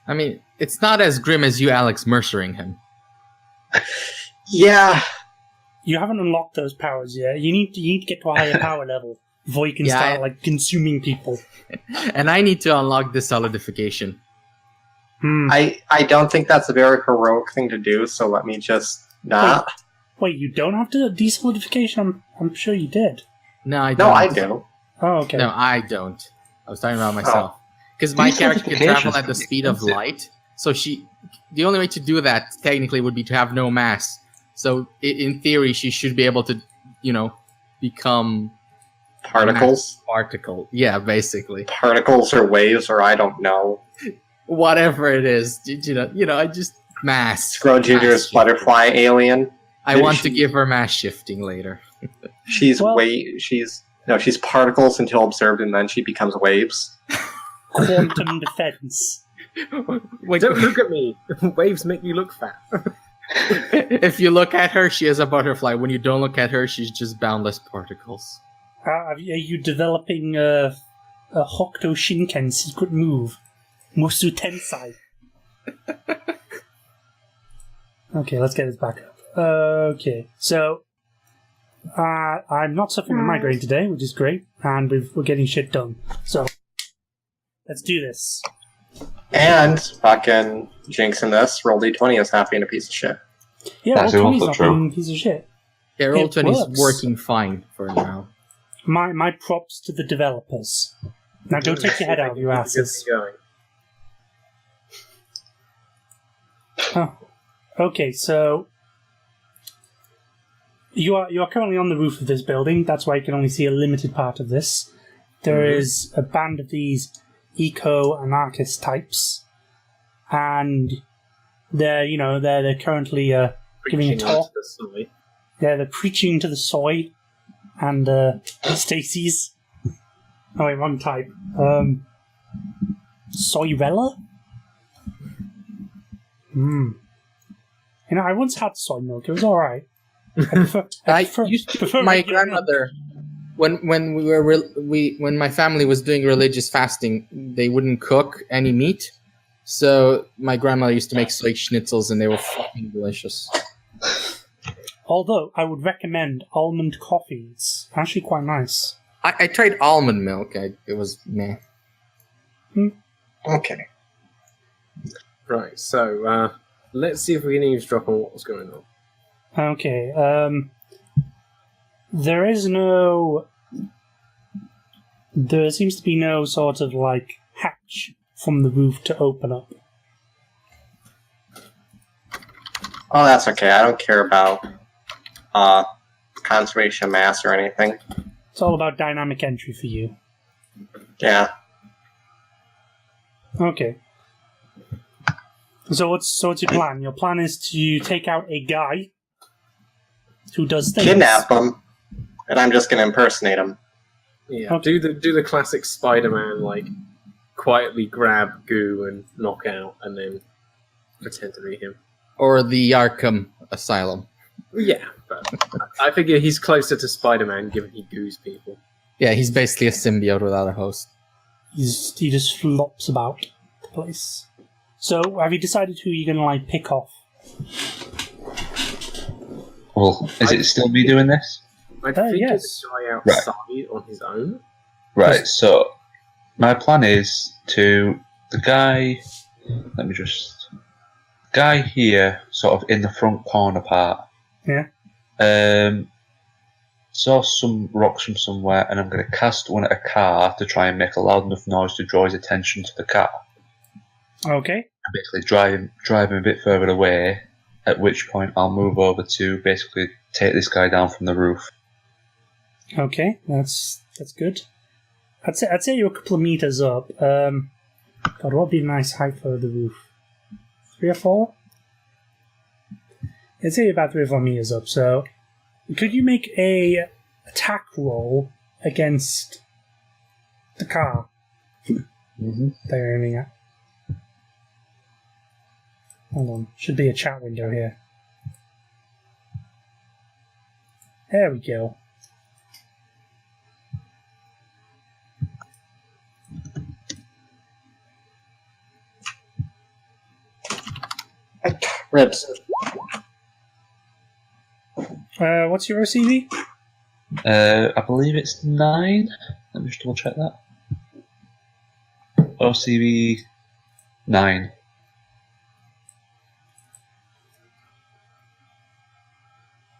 I mean, it's not as grim as you, Alex, Mercering him. Yeah. You haven't unlocked those powers yet. You need to get to a higher power level before you can start consuming people. And I need to unlock the solidification. I don't think that's a very heroic thing to do, so let me just not. Wait, you don't have to desolidification? I'm sure you did. No, I don't. No, I do. Oh, okay. No, I don't. I was talking about myself. Because my character can travel at the speed of light, so the only way to do that, technically, would be to have no mass. So, in theory, she should be able to, become... Particles? Particle. Yeah, basically. Particles or waves, or I don't know. Whatever it is, I just... Mass. Scroll Junior's butterfly alien. I want to give her mass shifting later. She's particles until observed, and then she becomes waves. Quantum defense. Wait, don't look at me. Waves make you look fat. If you look at her, she is a butterfly. When you don't look at her, she's just boundless particles. Are you developing a Hokuto Shinken secret move? Musu Tensai. Okay, let's get this back up. Okay, so I'm not suffering a migraine today, which is great, and we're getting shit done. So let's do this. And fucking jinxing this, roll d20 is not being a piece of shit. Yeah, Roll20's not being a piece of shit. Yeah, Roll20 is working fine for now. My props to the developers. Now go take your head out of your asses. Oh. Okay, so you are currently on the roof of this building. That's why you can only see a limited part of this. There is a band of these eco-anarchist types, and they're currently giving a talk. Yeah, they're preaching to the soy and Stacy's. Oh wait, wrong type. Soyrella? I once had soy milk. It was all right. I prefer my grandmother. When my family was doing religious fasting, they wouldn't cook any meat, so my grandmother used to make soy schnitzels, and they were fucking delicious. Although I would recommend almond coffee. It's actually quite nice. I tried almond milk. It was meh. Okay. Right. So. Let's see if we can eavesdrop on what's going on. Okay, there seems to be no sort of, hatch from the roof to open up. Oh, that's okay. I don't care about conservation of mass or anything. It's all about dynamic entry for you. Yeah. Okay. So what's your plan? Your plan is to take out a guy who does things. Kidnap him, and I'm just going to impersonate him. Yeah, okay. do the classic Spider-Man, quietly grab goo and knock out, and then pretend to be him. Or the Arkham Asylum. Yeah, but I figure he's closer to Spider-Man, given he goos people. Yeah, he's basically a symbiote without a host. He just flops about the place. So, have you decided who you're going to pick off? Well, is it still me doing this? I think it's the guy outside on his own. Right, so my plan is the guy here, sort of in the front corner part. Yeah. Saw some rocks from somewhere, and I'm going to cast one at a car to try and make a loud enough noise to draw his attention to the car. Okay. And basically drive him a bit further away, at which point I'll move over to basically take this guy down from the roof. Okay, that's good. I'd say you're a couple of meters up. God, what would be a nice height for the roof? 3 or 4? I'd say you're about 3 or 4 meters up, so could you make a attack roll against the car that you're aiming at? Hold on, should be a chat window here. There we go. Ribs. What's your OCV? I believe it's 9. Let me just double check that. OCV 9.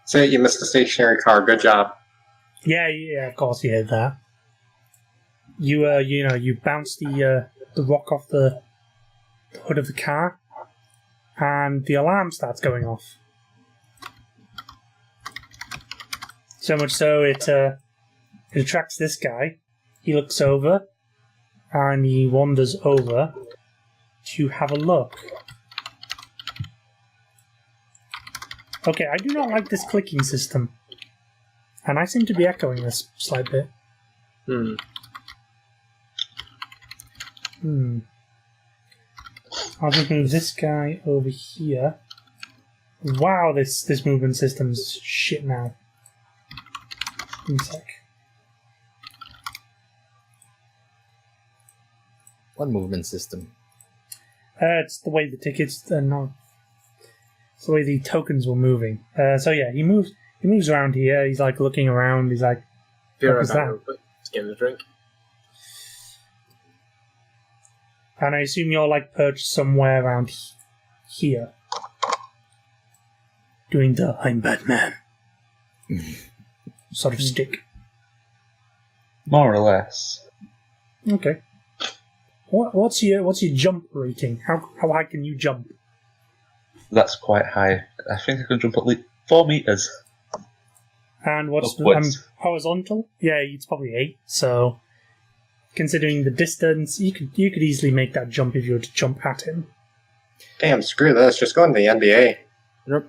So you missed a stationary car. Good job. Yeah, of course you did that. You bounce the rock off the hood of the car, and the alarm starts going off. So much so it attracts this guy. He looks over, and he wanders over to have a look. Okay, I do not like this clicking system. And I seem to be echoing this slight bit. I'll just move this guy over here. Wow, this movement system's shit now. One sec. What movement system? It's the way the tickets are not. It's the way the tokens were moving. So yeah, he moves around here. He's like looking around. He's like, what is that? Let's get him a drink. And I assume you're like perched somewhere around here. Doing the I'm Batman sort of stick. More or less. Okay. What's your jump rating? How high can you jump? That's quite high. I think I can jump at least 4 meters. And what's horizontal? Yeah, it's probably 8. So, considering the distance, you could easily make that jump if you were to jump at him. Damn, screw this. Just go in the NBA. You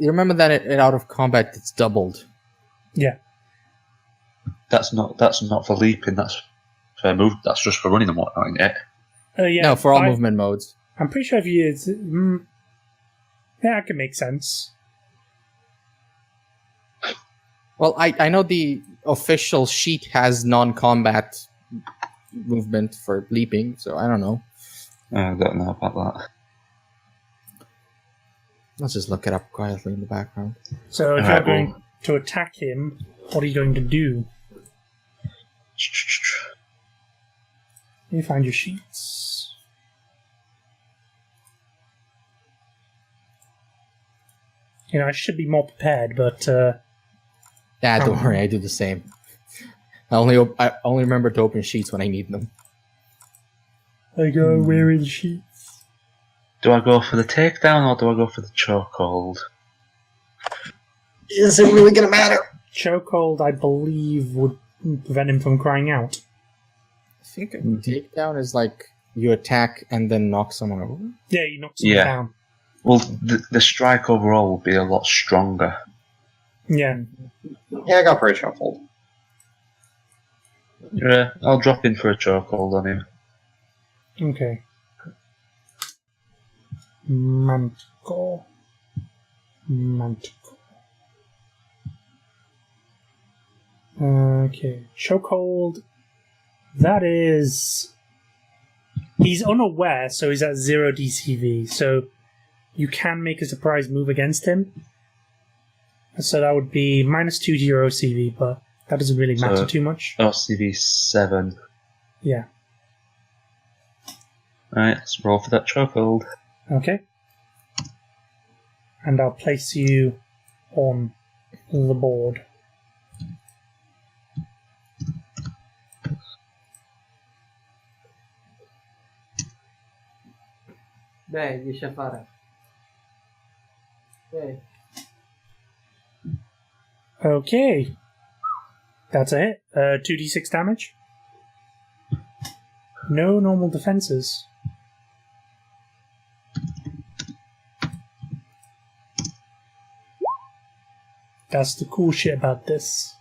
remember that in Out of Combat it's doubled. Yeah. That's not for leaping. That's for move. That's just for running and whatnot, isn't it? Yeah. No, for all movement modes. I'm pretty sure if you... yeah, that can make sense. Well, I know the official sheet has non-combat movement for leaping, so I don't know. I don't know about that. Let's just look it up quietly in the background. So if you're going to attack him, what are you going to do? Let me find your sheets. I should be more prepared, but... yeah, don't worry, I do the same. I only remember to open sheets when I need them. I go, where are the sheets? Do I go for the takedown or do I go for the chokehold? Is it really going to matter? Chokehold, I believe, would prevent him from crying out. I think a takedown is like you attack and then knock someone over. Yeah, you knock someone down. Well, the strike overall will be a lot stronger. Yeah. Yeah, I got for a chokehold. Yeah, I'll drop in for a chokehold on him. Okay. Manticore. Okay. Chokehold. That is... He's unaware, so he's at 0 DCV, so you can make a surprise move against him. So that would be -2 to your OCV, but that doesn't really matter too much. OCV 7. Yeah. Alright, let's roll for that chokehold. Okay. And I'll place you on the board. Beh, riesci a fare. Okay. Okay. That's a hit. 2d6 damage. No normal defenses. That's the cool shit about this.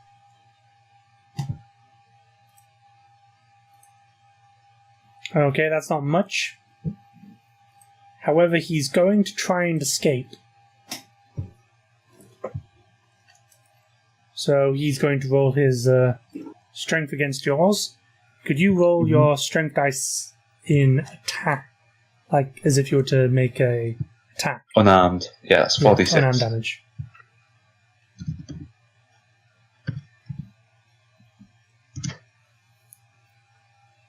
Okay, that's not much. However, he's going to try and escape. So he's going to roll his strength against yours. Could you roll your strength dice in attack, like as if you were to make a attack. Unarmed. Yeah, that's 4d6. Unarmed damage.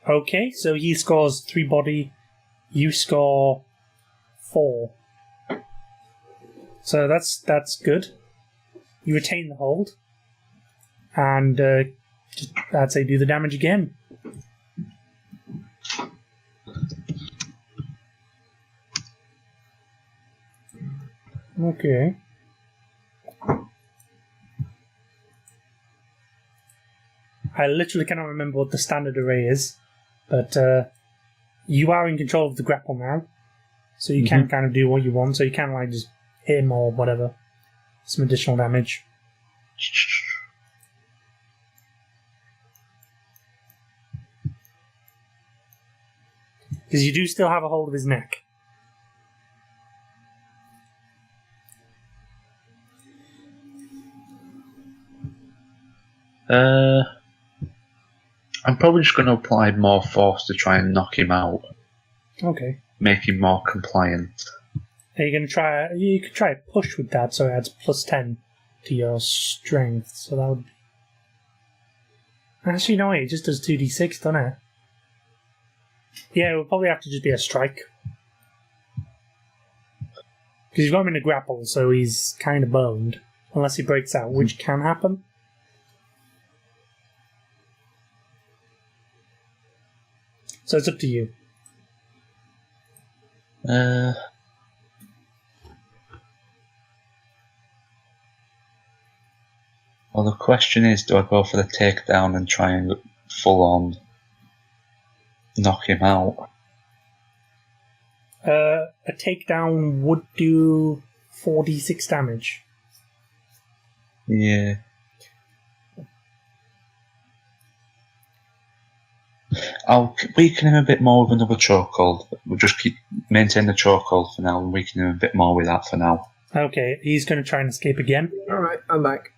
Okay, so he scores 3 body, you score 4. So that's good. You retain the hold, and just, I'd say do the damage again. Okay. I literally cannot remember what the standard array is, but you are in control of the grapple now, so you can kind of do what you want. So you can like just hit him or whatever, some additional damage. Because you do still have a hold of his neck. I'm probably just going to apply more force to try and knock him out. Okay. Make him more compliant. Are you going to try? You could try a push with that, so it adds +10 to your strength. So that would be. Actually, no, it just does 2d6, doesn't it? Yeah, it would probably have to just be a strike. Because you've got him in a grapple, so he's kind of boned. Unless he breaks out, which can happen. So it's up to you. Well, the question is, do I go for the takedown and try and full on knock him out? A takedown would do 4d6 damage. Yeah. I'll weaken him a bit more with another chokehold. We'll just maintain the chokehold for now and weaken him a bit more with that for now. Okay, he's going to try and escape again. Alright, I'm back.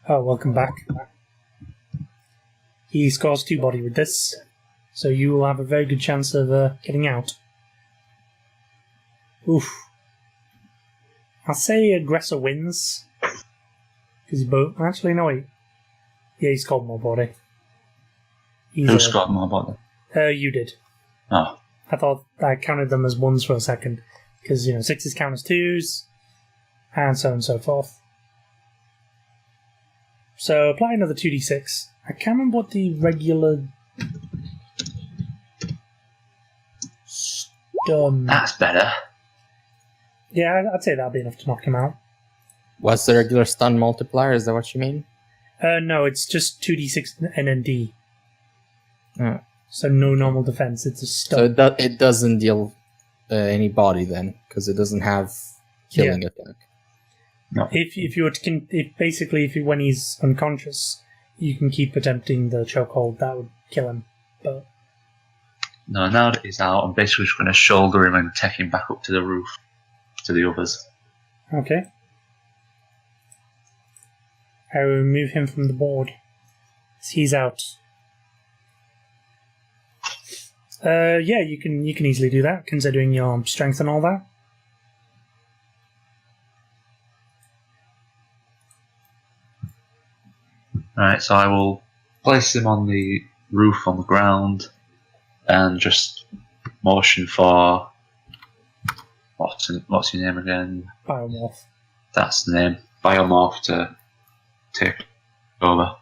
Oh, welcome back. He scores 2 body with this, so you will have a very good chance of getting out. Oof. I'll say aggressor wins. Because he both. Actually, no, wait. Yeah, he scored more body. Who scored more body? You did. Oh. I thought I counted them as 1s for a second. Because, 6s count as 2s, and so on and so forth. So apply another 2d6. I can't remember what the regular stun. That's better. Yeah, I'd say that'll be enough to knock him out. What's the regular stun multiplier? Is that what you mean? No, it's just 2d6 NND. Oh. So no normal defense, it's a stun. So it doesn't deal any body then, because it doesn't have killing attack. No. If you were to when he's unconscious, you can keep attempting the chokehold, that would kill him. But no, now that he's out, I'm basically just going to shoulder him and take him back up to the roof, to the others. Okay. I will remove him from the board. He's out. Yeah, you can easily do that, considering your strength and all that. Alright, so I will place him on the roof on the ground and just motion for what's your name again? Biomorph. That's the name. Biomorph to take over.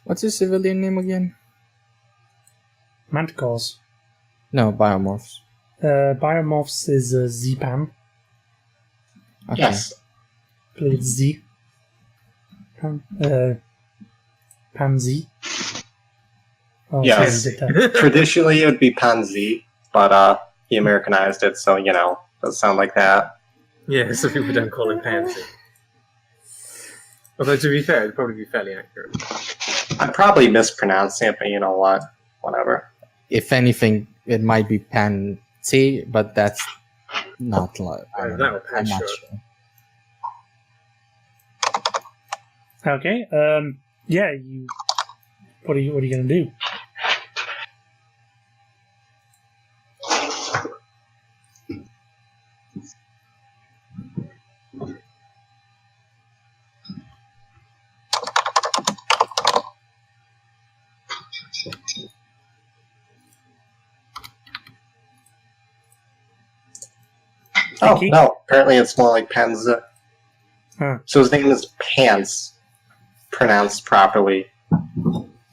What's his civilian name again? Manticores. No, Biomorphs. Biomorphs is Zhi Pan. Okay. Yes. I believe it's Z. Pansy. Oh, Yes. sorry, I did that. Traditionally, it would be Pansy, but he Americanized it, so, does sound like that. Yeah, so people don't call him Pansy. Although, to be fair, it'd probably be fairly accurate. I'm probably mispronouncing it, but you know what? Whatever. If anything, it might be Pansy, but that's not like. I don't That know. would I'm pass not sure. sure. Okay. Yeah. What are you gonna do? Oh, Ikky? no. Apparently it's more like Pens. Huh. So his name is Pants, pronounced properly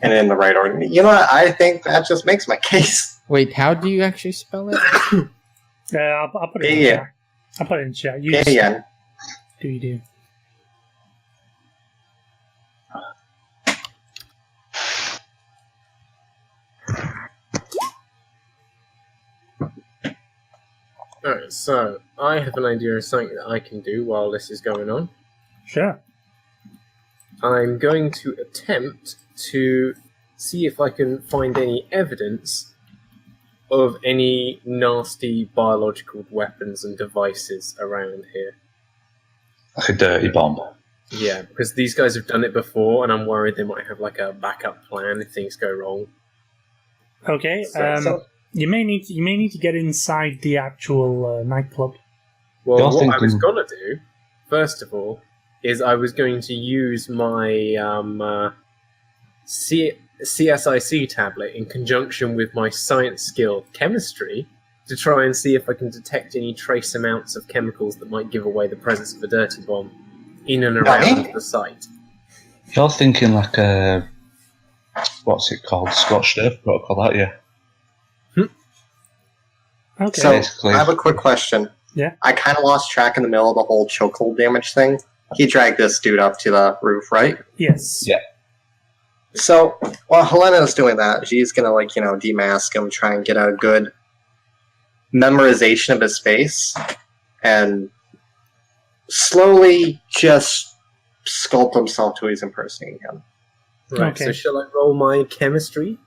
and in the right order. You know what? I think that just makes my case. Wait, how do you actually spell it? Yeah, I'll put it in chat. I'll put it in chat. You just do you do. Alright, so I have an idea of something that I can do while this is going on. Sure. I'm going to attempt to see if I can find any evidence of any nasty biological weapons and devices around here. Like a dirty bomb. Yeah, because these guys have done it before, and I'm worried they might have like a backup plan if things go wrong. Okay. So- You may need to get inside the actual nightclub. Well, You're what I was thinking- going to do, first of all, is I was going to use my CSIC tablet in conjunction with my science skill chemistry to try and see if I can detect any trace amounts of chemicals that might give away the presence of a dirty bomb in and around the site. You're thinking like a... What's it called? Scotch Surf Protocol, aren't you? Okay. So, Basically. I have a quick question. Yeah. I kind of lost track in the middle of the whole chokehold damage thing. He dragged this dude up to the roof, right? Yes. Yeah. So, while Helena's doing that, she's gonna, demask him, try and get a good memorization of his face, and slowly just sculpt himself to he's impersonating him. Right, Okay. so shall I roll my chemistry?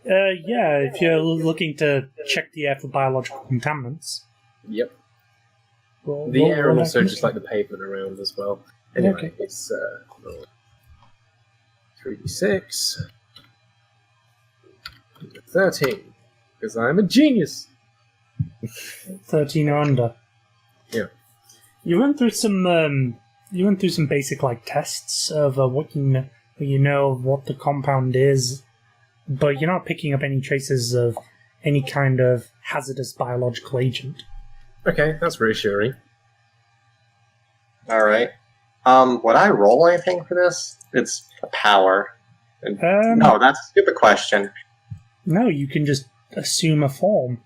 Yeah, if you're looking to check the air for biological contaminants. Yep. roll- The roll- air roll and that also just chemistry. like the pavement around as well. Anyway, Okay. it's 3d6. 13. Because I'm a genius. 13 or under. Yeah. You went through some. You went through some basic tests of what you know of what the compound is, but you're not picking up any traces of any kind of hazardous biological agent. Okay, that's reassuring. Alright. Would I roll anything for this? It's a power. No, that's a stupid question. No, you can just assume a form.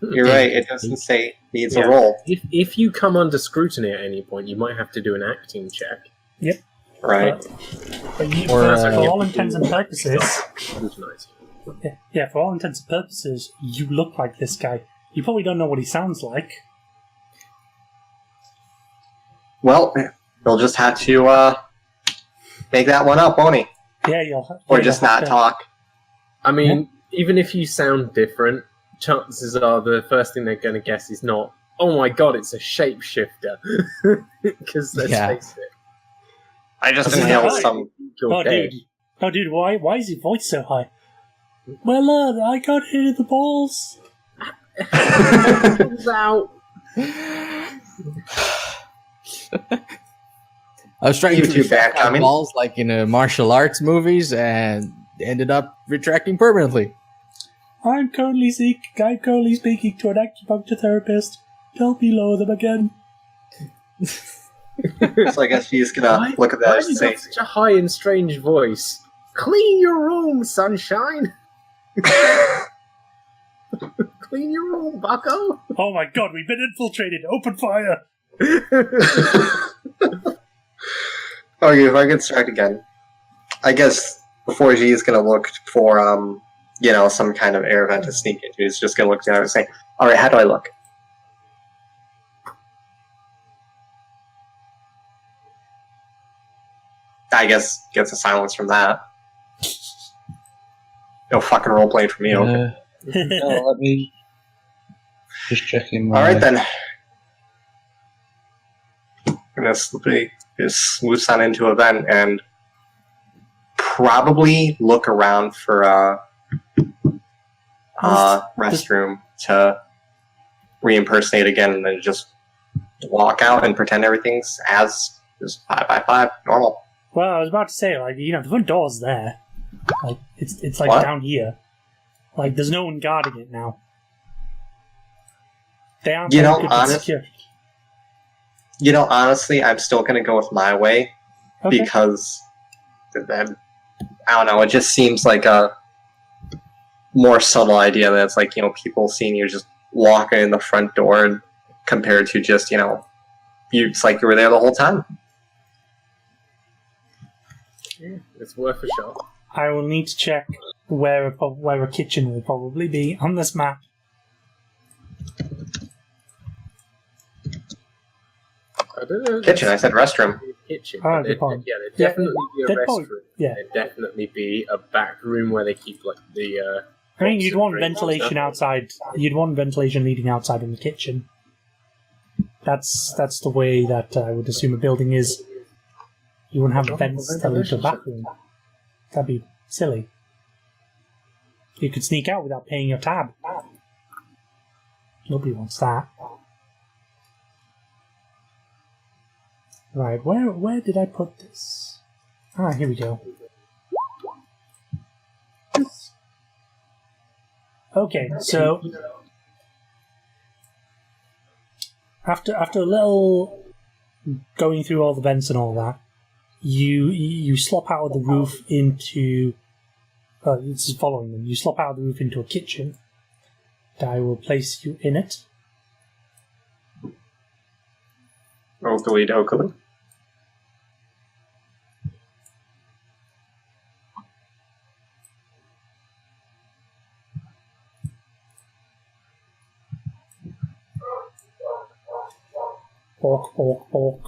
You're right, it doesn't say needs Yeah. a roll. If you come under scrutiny at any point, you might have to do an acting check. Right. But you, Or, for all yeah. intents and purposes, Who's nice. yeah, for all intents and purposes, you look like this guy. You probably don't know what he sounds like. Well, he'll just have to make that one up, won't he? Yeah, you'll. Or yeah, just you'll have not to- talk. I mean, even if you sound different, chances are the first thing they're going to guess is not, oh my god, it's a shapeshifter. Because let's Yeah. face it, I just This is inhaled high. some... you're Oh, dead. dude. Oh, dude, why is your voice so high? Well, I got hit in the balls. Comes out. I was trying You to two retract my backcoming. balls like in martial arts movies and ended up retracting permanently. I'm currently speaking to an acupuncture therapist. Don't below them again. So I guess she's gonna look at Why that have and you say, got such a high and strange voice? Clean your room, sunshine. Clean your room, bucko. Oh my god, we've been infiltrated. Open fire. okay, if I can start again. I guess before she's gonna look for, some kind of air vent to sneak into, she's just gonna look down and say, alright, how do I look? I guess gets a silence from that. No fucking roleplaying for me, okay. No, let me just check in my... Alright then. I'm gonna just loose on into a vent and probably look around for a restroom to re-impersonate again and then just walk out and pretend everything's as just 5x5, normal. Well, I was about to say, the front door's there. It's What? down here. There's no one guarding it now. They aren't You very know, good with security. Honestly, I'm still going to go with my way Okay. because I don't know. It just seems like a more subtle idea that's like, people seeing you just walking in the front door compared to just, it's like you were there the whole time. Yeah, it's worth a shot. I will need to check where a kitchen will probably be on this map. I don't know. Kitchen, I said restroom. Kitchen. Oh, But good point. there'd Yeah, definitely be a there'd restroom. probably- yeah. There'd definitely be a back room where they keep like the. I mean, you'd boxes want of drinks and ventilation stuff. outside. You'd want ventilation leading outside in the kitchen. That's the way that I would assume a building is. You wouldn't have vents that lead to a back room. That'd be silly. You could sneak out without paying your tab. Nobody wants that. Right, where did I put this? Ah, here we go. Okay, so after a little going through all the vents and all that, you slop out of the roof into. This is following them. You slop out of the roof into a kitchen. I will place you in it. Oakley dokley. Pork, pork, pork.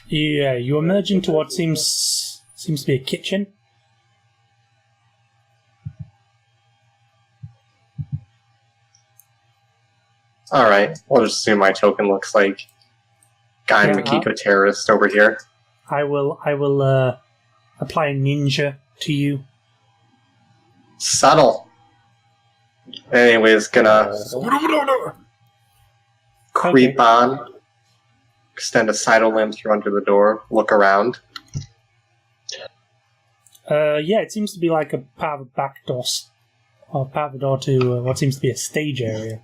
Yeah, you emerge into what seems to be a kitchen. Alright, we'll just assume my token looks like Guy Yeah, Makiko terrorist over here. I will apply a ninja to you. Subtle. Anyways, gonna creep on, extend a sidle limb through under the door, look around. Yeah, it seems to be like a part of a back door, or part of the door to what seems to be a stage area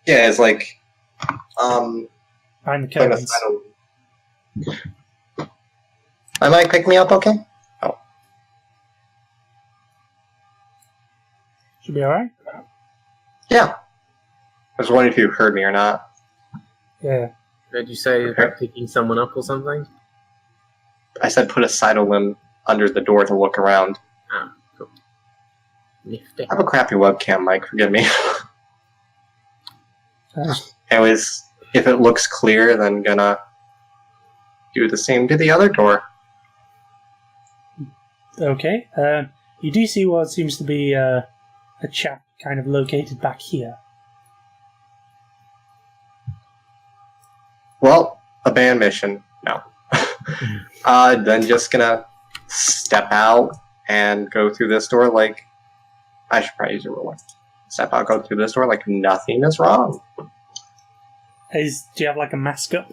Yeah, it's like, behind the kind of curtains. sidle. I might pick me up, okay? Should be alright. Yeah. I was wondering if you heard me or not. Yeah. Did you say about picking someone up or something? I said put a sidle limb under the door to look around. Ah, cool. Nifty. I have a crappy webcam, Mike, forgive me. Uh, Anyways, if it looks clear, then gonna do the same to the other door. okay. You do see what seems to be a chap kind of located back here. Well, a band mission. No. Then just gonna step out and go through this door like... I should probably use a ruler. Step out, go through this door like nothing is wrong. Do you have like a mask up?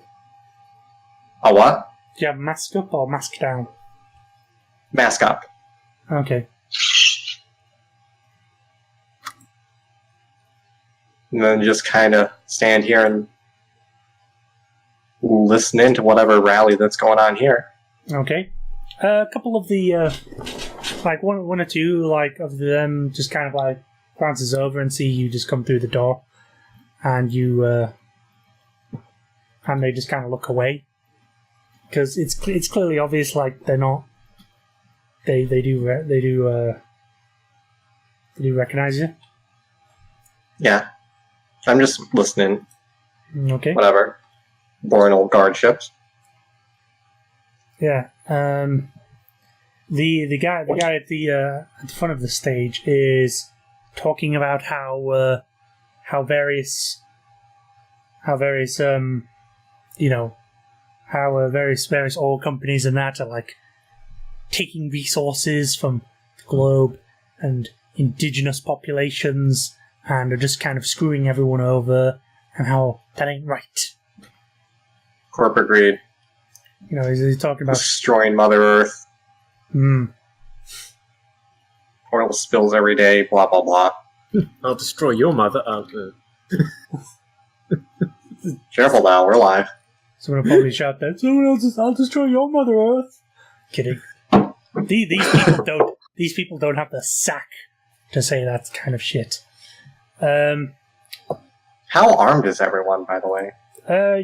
A what? Do you have mask up or mask down? Mask up. Okay. And then just kind of stand here and listen in to whatever rally that's going on here. Okay. A couple of the, like one or two, like of them, just kind of like glances over and see you just come through the door, and you, and they just kind of look away because it's clearly obvious, like they're not. They do recognize you. Yeah. I'm just listening. Okay. Whatever. Boring old guard ships. Yeah. The guy at the front of the stage is talking about how various various oil companies and that are like taking resources from the globe and indigenous populations and are just kind of screwing everyone over, and how that ain't right. Corporate greed. You know, he's talking about Destroying Mother Earth. Oil spills every day, blah, blah, blah. I'll destroy your mother. Careful now, we're live. Someone will probably shout that. I'll destroy your Mother Earth. Kidding. These people don't have the sack to say that kind of shit. How armed is everyone, by the way?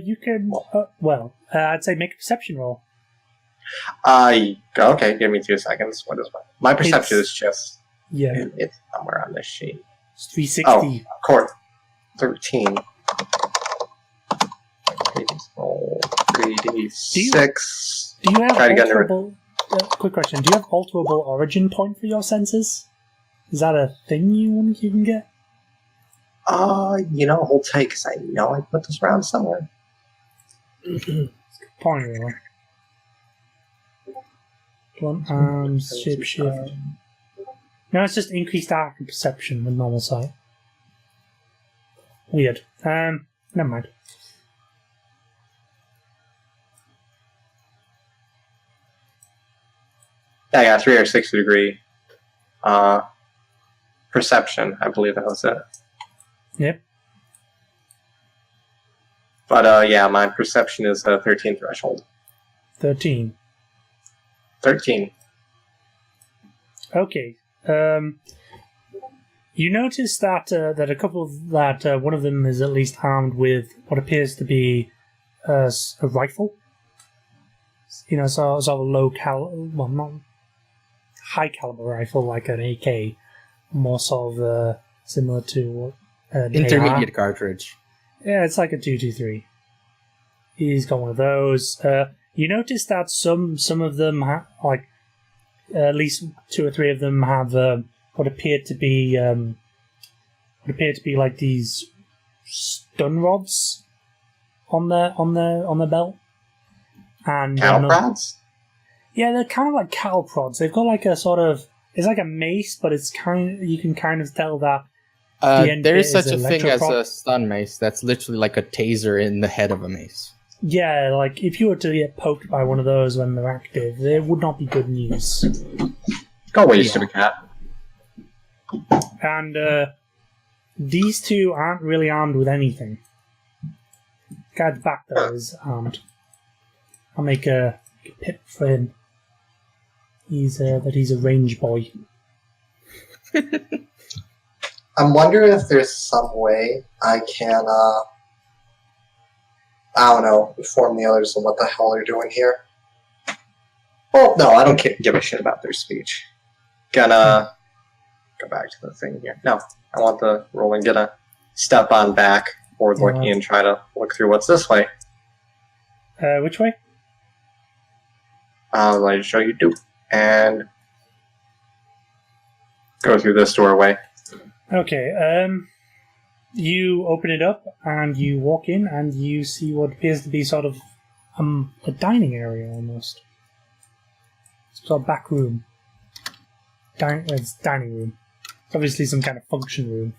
You can. I'd say make a perception roll. Okay, give me 2 seconds. What is my perception is just. Yeah. It's somewhere on this sheet. It's 360. Oh, of course. 13. 3d6. Do you have Try to get alterable... quick question. Do you have alterable origin point for your senses? Is that a thing you can get? Hold tight, because I know I put this around somewhere. Point, really. Blunt arms, shapeshift. No, it's just increased arc and perception with normal sight. Weird. Never mind. Yeah, I got 3 or 60 degree perception. I believe that was it. Yep. But my perception is 13 threshold. 13. 13. Okay. You notice that a couple of one of them is at least armed with what appears to be a rifle. You know, sort of a not high caliber rifle like an AK, more sort of similar to an intermediate AR. cartridge. Yeah, it's like a 223. He's got one of those. You notice that some of them at least 2 or 3 of them have what appear to be like these stun rods on their belt. And Cattle prods? Yeah, they're kind of like cattle prods. They've got like a sort of, it's like a mace, but you can kind of tell that there is such a thing as a stun mace. That's literally like a taser in the head of a mace. Yeah, like if you were to get poked by one of those when they're active, it would not be good news. Go away, you stupid cat. And these 2 aren't really armed with anything. The guy at the back though is armed. I'll make a pip for him. He's a range boy. I'm wondering if there's some way I can, inform the others of what the hell they're doing here. Well, no, I don't give a shit about their speech. Gonna go back to the thing here. No, I want the rolling. Gonna step on back, forward looking, and try to look through what's this way. Which way? Let me show you do. And go through this doorway. Okay, you open it up and you walk in and you see what appears to be sort of a dining area almost. It's sort of back room. It's dining room. It's obviously some kind of function room.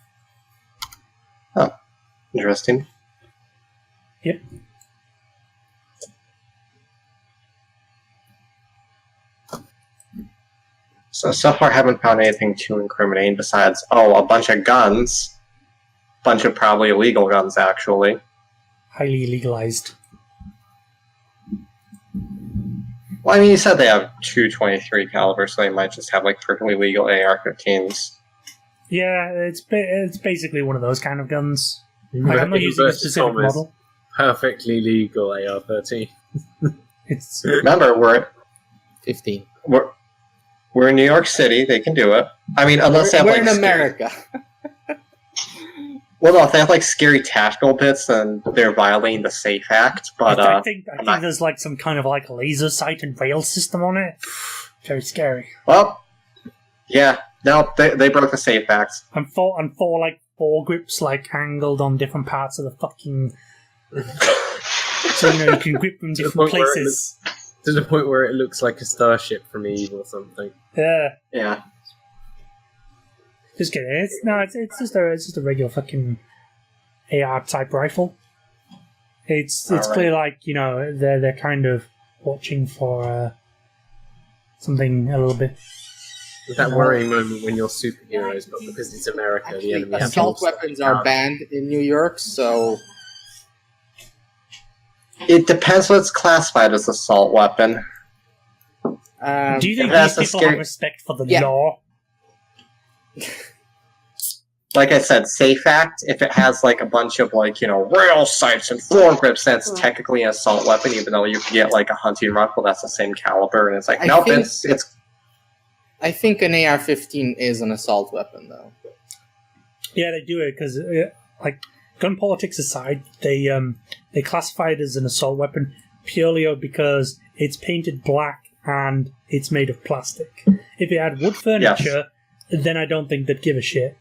Oh, interesting. Yep. So far, I haven't found anything too incriminating besides, a bunch of guns. Bunch of probably illegal guns, actually. Highly legalized. Well, I mean, you said they have 223 caliber, so they might just have, perfectly legal AR-15s. Yeah, it's basically one of those kind of guns. I'm not using a specific model. Perfectly legal AR-13. It's Remember, we're at 15. We're in New York City. They can do it. I mean, unless they have we're in America. Well, no, if they have scary tactical bits, then they're violating the Safe Act. But I think there's some kind of laser sight and rail system on it. Very scary. Well, yeah, no, they broke the Safe Act. And four grips angled on different parts of the fucking. So you can grip them different places. To the point where it looks like a starship from Eve or something. Yeah. Yeah. Just kidding. It's just a regular fucking AR type rifle. It's All right. clear, like, they're kind of watching for something a little bit. That worrying moment when you're superheroes, but because it's America, the Actually, enemy has assault more weapons stuff. are banned in New York, so It depends what's classified as assault weapon. Do you think that's these a people scary- have respect for the Yeah. law? Like I said, Safe Act, if it has like a bunch of like, rail sights and foregrips, that's technically an assault weapon, even though you can get like a hunting rifle that's the same caliber, and it's like, I nope, think- it's I think an AR-15 is an assault weapon, though. Yeah, they do it because, like, gun politics aside, they classify it as an assault weapon purely because it's painted black and it's made of plastic. If it had wood furniture, then I don't think they'd give a shit.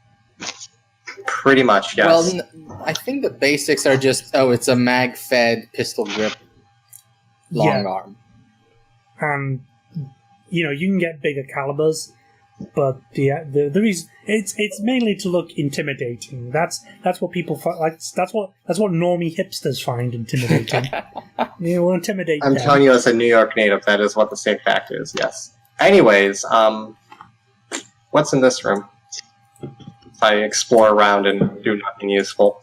pretty much, yes. Well, I think the basics are just, it's a mag-fed pistol grip long arm. And you can get bigger calibers, but the reason it's mainly to look intimidating. That's what people like. That's what normie hipsters find intimidating. We'll intimidate. I'm them. telling you, as a New York native, that is what the Safe Act is, yes. Anyways, what's in this room? If I explore around and do nothing useful.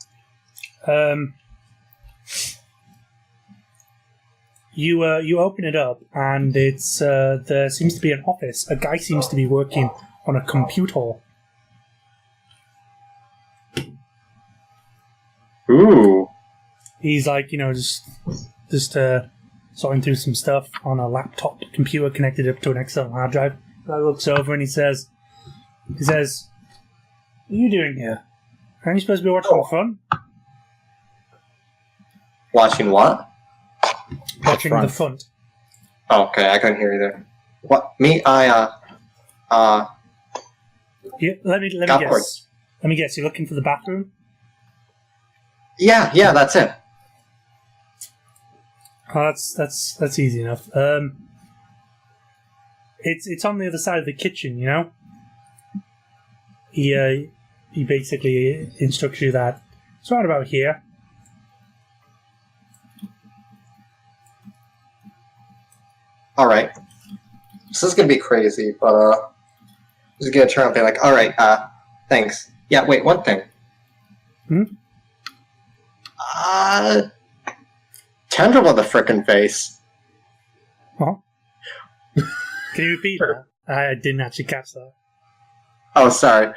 You open it up, and it's there seems to be an office. A guy seems to be working on a computer. Ooh. He's like, just sorting through some stuff on a laptop computer connected up to an external hard drive. Guy looks over and he says, "What are you doing here? Aren't you supposed to be watching the front?" Watching what? Watching the front. Oh, okay, I couldn't hear you there. What? Me? Yeah, let me Upward. guess. Let me guess. You're looking for the bathroom? Yeah, that's it. Oh, that's easy enough. It's on the other side of the kitchen, He basically instructs you that it's right about here. Alright. This is gonna be crazy, but this is gonna turn out and be like, alright, thanks. Yeah, wait, one thing. Tendril with a frickin' face. Huh? Can you repeat that? I didn't actually catch that. Oh, sorry.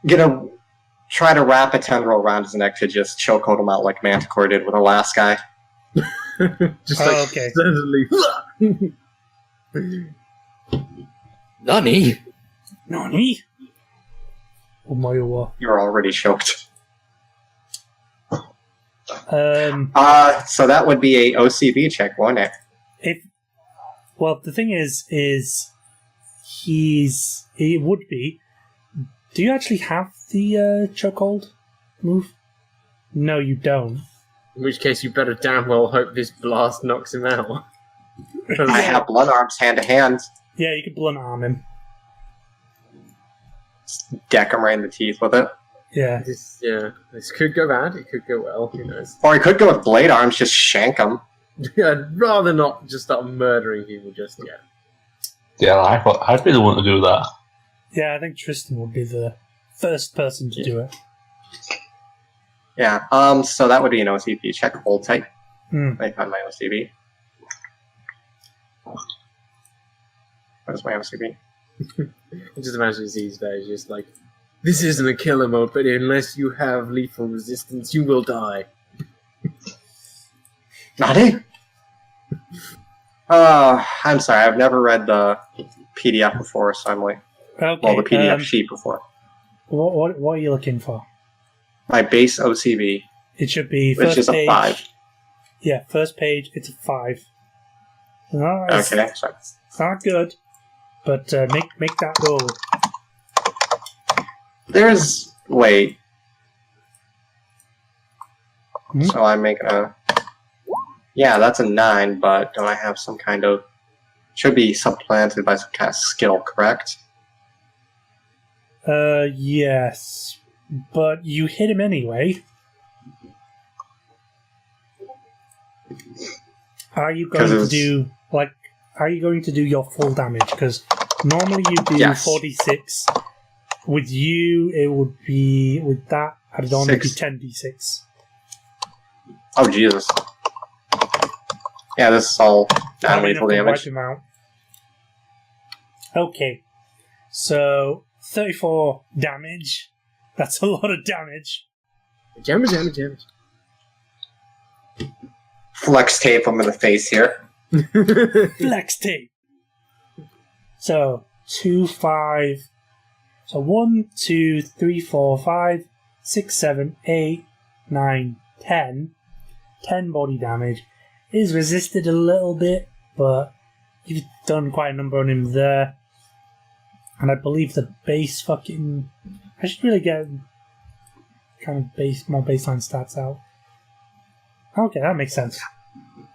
Gonna try to wrap a tendril around his neck to just chokehold him out like Manticore did with the last guy. Just okay. suddenly. Nani? Nani? Oh my god. You're already choked. So that would be a OCB check, wouldn't it? Well, the thing is he would be. Do you actually have the chokehold move? No, you don't. In which case, you better damn well hope this blast knocks him out. I have blunt arms hand to hand. Yeah, you could blunt arm him. Deck him right in the teeth with it. Yeah. This could go bad, it could go well, who knows. Or he could go with blade arms, just shank him. I'd rather not just start murdering people just yet. Yeah, I'd be the one to do that. Yeah, I think Tristan would be the first person to do it. Yeah, so that would be an OCB check, hold tight. I found my OCB. Where's my OCB? Just imagine these days, just like, this isn't a killer mode, but unless you have lethal resistance, you will die. Not it? I'm sorry, I've never read the PDF before, so I'm like, Okay. well, the PDF sheet before. What are you looking for? My base OCB, It should be which first is a page. 5. Yeah, first page. It's a 5. No, it's Okay, so not good, but make that roll. there's... Wait. Hmm? So I'm making a... Yeah, that's a 9, but don't I have some kind of... Should be supplanted by some kind of skill, correct? Yes, but you hit him anyway. Are you going to do Are you going to do your full damage? Because normally you do 4d6. With you, it would be with that added on. It'd be 10d6. Oh Jesus! Yeah, this is all non-lethal damage. Okay, so 34 damage. That's a lot of damage. Damage. Flex tape him in the face here. Flex tape. So 2, 5. So 1, 2, 3, 4, 5, 6, 7, 8, 9, 10. 10 body damage. Is resisted a little bit, but you've done quite a number on him there. And I believe the base fucking... I should really get kind of more baseline stats out. Okay, that makes sense.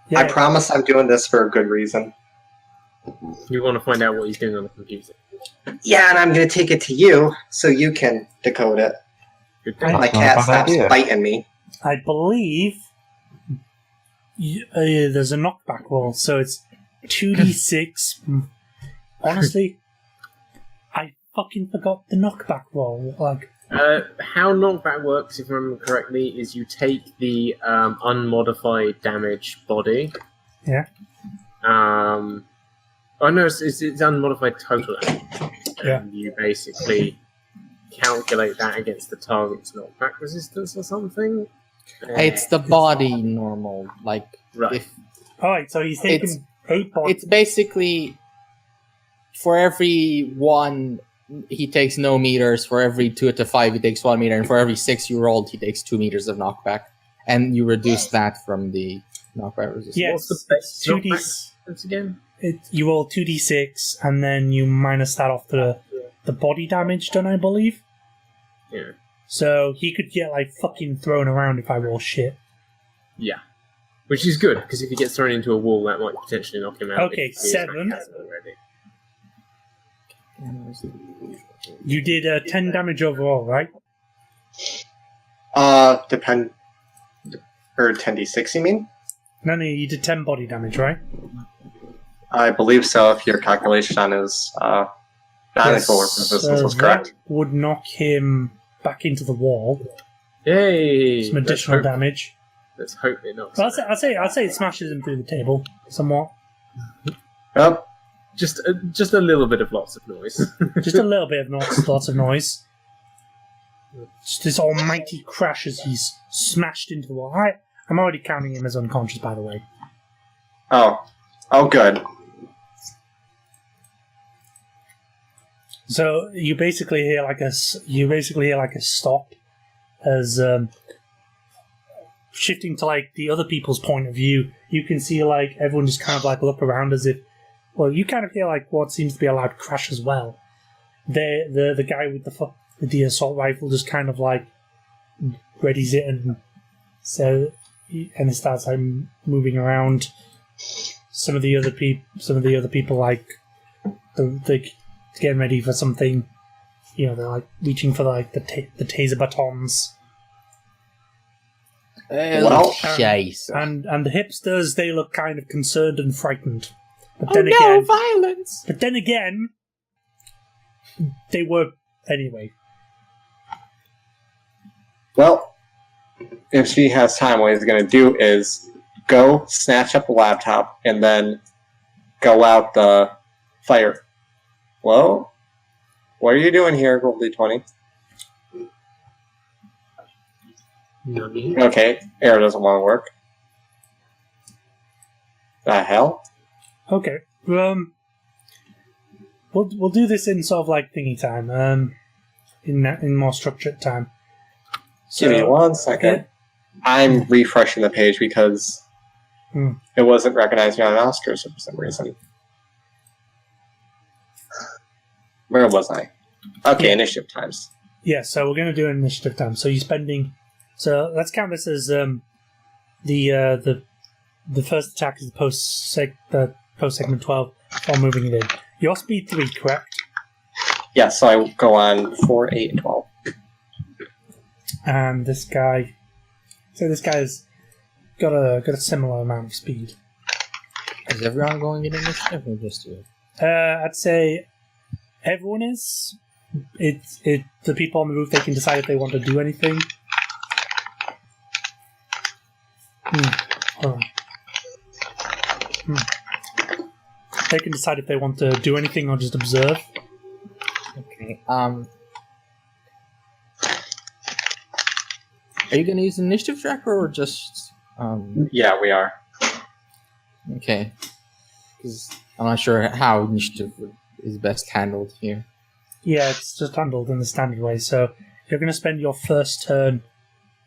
Yeah. I promise I'm doing this for a good reason. You want to find out what he's doing on the computer. Yeah, and I'm going to take it to you so you can decode it. My cat stops biting me. I believe there's a knockback roll, so it's 2d6. Honestly, I fucking forgot the knockback roll. How knockback works, if I remember correctly, is you take the unmodified damage body. Yeah. Oh no, it's unmodified total damage. Yeah. And you basically calculate that against the target's knockback resistance or something. It's the body normal, like right. Alright, so he's taking 8 body. It's basically for every 1 he takes no meters, for every 2 to 5 he takes 1 meter, and for every 6 you rolled he takes 2 meters of knockback. And you reduce that from the knockback resistance. Yeah, what's the best 2d knockback again? You roll 2d6 and then you minus that off the body damage done, I believe. Yeah. So he could get fucking thrown around if I roll shit. Yeah. Which is good, because if he gets thrown into a wall, that might potentially knock him out. Okay, 7. You did 10 damage overall, right? Depend... Or 10d6, you mean? No, you did 10 body damage, right? I believe so, if your calculation on his non-lethal resistance was correct. That would knock him back into the wall. Yay! Some additional damage. Let's hope it knocks. Well, I'd say it smashes him through the table somewhat. Yep. Just a little bit of lots of noise. Just a little bit of noise, lots of noise. Just this almighty crash as he's smashed into the wall. I'm already counting him as unconscious, by the way. Oh, good. So you basically hear like a stop as shifting to the other people's point of view. You can see everyone just kind of look around as if, well, you kind of hear what seems to be a loud crash as well. The guy with the assault rifle just kind of readies it and it starts moving around. Some of the other people they're getting ready for something. They're reaching for the taser batons. And the hipsters, they look kind of concerned and frightened. But violence! But then again, they were anyway. Well, if she has time, what he's going to do is go snatch up the laptop and then go out the fire. Hello? What are you doing here, roll D20? Okay, air doesn't want to work. The hell? Okay, we'll do this in sort of thingy time, in more structured time. So, give me 1 second. Yeah. I'm refreshing the page because it wasn't recognizing on Oscars for some reason. Where was I? Okay, initiative times. Yeah, so we're going to do an initiative time. So you're spending... So let's count this as the first attack is the post segment 12 while moving it in. Your speed 3, correct? Yeah, so I go on 4, 8, and 12. And this guy... So this guy is got a similar amount of speed. Is everyone going in initiative or just you? I'd say everyone is. The people on the roof, they can decide if they want to do anything. Hold on. They can decide if they want to do anything or just observe. Okay. Are you going to use an initiative tracker or just? Yeah, we are. Okay. Because I'm not sure how initiative is best handled here. Yeah, it's just handled in the standard way. So you're going to spend your first turn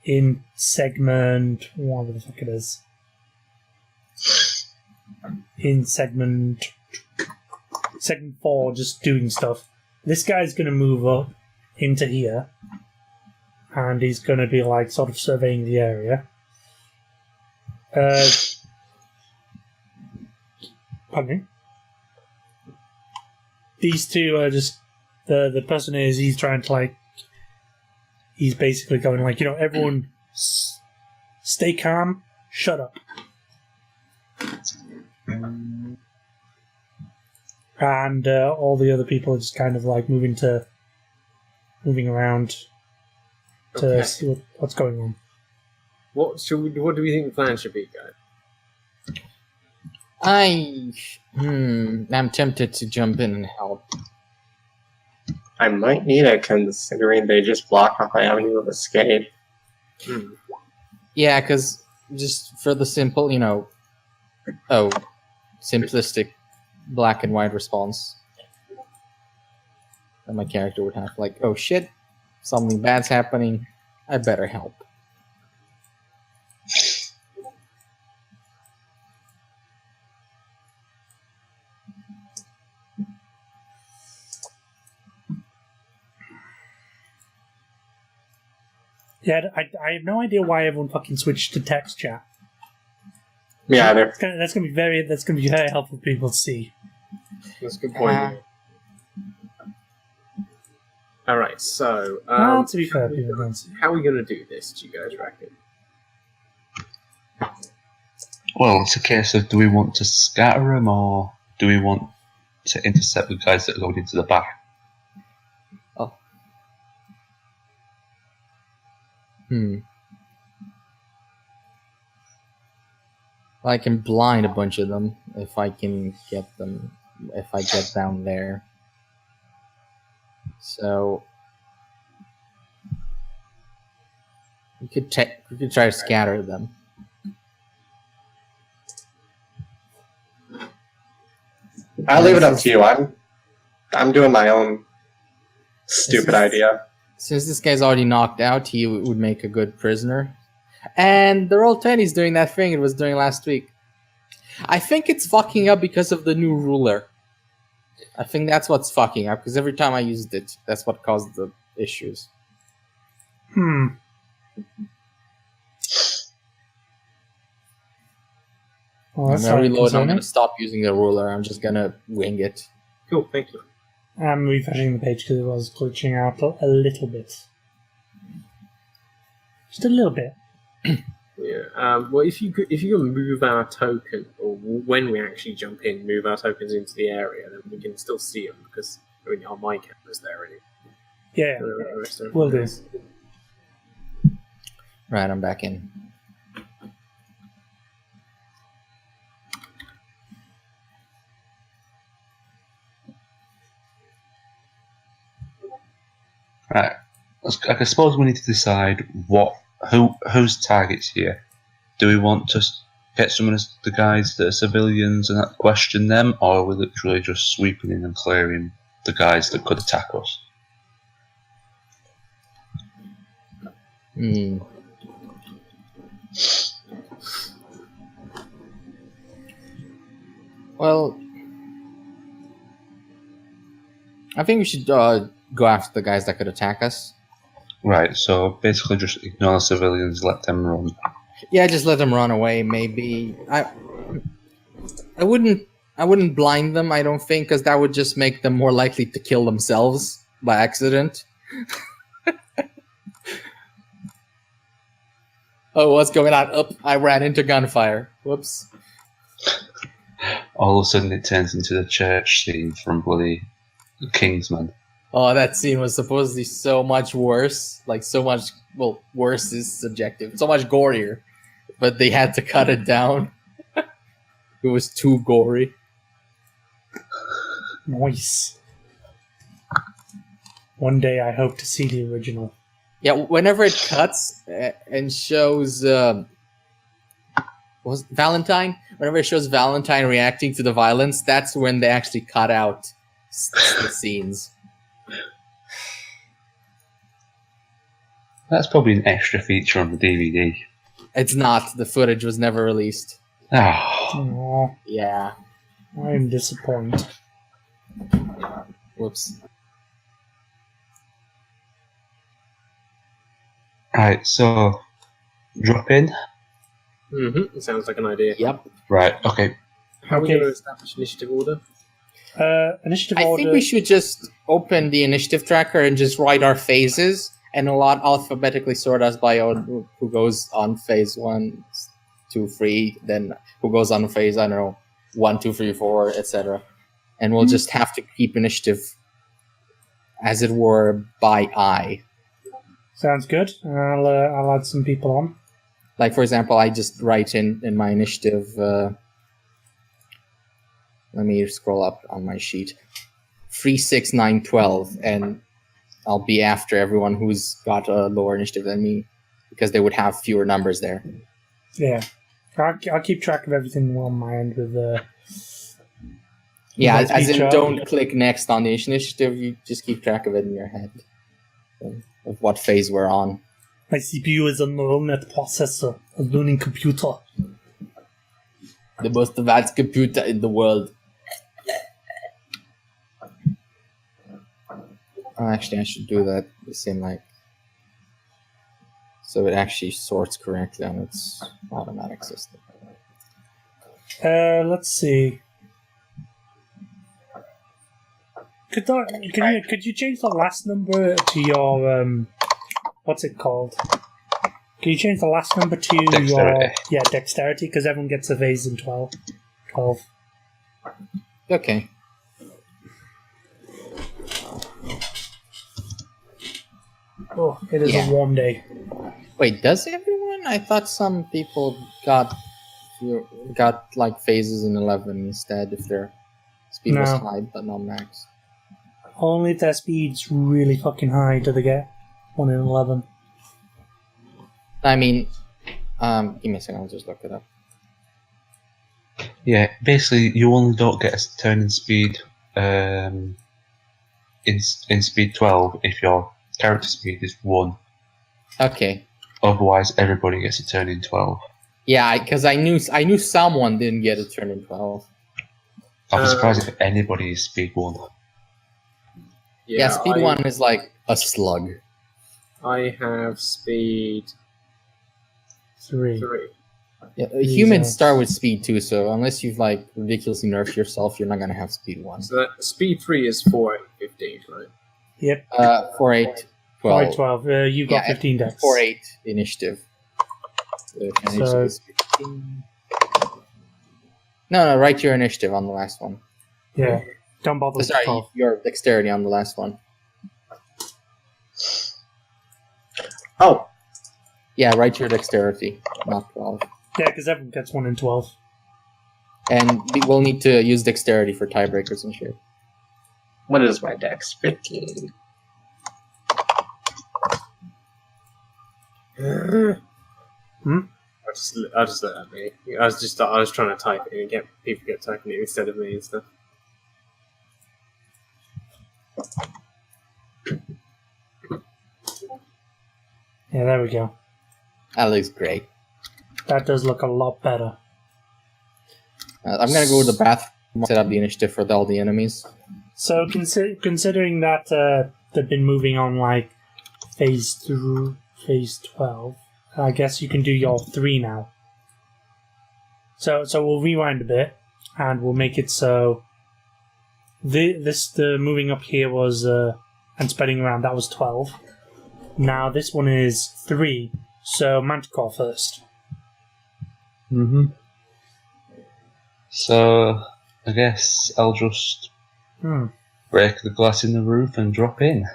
in segment, whatever the fuck it is. In segment 4, just doing stuff. This guy's going to move up into here, and he's going to be like sort of surveying the area. Pardon me. These two are just the person he's trying to like. He's basically going like, everyone, stay calm, shut up. And all the other people are just kind of like moving around to see what's going on. What do we think the plan should be, guys? I'm tempted to jump in and help. I might need it, considering they just block off my avenue of escape. Yeah, because just for the simple, simplistic black and white response that my character would have. Like, oh shit, something bad's happening, I better help. Yeah, I have no idea why everyone fucking switched to text chat. Yeah, That's gonna be very helpful for people to see. That's a good point. All right, so to be fair, people don't see. How are we going to do this? Do you guys reckon? Well, it's a case of, do we want to scatter them, or do we want to intercept the guys that are going into the back? I can blind a bunch of them if I can get them, if I get down there. So we could try to scatter them. I'll leave it up to you. I'm doing my own stupid idea. Since this guy's already knocked out, he would make a good prisoner. And the Roll20's doing that thing it was doing last week. I think it's fucking up because of the new ruler. I think that's what's fucking up, because every time I used it, that's what caused the issues. Well, When I reload, I'm going to stop using the ruler. I'm just going to wing it. Cool, thank you. I'm refreshing the page because it was glitching out a little bit. Just a little bit. Yeah. Well, if you can move our token, or when we actually jump in, move our tokens into the area, then we can still see them because our my camera's there already. Yeah, will do. Right, I'm back in. Right. I suppose we need to decide whose targets here. Do we want to get some of the guys that are civilians and question them, or are we literally just sweeping in and clearing the guys that could attack us? Well, I think we should go after the guys that could attack us. Right, so basically just ignore the civilians, let them run. Yeah, just let them run away. Maybe I wouldn't blind them. I don't think, because that would just make them more likely to kill themselves by accident. Oh, what's going on? Up, I ran into gunfire. Whoops. All of a sudden, it turns into the church scene from bloody Kingsman. Oh, that scene was supposedly so much worse. Like, so much... Well, worse is subjective. So much gorier. But they had to cut it down. It was too gory. Nice. One day I hope to see the original. Yeah, whenever it cuts and shows... was it Valentine? Whenever it shows Valentine reacting to the violence, that's when they actually cut out the scenes. That's probably an extra feature on the DVD. It's not. The footage was never released. Oh. Aww, Yeah. I'm disappointed. Whoops. Right, so drop in. It sounds like an idea. Yep. Right, okay. How are we Okay. going to establish initiative order? Initiative I order. think we should just open the initiative tracker and just write our phases and alphabetically sort us by who goes on phase 1, 2, 3, then who goes on phase, I don't know, 1, 2, 3, 4, etc. And we'll just have to keep initiative, as it were, by eye. Sounds good. I'll add some people on. Like, for example, I just write in my initiative... let me scroll up on my sheet. 3, 6, 9, 12, and I'll be after everyone who's got a lower initiative than me, because they would have fewer numbers there. Yeah. I'll keep track of everything on my end with Yeah, Let's as be in sure. don't click next on the initiative, you just keep track of it in your head. Of what phase we're on. my CPU is a neural net processor, a learning computer. The most advanced computer in the world. Oh, actually, I should do that the same, like... So it actually sorts correctly on its automatic system. Let's see. Could you change the last number to your what's it called? Can you change the last number to Dexterity. your dexterity? Because everyone gets a phase in 12. Okay. Oh, it is Yeah. a warm day. Wait, does everyone? I thought some people got like phases in 11 instead if their speed was No. high but not max. Only if their speed's really fucking high do they get 1 in 11. I mean, give me a second, I'll just look it up. Yeah, basically, you only don't get a turn in speed in speed 12 if your character speed is 1. Okay. Otherwise, everybody gets a turn in 12. Yeah, because I knew someone didn't get a turn in 12. I'd be surprised if anybody is speed 1. Yeah, speed 1 is like a slug. I have speed 3. 3. Yeah, humans Jesus. start with speed 2, so unless you've like ridiculously nerfed yourself, you're not gonna have speed 1. So that speed 3 is 4, 8, 15, right? Yep. 4, 8, 12. 12. You've got 15 dex. 4, 8 initiative. So- No, write your initiative on the last one. Yeah. Don't bother with Sorry, 12. your dexterity on the last one. Oh, Yeah, write your dexterity, not 12. Yeah, because everyone gets 1 in 12. And we'll need to use dexterity for tiebreakers and shit. what is my dex? 15. I'll just let that be. I was trying to type it and get people get typing it instead of me and stuff. Yeah, there we go. That looks great. That does look a lot better. I'm gonna go to the bathroom, set up the initiative for all the enemies. So, considering that they've been moving on like phase 12, I guess you can do your 3 now. So we'll rewind a bit, and we'll make it so the moving up here was and spreading around, that was 12. Now this one is 3, So, Manticore first. Mm-hmm. So, I guess I'll just break the glass in the roof and drop in.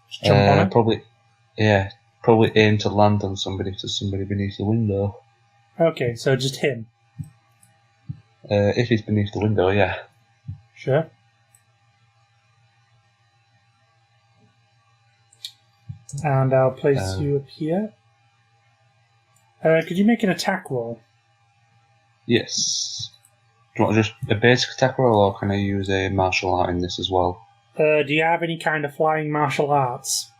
Just jump on it? Probably aim to land on somebody if there's somebody beneath the window. Okay, so just him. If he's beneath the window, yeah. Sure. And I'll place you up here. Could you make an attack roll? Yes. Do you want just a basic attack roll, or can I use a martial art in this as well? Do you have any kind of flying martial arts?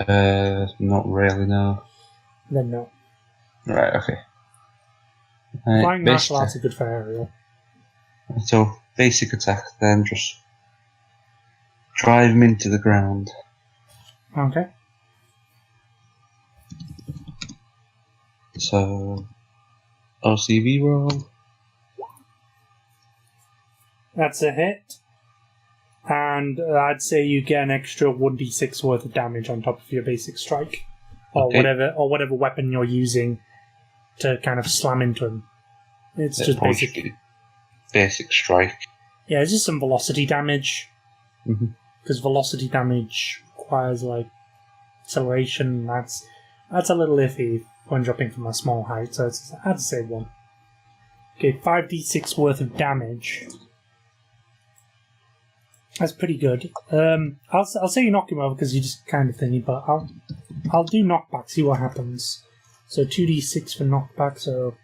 Not really, no. Then no. Right, okay. Flying martial arts are good for aerial. So, basic attack, then just drive him into the ground. Okay. So, OCV roll. That's a hit. And I'd say you get an extra 1d6 worth of damage on top of your basic strike. Or whatever weapon you're using to kind of slam into him. It's just basic strike. Yeah, it's just some velocity damage. Mm-hmm. Because velocity damage requires, like, acceleration. That's a little iffy when dropping from a small height, so I'd say 1. Okay, 5d6 worth of damage. That's pretty good. I'll say you knock him over because you just kind of thingy, but I'll do knockback, see what happens. So 2d6 for knockback, so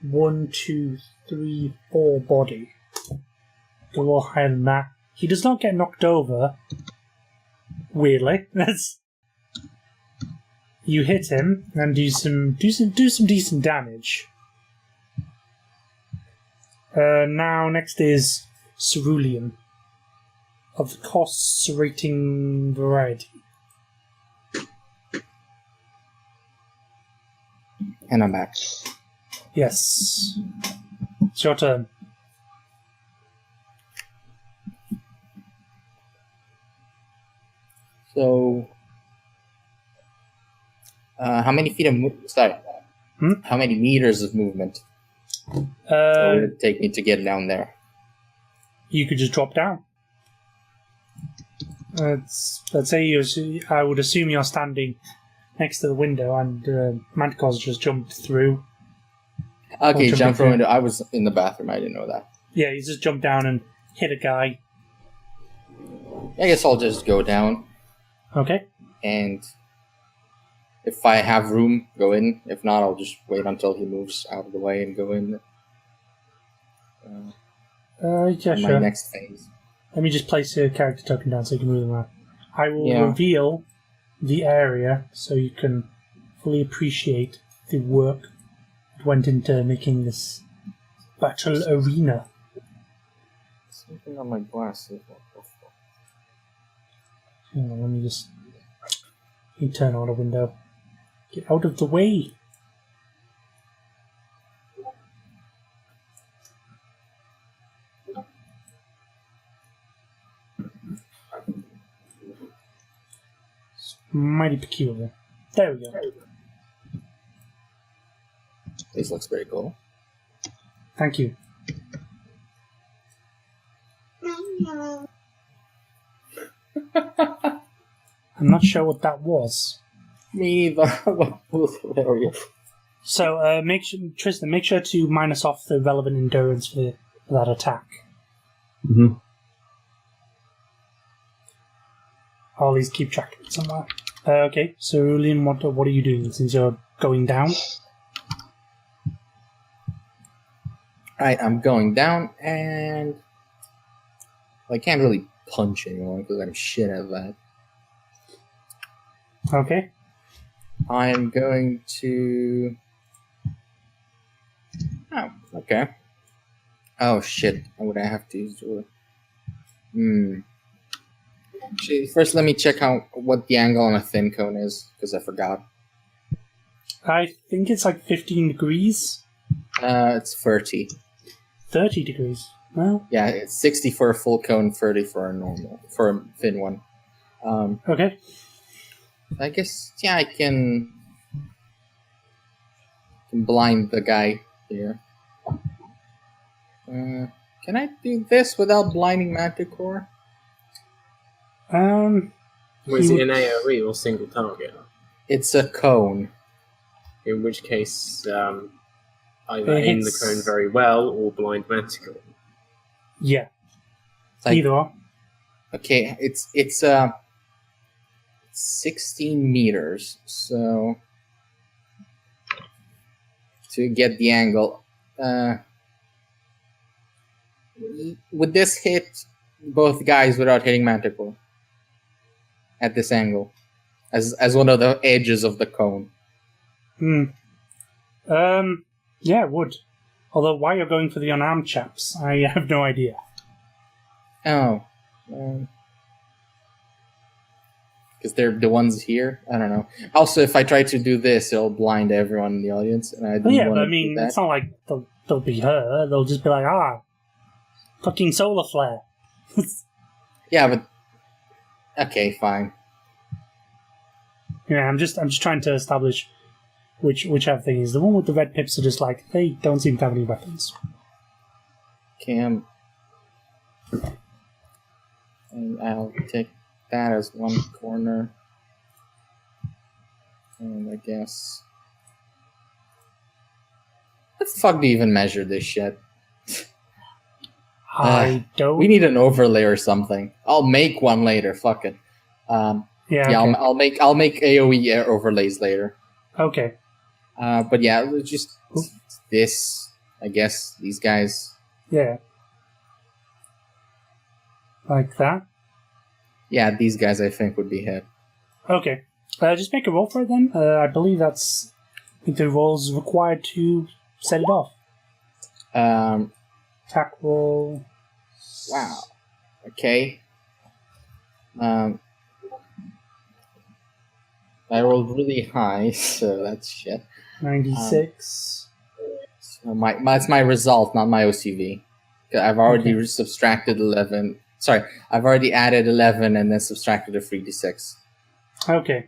1, 2, 3, 4 body. Go a little higher than that. He does not get knocked over. Weirdly, you hit him and do some decent damage. Now next is Cerulean of the Coruscating variety. And I'm back. Yes. It's your turn. So, how many feet of how many meters of movement would it take me to get down there? You could just drop down. Let's say I would assume you're standing next to the window, and Manticore's just jumped through. Okay, jump from window. I was in the bathroom. I didn't know that. Yeah, he's just jumped down and hit a guy. I guess I'll just go down. Okay. And if I have room, go in. If not, I'll just wait until he moves out of the way and go in. Yeah, my next phase. Let me just place a character token down so you can move them around. I will reveal the area so you can fully appreciate the work that went into making this battle arena. Something on my glasses. Hang on, let me just turn on the window. Get out of the way! It's mighty peculiar. There we go. This looks pretty cool. Thank you. I'm not sure what that was. Me either. That was hilarious. So, Tristan, make sure to minus off the relevant endurance for that attack. Mm-hmm. I'll at least keep track of it somewhere. Okay, so Cerulean, what are you doing since you're going down? Alright, I'm going down, and I can't really punch anyone because I'm shit at that. Okay. I'm going to... Oh, okay. Oh, shit. What would I have to use? Actually, first let me check what the angle on a thin cone is, because I forgot. I think it's like 15 degrees. It's 30. 30 degrees. Well... Yeah, it's 60 for a full cone, 30 for a thin one. Okay. I guess, yeah, I can can blind the guy here. Can I do this without blinding Manticore? Was it an AoE or single target? It's a cone. In which case, either aim the cone very well or blind Manticore. Yeah. Like, either or. Okay, it's 16 meters, so to get the angle, would this hit both guys without hitting Manticore at this angle, as one of the edges of the cone? Yeah, it would. Although, why you're going for the unarmed chaps, I have no idea. Oh. Because they're the ones here? I don't know. Also, if I try to do this, it'll blind everyone in the audience. And I don't Yeah, want but to I mean, do that. it's not like they'll be her. They'll just be like, fucking solar flare. Yeah, but... Okay, fine. Yeah, I'm just trying to establish whichever thing is. The one with the red pips are just like, they don't seem to have any weapons. Okay, and I'll take that as one corner. And I guess... How the fuck do you even measure this shit? I don't... We need an overlay or something. I'll make one later, fuck it. Yeah, yeah, okay. I'll make AoE overlays later. Okay. But yeah, just this, I guess, these guys. Yeah. Like that? Yeah, these guys I think would be hit. Okay. Just make a roll for it then. I believe I think the roll's required to set it off. Attack roll. Wow. Okay. I rolled really high, so that's shit. 96. So that's my result, not my OCV. I've already subtracted 11. Sorry, I've already added 11 and then subtracted a 3d6. Okay.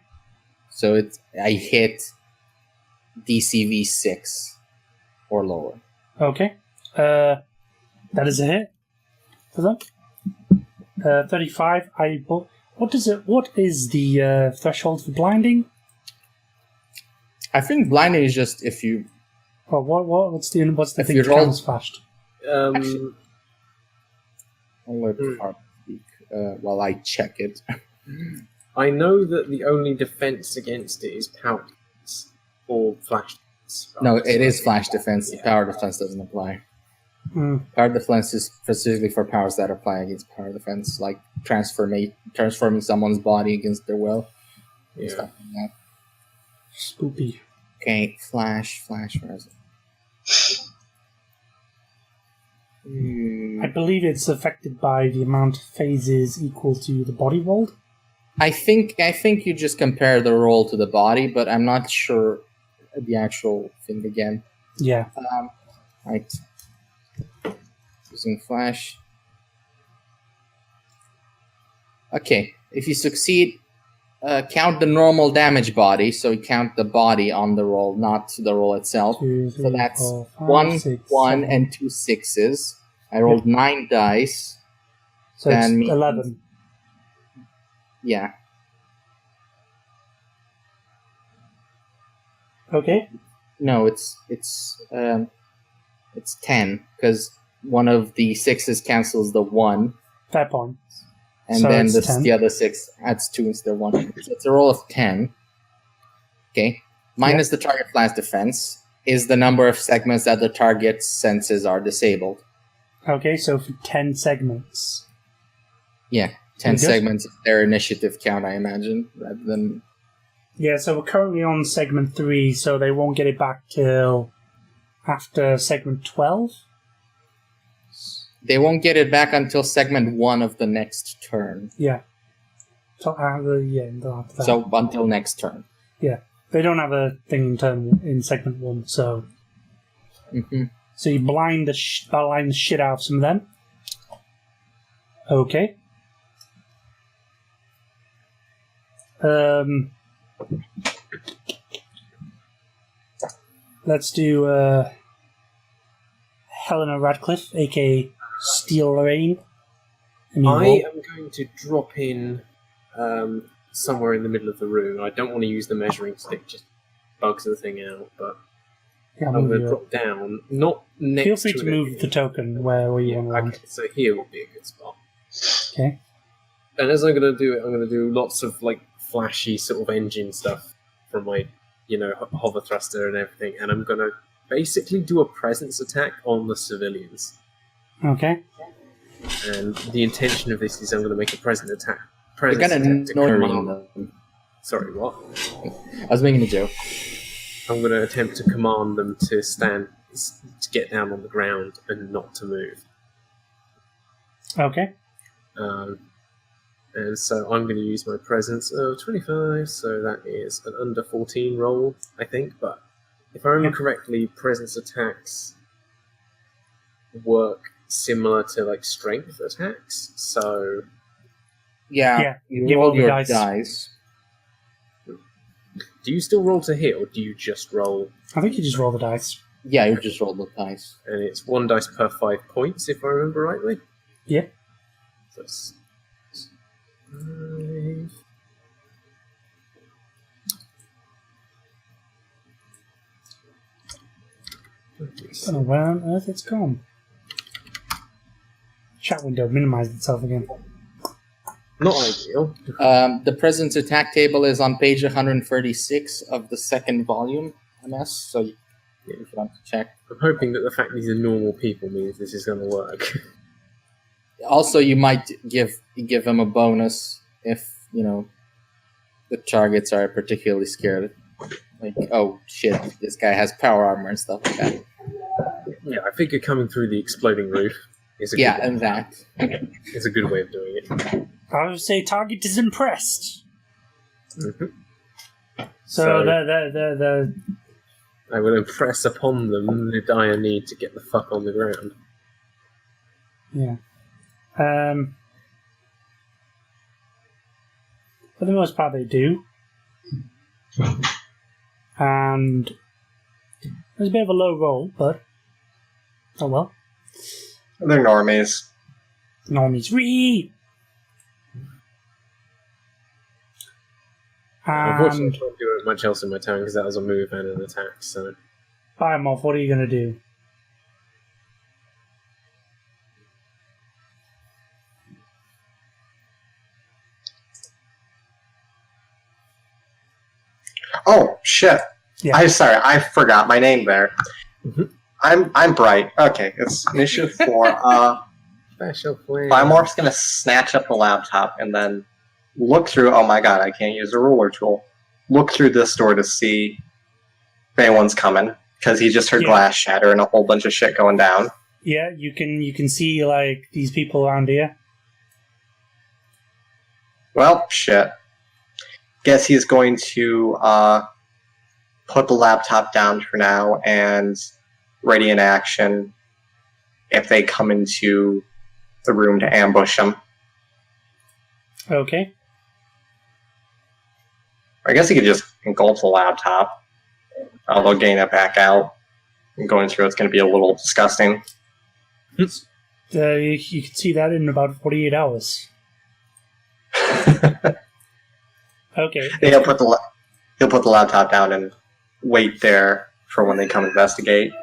So I hit DCV 6 or lower. Okay. That is a hit for them. 35. What is the threshold for blinding? I think blinding is just if you... Well, what's the if thing you that roll- counts flashed? I'll let Harp speak while I check it. I know that the only defense against it is power defense or flash defense. No, it is flash defense. Yeah. Power defense doesn't apply. Hmm. Power defense is specifically for powers that apply against power defense, like transforming someone's body against their will. And Yeah. stuff like that. Spoopy. Okay, flash, where is it? I believe it's affected by the amount of phases equal to the body rolled. I think you just compare the roll to the body, but I'm not sure the actual thing again. Yeah. Right. Using flash. Okay, if you succeed, count the normal damage body, so you count the body on the roll, not the roll itself. 2, 3, So that's 4, 5, 1, 6, 1, 7. and 2 6s. I rolled 9 dice. So it's that means- 11. Yeah. Okay. No, it's 10 because one of the 6s cancels the 1, Fair point. and So then it's 10. the other 6 adds 2 instead of 1. So it's a roll of 10. Okay. Minus the target flash defense is the number of segments that the target's senses are disabled. Okay, so for 10 segments. Yeah, 10 Good. segments is their initiative count, I imagine, rather than... Yeah, so we're currently on segment 3, so they won't get it back till after segment 12. They won't get it back until segment 1 of the next turn. Yeah. So, until after that. So until next turn. Yeah. They don't have a thing in segment 1, so... Mm-hmm. So you blind the shit out of some of them. Okay. let's do Helena Radcliffe, aka Steel Lorraine. I am going to drop in somewhere in the middle of the room. I don't want to use the measuring stick, just bugs the thing out, but Yeah, I'm going to drop down, not next to Feel free to move the token where you want. Okay, so here would be a good spot. Okay. And as I'm going to do it, I'm going to do lots of like flashy sort of engine stuff from my, hover thruster and everything, and I'm going to basically do a presence attack on the civilians. Okay. And the intention of this is I'm going to make a presence attack. You're gonna command them. Sorry, what? I was making a joke. I'm going to attempt to command them to get down on the ground and not to move. Okay. And so I'm going to use my presence of 25, so that is an under 14 roll, I think. But if I remember correctly, presence attacks work similar to like strength attacks. So Yeah, you roll your dice. do you still roll to hit, or do you just roll? I think you just roll the dice. Yeah, you just roll the dice. And it's 1 dice per 5 points, if I remember rightly. Yeah. So that's 5. I don't know where on earth it's gone. Chat window minimized itself again. Not ideal. The presence attack table is on page 136 of the second volume, MS, so if you want to check. I'm hoping that the fact these are normal people means this is going to work. Also, you might give them a bonus if, the targets are particularly scared. Like, oh shit, this guy has power armor and stuff like that. Yeah, I figure coming through the exploding roof is a Yeah, good and that. It's a good way of doing it. I would say target is impressed. Mm-hmm. So the I will impress upon them the dire need to get the fuck on the ground. yeah. For the most part, they do. And there's a bit of a low roll, but oh well. They're normies. Normies re. Unfortunately, And I can't do much else in my turn because that was a move and an attack. So Biomorph, what are you going to do? Oh shit! Yeah. I forgot my name there. Mhm. I'm Bright. Okay, it's initiative 4. special flame. Biomorph's gonna snatch up the laptop and then look through. Oh my god, I can't use the ruler tool. Look through this door to see if anyone's coming because he just heard glass shatter and a whole bunch of shit going down. Yeah, you can see like these people around here. Well, shit. Guess he's going to put the laptop down for now and ready in action if they come into the room to ambush him. Okay. I guess he could just engulf the laptop. Although getting it back out and going through it's going to be a little disgusting. You can see that in about 48 hours. Okay. He'll put the laptop down and wait there for when they come investigate.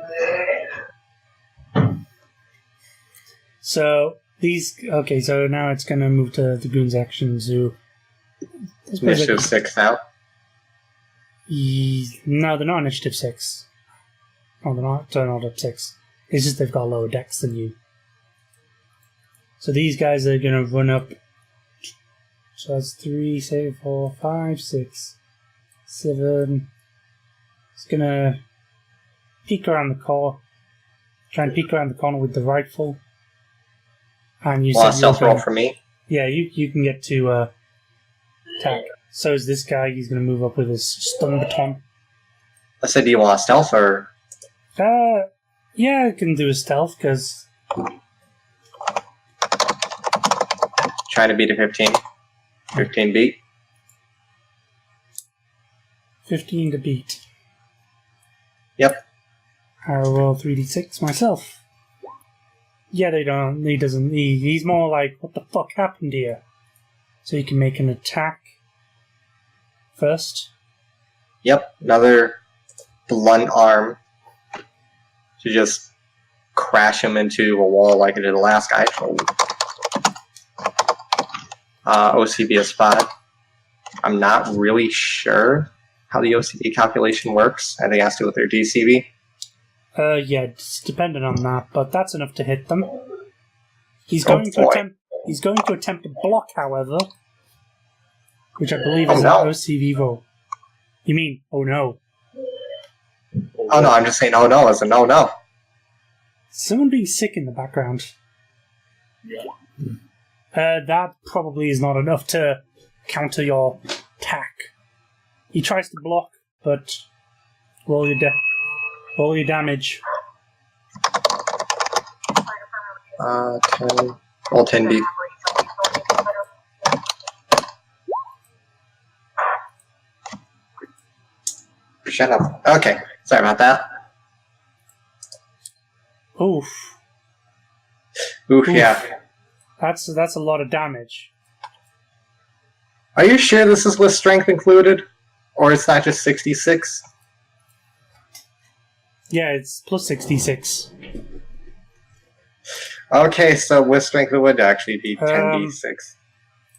So so now it's gonna move to the goons' actions. Who Initiative 6 now. No, they're not initiative 6. Oh, they're not up 6. It's just they've got lower decks than you. So these guys are gonna run up. So that's 3, 4, 5, 6, 7. It's gonna peek around the corner. Try and peek around the corner with the rifle. And you Want a stealth roll for me? Yeah, you can get to attack. So is this guy. He's going to move up with his stun baton. I said, do you want a stealth or? Yeah, I can do a stealth because Trying to beat a 15. 15 beat. 15 to beat. Yep. I'll roll 3d6 myself. Yeah, they don't. He doesn't. He's more like, what the fuck happened here? So you can make an attack first. Yep, another blunt arm to just crash him into a wall like I did the last guy. OCB is 5. I'm not really sure how the OCB calculation works. I think it has to do with their DCB. Yeah, it's dependent on that, but that's enough to hit them. He's going to attempt to block, however, which I believe is an OCV roll. You mean, oh no? Oh no, I'm just saying, oh no, as a no. Someone being sick in the background. That probably is not enough to counter your attack. He tries to block, but roll your damage. 10. Roll 10d. Shut up. Okay, sorry about that. Oof. Oof, yeah. That's a lot of damage. Are you sure this is with strength included? Or it's not just 66? Yeah, it's plus 66. Okay, so with strength it would actually be 10d6.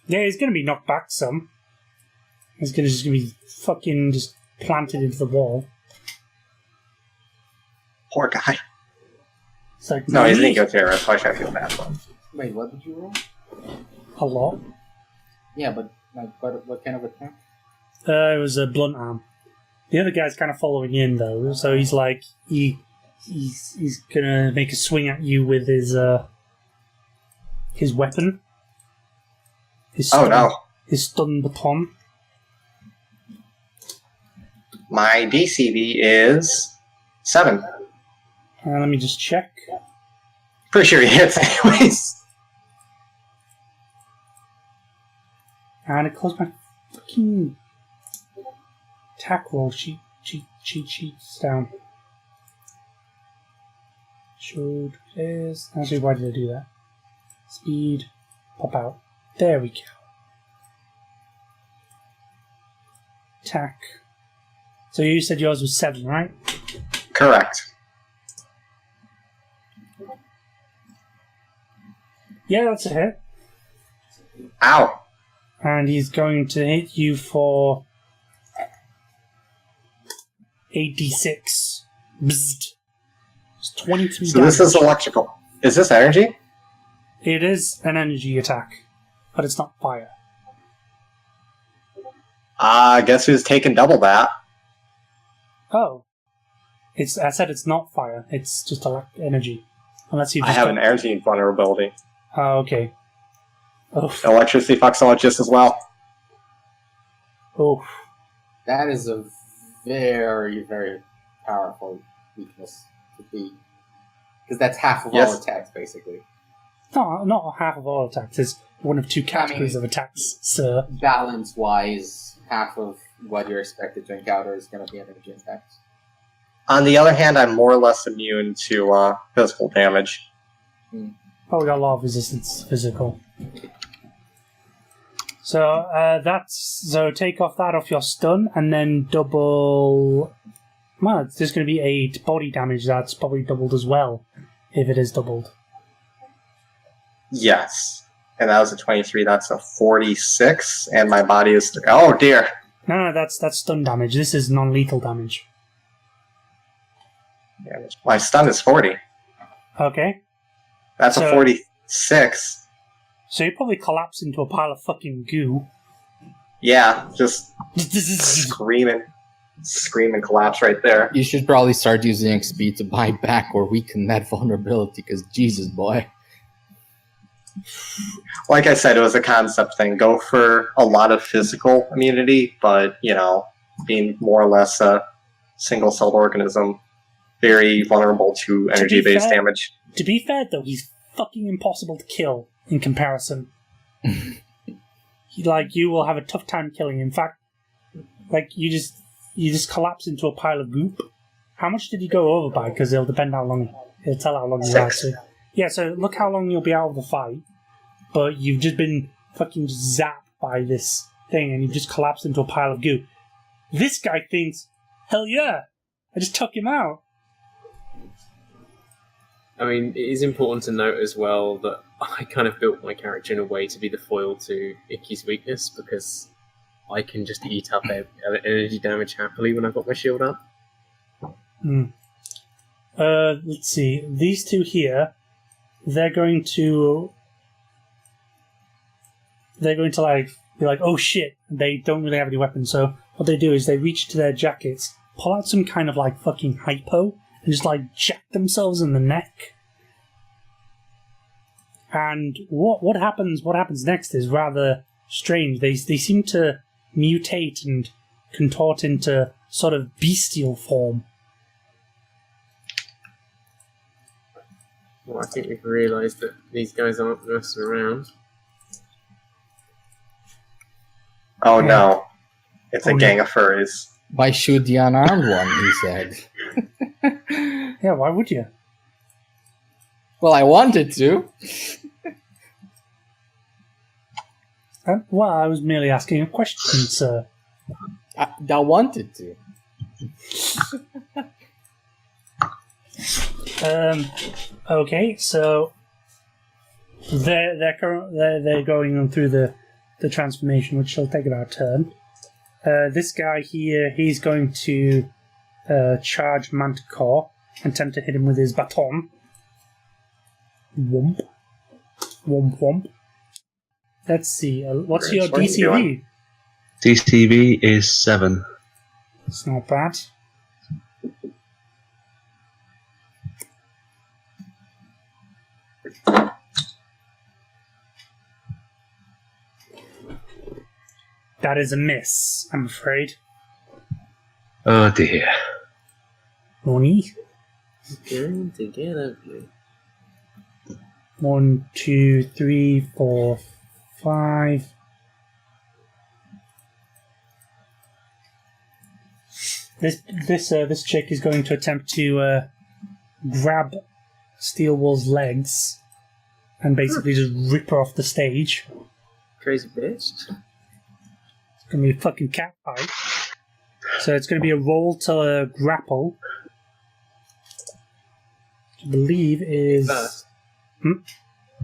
Yeah, he's gonna be knocked back some. He's just gonna be fucking just planted into the wall. Poor guy. It's like, No, he's an eco-terrorist. Why should I feel bad for him? Wait, what did you roll? A lot. Yeah, but like, what kind of attack? It was a blunt arm. The other guy's kind of following in though, so he's like he's gonna make a swing at you with his weapon. His stun baton. My DCB is 7. Let me just check. Pretty sure he hits anyways. And it closed my fucking attack roll sheets down. Showed players. Actually, why did I do that? Speed, pop out. There we go. Attack. So you said yours was 7, right? Correct. Yeah, that's a hit. Ow. And he's going to hit you for 8d6. Bzzzt. It's 23 So damage. this is electrical. Is this energy? It is an energy attack, but it's not fire. Guess who's taking double that? Oh. I said it's not fire, it's just energy. Unless you I have an energy vulnerability. Oh, okay. Oh. Electricity fucks someone just as well. Oh. That is a very, very powerful weakness to be. Because that's half of all attacks, basically. No, not half of all attacks. It's one of 2 categories of attacks, sir. Balance-wise, half of what you're expected to encounter is going to be energy attacks. On the other hand, I'm more or less immune to physical damage. Oh, we got a lot of resistance to physical. So so take off that off your stun, and then double. Well, there's going to be 8 body damage. That's probably doubled as well, if it is doubled. Yes, and that was a 23. That's a 46, and my body is. Oh dear. No, that's stun damage. This is non-lethal damage. My stun is 40. Okay. That's a 46. So you probably collapse into a pile of fucking goo. Yeah, just scream and collapse right there. You should probably start using XP to buy back or weaken that vulnerability, because Jesus, boy. Like I said, it was a concept thing. Go for a lot of physical immunity, but, being more or less a single-celled organism, very vulnerable to energy-based damage. To be fair, though, he's fucking impossible to kill in comparison. You will have a tough time killing. In fact, you just collapse into a pile of goop, How much did you go over by? Because it'll depend how long. It'll tell how long you are. 6. So, yeah, so look how long you'll be out of the fight, but you've just been fucking zapped by this thing, and you've just collapsed into a pile of goo. This guy thinks, hell yeah, I just took him out. I mean, it is important to note as well that I kind of built my character in a way to be the foil to Ikky's weakness, because I can just eat up energy damage happily when I've got my shield up. Let's see. These two here, they're going to like be like, oh shit. They don't really have any weapons, so what they do is they reach to their jackets, pull out some kind of like fucking hypo, and just like jack themselves in the neck. And what happens next is rather strange. They seem to mutate and contort into sort of bestial form. Well, I think we've realised that these guys aren't messing around. Oh no. It's a gang of furries. Why shoot the unarmed one, he said. Yeah, why would you? Well, I wanted to. Well, I was merely asking a question, sir. I wanted to. Okay, so they're going on through the transformation, which will take about a turn. This guy here, he's going to charge Manticore and attempt to hit him with his baton. Womp. Womp womp. Let's see, what's your DCV? DCV is 7. It's not bad. That is a miss, I'm afraid. Oh dear. Ronnie? Going to get ugly. 1, 2, 3, 4, 5. This chick is going to attempt to grab Steelwool's legs and basically just rip her off the stage. Crazy bitch. It's gonna be a fucking cat fight. So it's gonna be a roll to grapple. Which I believe is First.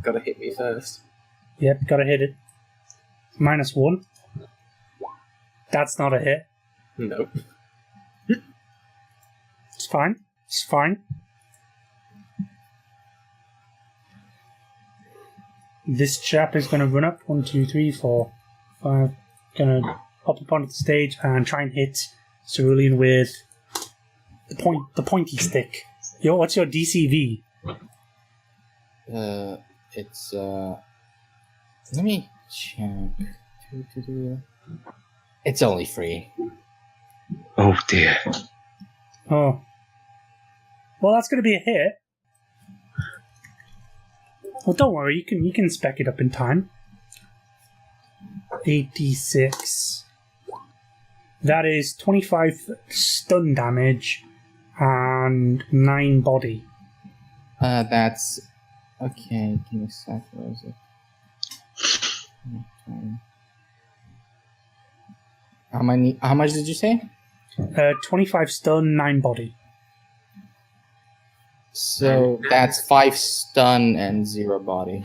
Gotta hit me first. Yep, gotta hit it. -1. That's not a hit. Nope. It's fine. It's fine. This chap is going to run up. 1, 2, 3, 4, 5. Going to hop up onto the stage and try and hit Cerulean with the pointy stick. What's your DCV? It's let me check. It's only 3. Oh dear. Oh. Well, that's going to be a hit. Well, don't worry, you can spec it up in time. 86. That is 25 stun damage and 9 body. That's okay. Give me a sec. Where is it? Okay. How much did you say? 25 stun, 9 body. So that's 5 stun and 0 body.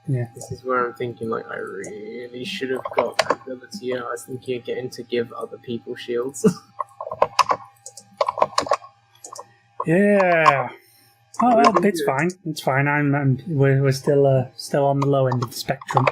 Yeah. This is where I'm thinking, like, I really should have got that ability out. I was thinking of getting to give other people shields. Yeah. Oh, well, it's fine. It's fine. We're still on the low end of the spectrum.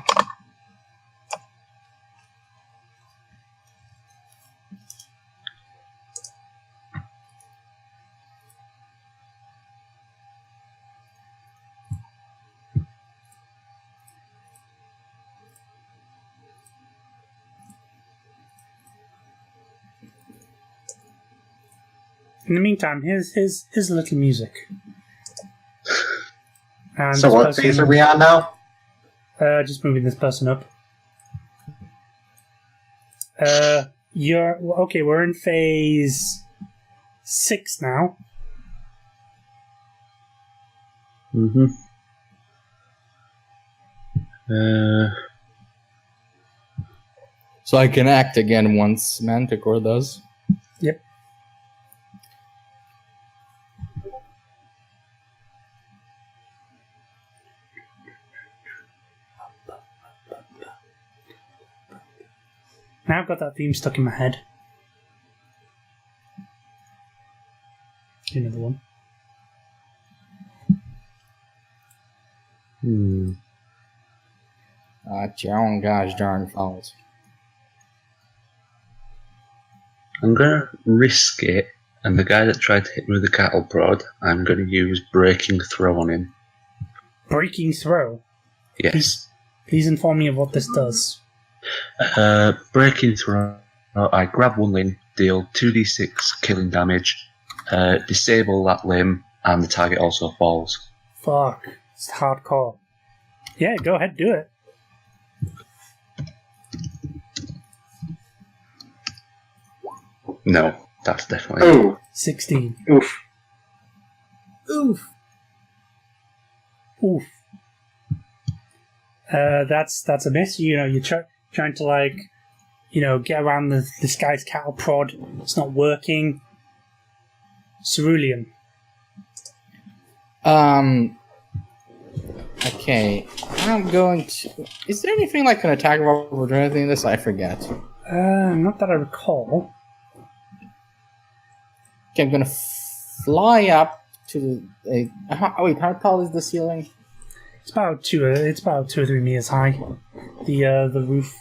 In the meantime, here's a little music. And So what phase are we on now? Just moving this person up. We're in phase 6 now. Mm-hmm. So I can act again once Manticore does. Yep. Now I've got that theme stuck in my head. Another one. It's your own gosh darn fault. I'm going to risk it, and the guy that tried to hit me with the cattle prod, I'm going to use Breaking Throw on him. Breaking Throw? Yes. Please inform me of what this does. Breaking Throw, I grab one limb, deal 2d6 killing damage, disable that limb, and the target also falls. Fuck. It's hardcore. Yeah, go ahead, do it. No, that's definitely... Ooh. 16. Oof. Oof. Oof. That's a miss. You know, you're trying to, like, you know, get around this guy's cattle prod. It's not working. Cerulean. Okay. I'm going to... Is there anything like an attack of opportunity in this? I forget. Not that I recall. Okay, I'm gonna fly up to the... wait, how tall is the ceiling? It's about 2 or 3 meters high. The roof.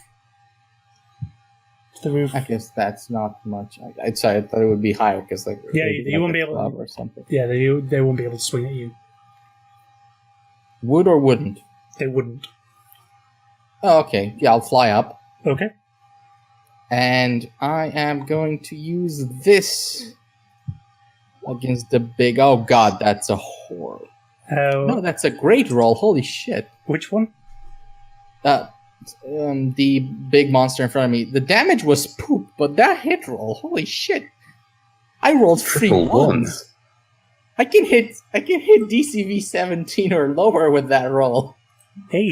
The roof. I guess that's not much. I thought it would be higher because like you won't be able to, or something. Yeah, they won't be able to swing at you. Would or wouldn't? They wouldn't. Oh, okay. Yeah, I'll fly up. Okay. And I am going to use this against the big... Oh god, that's a horror. No, that's a great roll. Holy shit. Which one? The big monster in front of me. The damage was poop, but that hit roll, holy shit. I rolled 3 ones. I can hit DCV 17 or lower with that roll. Hey,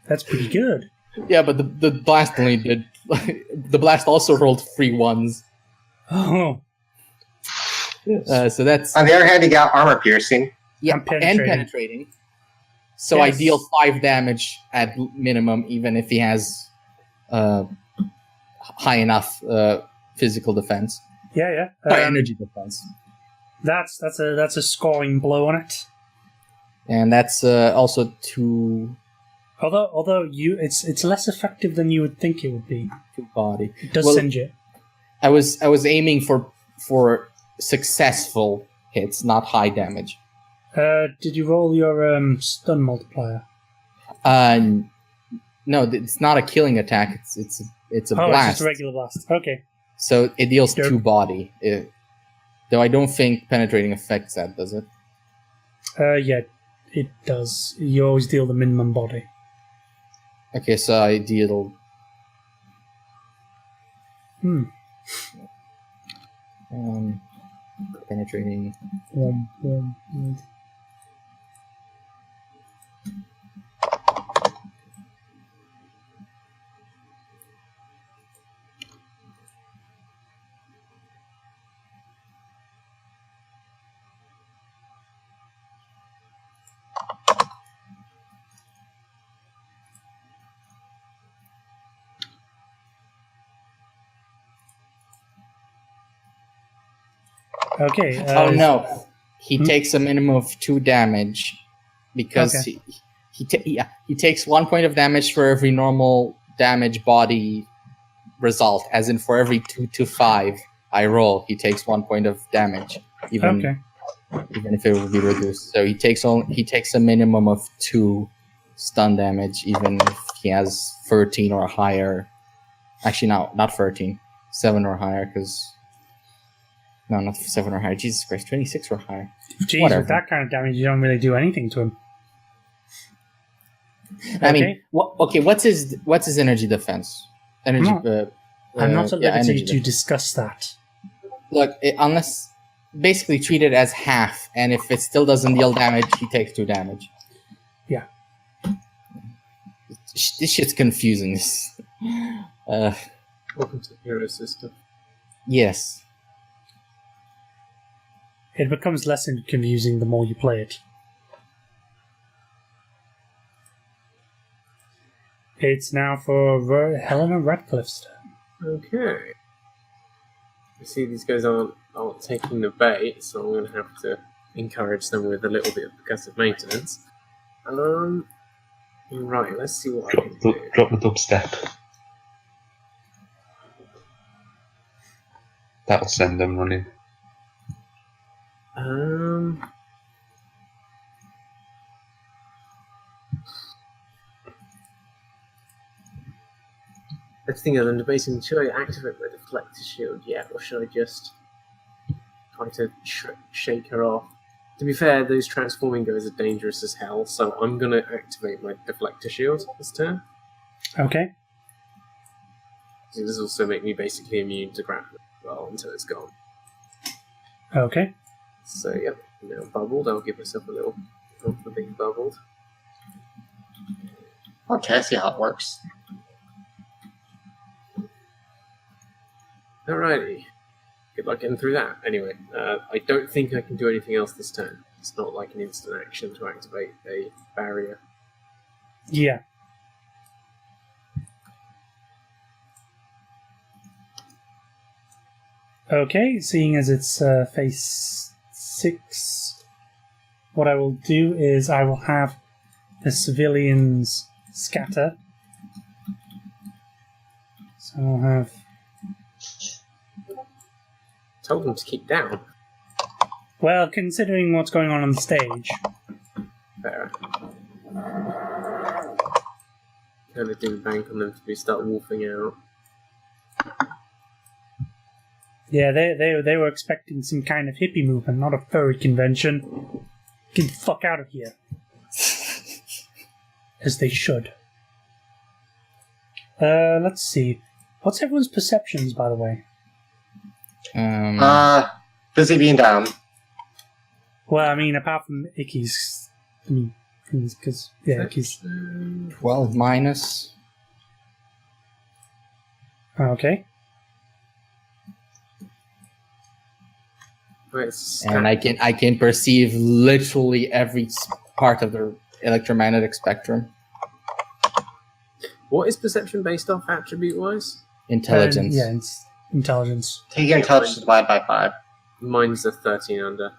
that's pretty good. Yeah, but the blast only did... the blast also rolled 3 ones. Oh. So that's... On the other hand, you got armor piercing. Yeah, and penetrating. So yes. I deal 5 damage at minimum, even if he has high enough physical defense. Yeah. Energy defense. That's a scoring blow on it. And that's also 2. Although it's less effective than you would think it would be. 2 body. It does singe it. I was aiming for successful hits, not high damage. Did you roll your stun multiplier? No, it's not a killing attack. It's a blast. It's just a regular blast. Okay. So it deals 2 body. Though I don't think penetrating affects that, does it? Yeah, it does. You always deal the minimum body. Okay, so I deal... penetrating... Okay. Oh no, he takes a minimum of 2 damage because he takes 1 point of damage for every normal damage body result. As in, for every 2 to 5 I roll, he takes 1 point of damage, even if it will be reduced. So he takes a minimum of 2 stun damage, even if he has 13 or higher. Actually, no, not 13, 7 or higher, because. No, not 7 or higher. Jesus Christ, 26 or higher. Jeez, with that kind of damage, you don't really do anything to him. I mean, what's his energy defense? I'm not at liberty to discuss that. Look, unless basically treat it as half, and if it still doesn't deal damage, he takes 2 damage. Yeah. This shit's confusing. Welcome to Hero System. Yes. It becomes less confusing the more you play it. It's now for Helena Radcliffe's turn. Okay. I see these guys aren't taking the bait, so I'm going to have to encourage them with a little bit of progressive maintenance. Right, let's see what I can do. Drop the dubstep. That'll send them running. Let's think I'm debating, should I activate my deflector shield yet, or should I just try to shake her off? To be fair, those transforming guys are dangerous as hell, so I'm going to activate my deflector shield this turn. Okay. So this also make me basically immune to grappling as well until it's gone. Okay. So, yep, now bubbled. I'll give myself a little being bubbled. Okay, I see how it works. Alrighty. Good luck getting through that. Anyway, I don't think I can do anything else this turn. It's not like an instant action to activate a barrier. Yeah. Okay, seeing as it's phase 6, what I will do is I will have the civilians scatter. So I'll have... Told them to keep down. Well, considering what's going on the stage. Fair. Kind of didn't bank on them to start wolfing out. Yeah, they were expecting some kind of hippie movement, not a furry convention. Get the fuck out of here. As they should. Let's see. What's everyone's perceptions, by the way? Busy being down. Well, I mean, apart from Ikky's... I mean, because... Yeah, Ikky's... 12 minus. Okay. And I can perceive literally every part of the electromagnetic spectrum. What is perception based off attribute-wise? Intelligence. Yeah, it's intelligence. Take your intelligence divided by 5. Mine's a 13 under.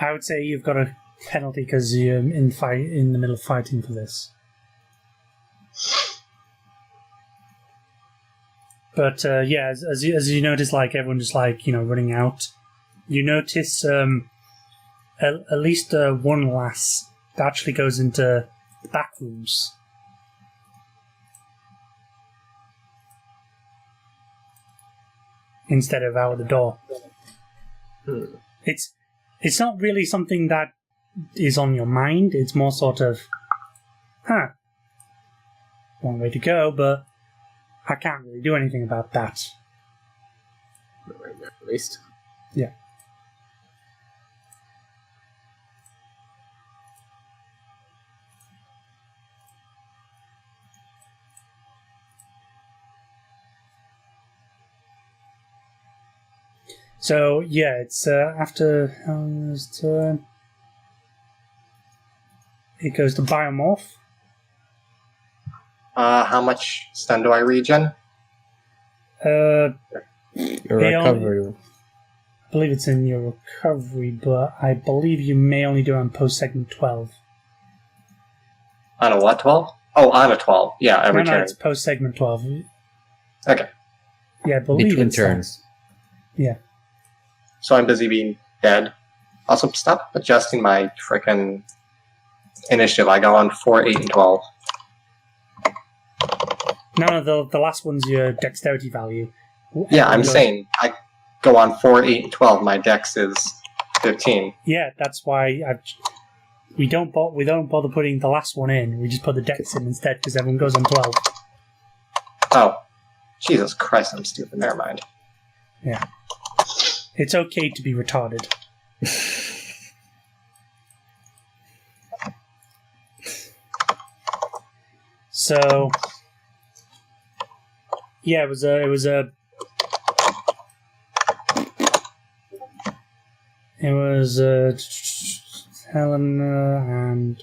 I would say you've got a penalty because you're in the middle of fighting for this. But yeah, as you notice, like everyone just like running out. You notice at least one lass that actually goes into the back rooms. Instead of out the door. It's not really something that is on your mind. It's more sort of, one way to go, but I can't really do anything about that. Not right now, at least. Yeah. So, yeah, it's after Helena's turn. It goes to Biomorph. How much stun do I regen? Your recovery. I believe it's in your recovery, but I believe you may only do it on post-segment 12. On a what, 12? Oh, on a 12. Yeah, every turn. No, it's post-segment 12. Okay. Yeah, I believe Between it's turns. Yeah. So I'm busy being dead. Also, stop adjusting my frickin' initiative. I go on 4, 8, and 12. No, the last one's your dexterity value. Yeah, I'm saying I go on 4, 8, and 12. My dex is 15. Yeah, that's why we don't bother putting the last one in. We just put the dex in instead because everyone goes on 12. Oh. Jesus Christ, I'm stupid. Never mind. Yeah. It's okay to be retarded. So, yeah, it was Helena and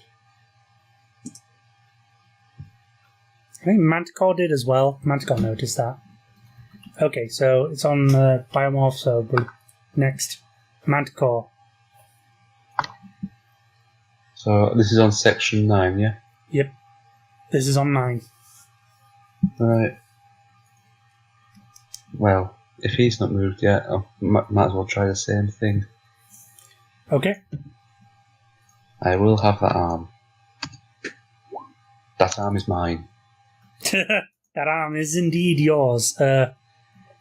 I think Manticore did as well. Manticore noticed that. Okay, so it's on Biomorph, so next. Manticore. So this is on section 9, yeah? Yep. This is on 9. Right. Well, if he's not moved yet, I might as well try the same thing. Okay. I will have that arm. That arm is mine. That arm is indeed yours.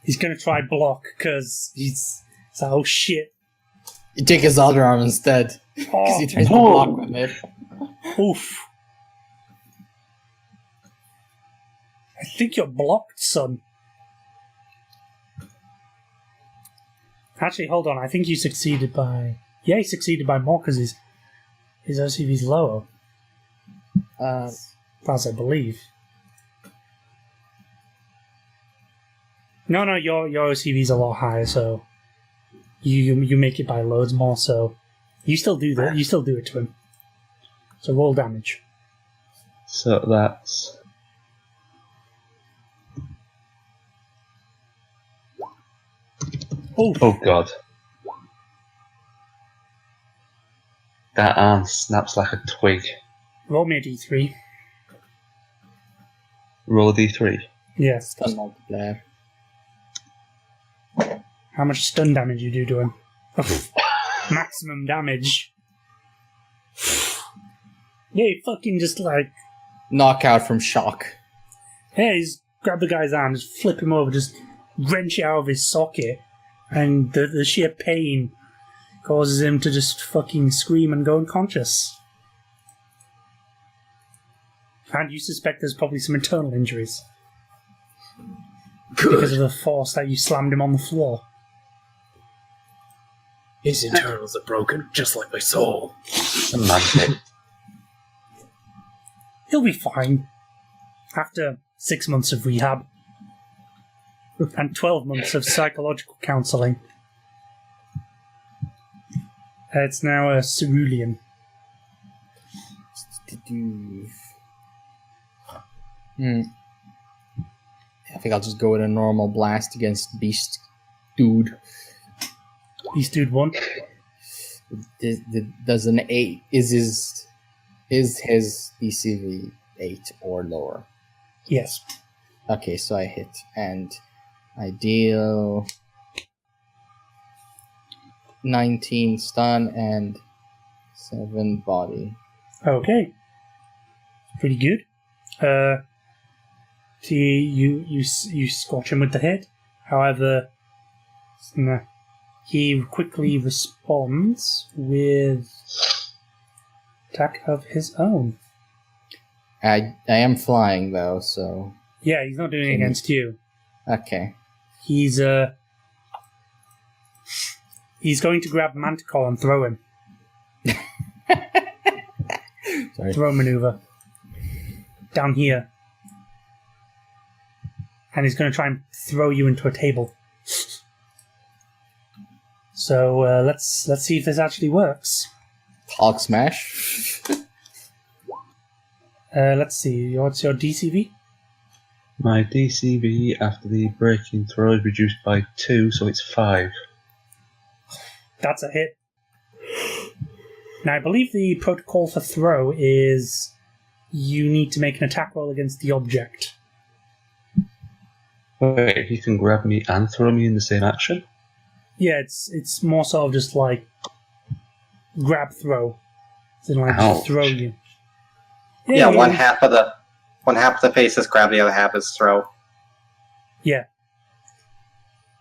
He's going to try block because he's like, oh shit. You take his other arm instead. Because he tries to block with it. Oof. I think you're blocked, son. Actually, hold on. I think you succeeded by... Yeah, he succeeded by more because his OCV's lower. As I believe. No, your OCV's a lot higher, so you make it by loads more. So you still do that. You still do it to him. So roll damage. So that's... Oh god. That arm snaps like a twig. Roll me a d3. Roll a d3. Yes. Stun multiplier. How much stun damage you do to him? Maximum damage. Yeah, you fucking just like... Knockout from shock. Yeah, he's grab the guy's arm, just flip him over, just wrench it out of his socket, and the sheer pain causes him to just fucking scream and go unconscious. And you suspect there's probably some internal injuries. Good. Because of the force that you slammed him on the floor. His internals are broken, just like my soul. Semantic. He'll be fine. After 6 months of rehab. And 12 months of psychological counselling. It's now a Cerulean. I think I'll just go with a normal blast against Beast Dude. Beast Dude 1. Does an 8... Is his DCV 8 or lower? Yes. Okay, so I hit. And I deal 19 stun and 7 body. Okay. Pretty good. You scorch him with the hit. However, he quickly responds with attack of his own. I am flying though, so yeah, he's not doing it against you. Okay. He's going to grab Manticore and throw him. Sorry. Throw maneuver down here, and he's going to try and throw you into a table. So let's see if this actually works. Hulk smash. Let's see. What's your DCV? My DCV after the breaking throw is reduced by 2, so it's 5. That's a hit. Now, I believe the protocol for throw is you need to make an attack roll against the object. Wait, he can grab me and throw me in the same action? Yeah, it's more sort of just like grab throw. It's like Ouch. just throw you. Yeah, one half of the face is grab, the other half is throw. Yeah.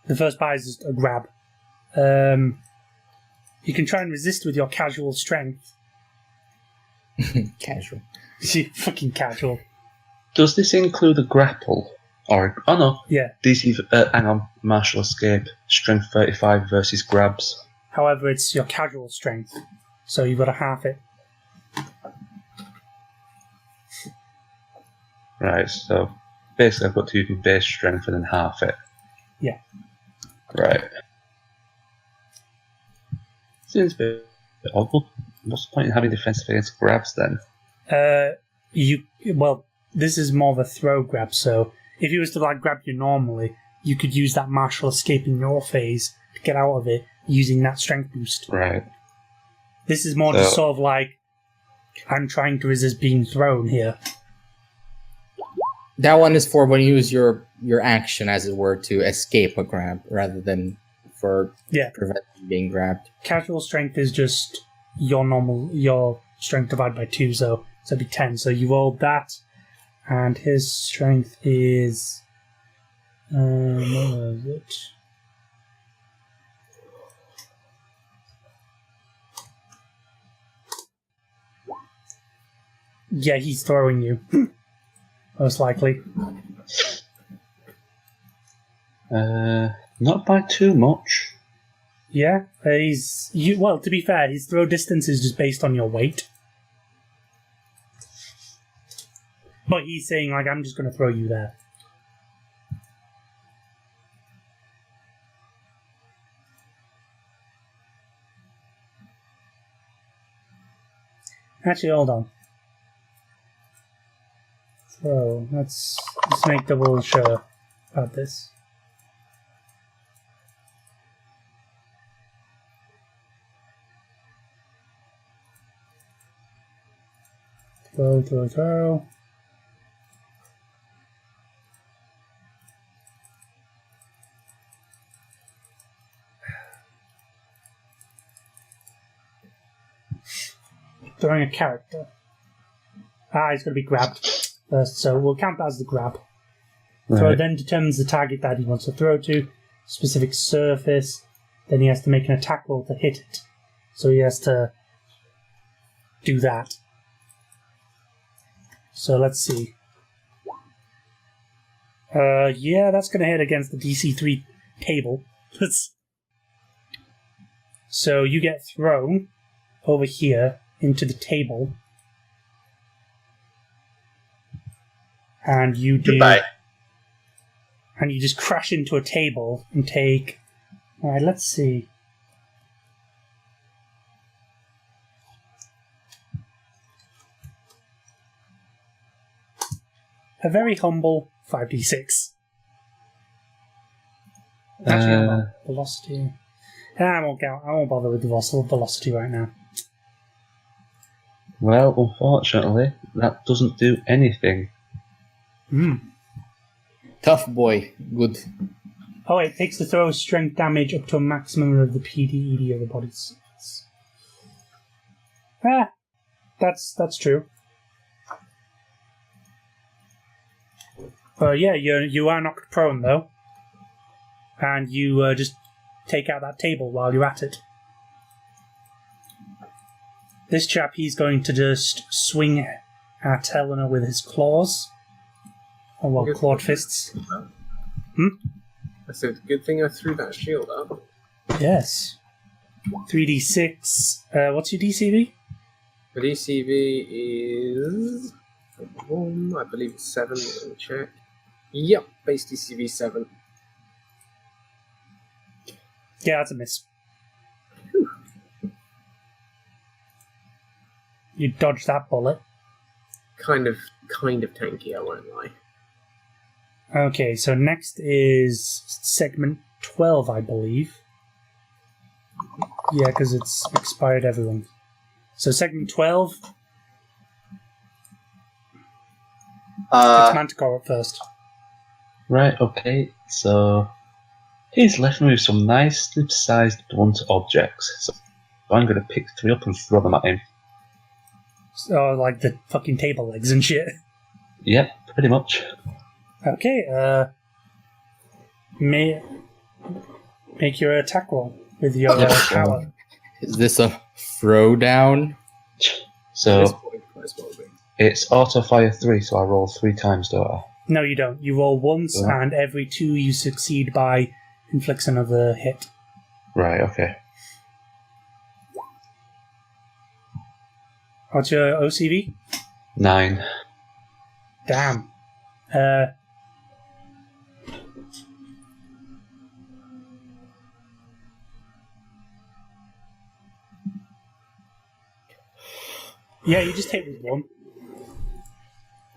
The first part is just a grab. You can try and resist with your casual strength. Casual. Fucking casual. Does this include a grapple? Or no. Yeah. DC. Hang on. Martial escape. Strength 35 versus grabs. However, it's your casual strength, so you've got to half it. Right. So basically, I've got to use my base strength and then half it. Yeah. Right. Seems a bit awkward. What's the point in having defensive against grabs then? This is more of a throw grab, so if you was to grab you normally, you could use that martial escape in your phase to get out of it using that strength boost. Right. This is more just sort of I'm trying to resist being thrown here. That one is for when you use your action, as it were, to escape a grab, rather than for preventing being grabbed. Casual strength is just your strength divided by 2, so it'd be 10. So you rolled that, and his strength is... what was it? Yeah, he's throwing you. Most likely. Not by too much. Yeah, to be fair, his throw distance is just based on your weight. But he's saying, I'm just going to throw you there. Actually, hold on. So, let's make double sure about this. Throw. Throwing a character. He's going to be grabbed first, so we'll count that as the grab. Right. Throw then determines the target that he wants to throw to, specific surface, then he has to make an attack roll to hit it. So he has to do that. So let's see. That's going to hit against the DC 3 table. So you get thrown over here into the table. And you do... Goodbye. And you just crash into a table and take... Alright, let's see. A very humble 5d6. Actually, velocity. I won't bother with the velocity right now. Well, unfortunately, that doesn't do anything. Tough boy. Good. Oh, it takes the throw strength damage up to a maximum of the PDED of the body's. That's true. You are knocked prone, though. And you just take out that table while you're at it. This chap, he's going to just swing at Helena with his claws. Clawed fists. I said, good thing I threw that shield up. Yes. 3d6. What's your DCV? The DCV is... I believe it's 7. Let me check. Yep, base DCV 7. Yeah, that's a miss. Whew. You dodged that bullet. Kind of tanky, I won't lie. Okay, so next is segment 12, I believe. Yeah, because it's expired everyone. So segment 12. It's Manticore up first. Right, okay, so he's left me with some nicely sized blunt objects. So I'm going to pick 3 up and throw them at him. So, like the fucking table legs and shit. Yep, pretty much. Okay, make your attack roll with your power. Is this a throwdown? So it's auto fire 3, so I roll 3 times, don't I? No, you don't. You roll once, and every 2 you succeed by inflicts another hit. Right, okay. What's your OCV? 9. Damn. Yeah, you just hit with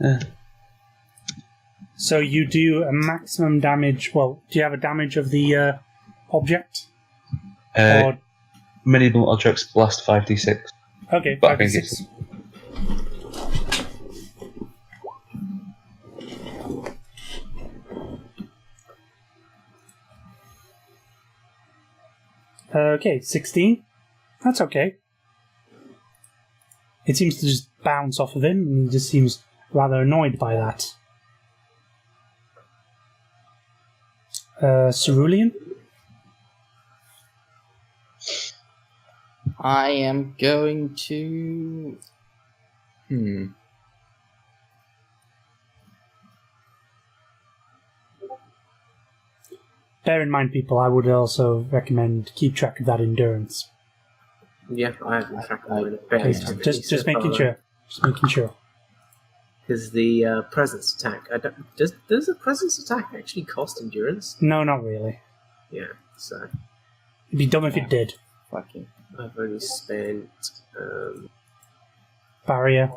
1. So you do a maximum damage. Well, do you have a damage of the object? Or... Minimal objects blast 5d6. Okay, But I think 5d6. Okay, 16. That's okay. It seems to just bounce off of him, and he just seems rather annoyed by that. Cerulean? I am going to... Bear in mind, people, I would also recommend keep track of that endurance. Yeah, I have been tracking mine. Just making sure. Just making sure. Because the presence attack... does the presence attack actually cost endurance? No, not really. Yeah, so... It'd be dumb if it did. Fucking... I've only spent... Barrier.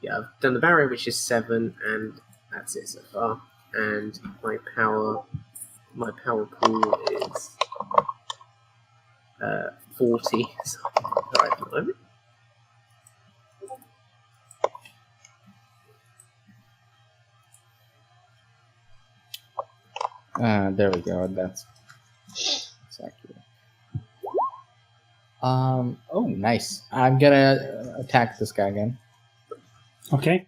Yeah, I've done the barrier, which is 7, and that's it so far. And my power pool is 40. So right at the moment. there we go. That's accurate. Oh, nice. I'm gonna attack this guy again. Okay.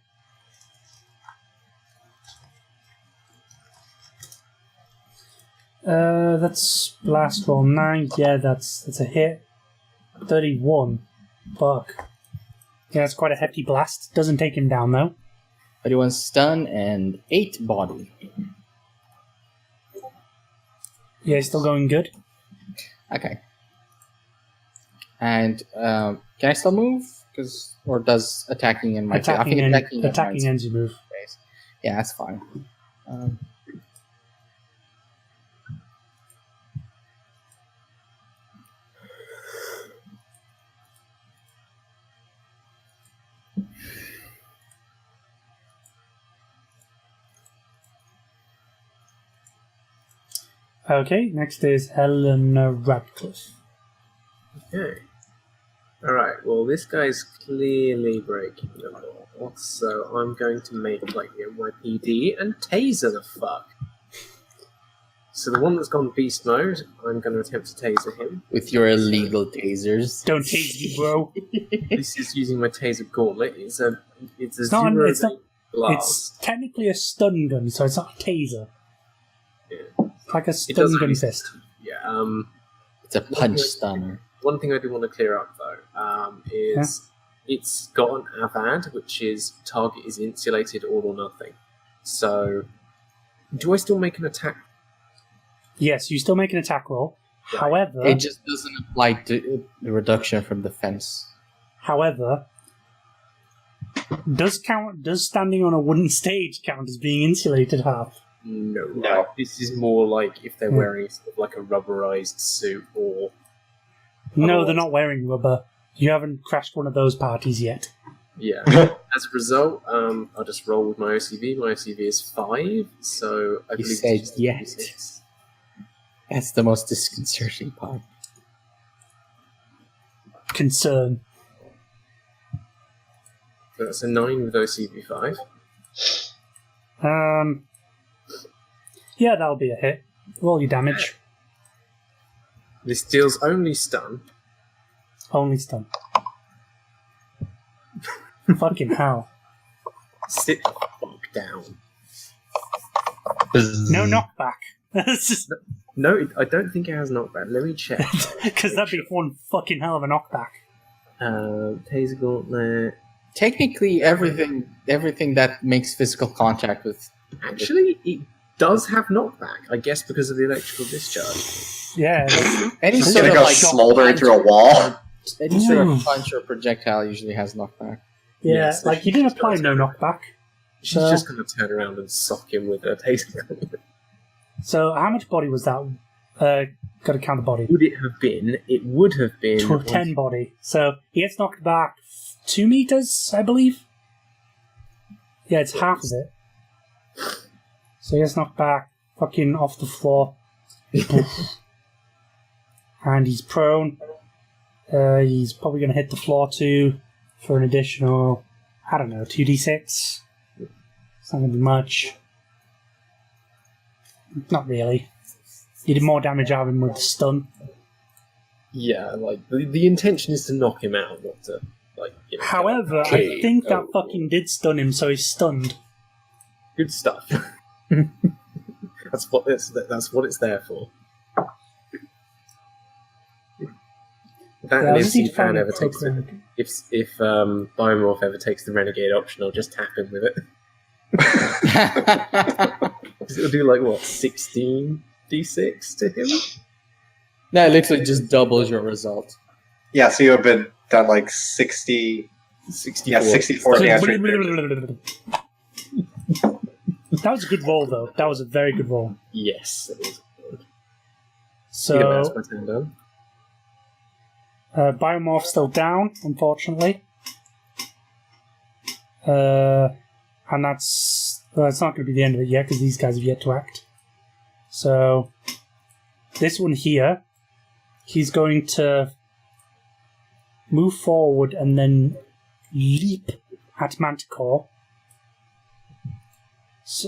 That's blast roll 9. Yeah, that's a hit. 31. Fuck. Yeah, that's quite a hefty blast. Doesn't take him down though. 31 stun and 8 body. Yeah, he's still going good. Okay. And can I still move? Or does attacking in my attacking ends your move. Phase. Yeah, that's fine. Okay, next is Helena Radcliffe. Okay. Alright, well this guy's clearly breaking the law, so I'm going to make like the NYPD and taser the fuck. So the one that's gone beast mode, I'm going to attempt to taser him. With your illegal tasers. Don't tase me, bro. This is using my taser gauntlet. It's a zero blast. It's technically a stun gun, so it's not a taser. Yeah. It's like a stun gun fist. Yeah, It's a punch stunner. One thing I do want to clear up though is it's got an avad, which is target is insulated all or nothing. So, do I still make an attack? Yes, you still make an attack roll. Right. However, It just doesn't apply to the reduction from defense. However, does standing on a wooden stage count as being insulated half? No. This is more like if they're wearing sort of like a rubberized suit or... No, they're not wearing rubber. You haven't crashed one of those parties yet. Yeah. As a result, I'll just roll with my OCV. My OCV is 5, so I believe said it's yet. 6. That's the most disconcerting part. Concern. So that's a 9 with OCV 5. Yeah, that'll be a hit. Roll your damage. This deals only stun. Only stun. Fucking hell. Sit the fuck down. No knockback. It's just... No, I don't think it has knockback. Let me check. Because that'd be one fucking hell of a knockback. Taser Gauntlet. Technically, everything that makes physical contact with. Actually, it does have knockback. I guess because of the electrical discharge. Yeah. Any It's sort gonna of go like smoldering through a wall. any sort of punch or projectile usually has knockback. Yeah, Yes, like you didn't apply no knockback. She's just going to turn around and sock him with a taser Gauntlet. So how much body was that? Got to count the body. Would it have been? It would have been 10 body. So he gets knocked back 2 meters, I believe. Yeah, it's half of it. So he gets knocked back fucking off the floor. And he's prone. He's probably going to hit the floor too for an additional, I don't know, 2d6. It's not going to be much. Not really. You did more damage out of him with the stun. Yeah, like the intention is to knock him out, not to However, I think that fucking did stun him, so he's stunned. Good stuff. That's what it's there for. That and if Zhi Pan ever takes if Biomorph ever takes the Renegade option, I'll just tap him with it. It'll do like what, 16 d6 to him? No, it literally just doubles your result. Yeah, so you have been done like 64 damage. That was a good roll, though. That was a very good roll. Yes, it was good. So, that's my turn done. Biomorph's still down, unfortunately. And that's not going to be the end of it yet, because these guys have yet to act. So, this one here, he's going to move forward and then leap at Manticore,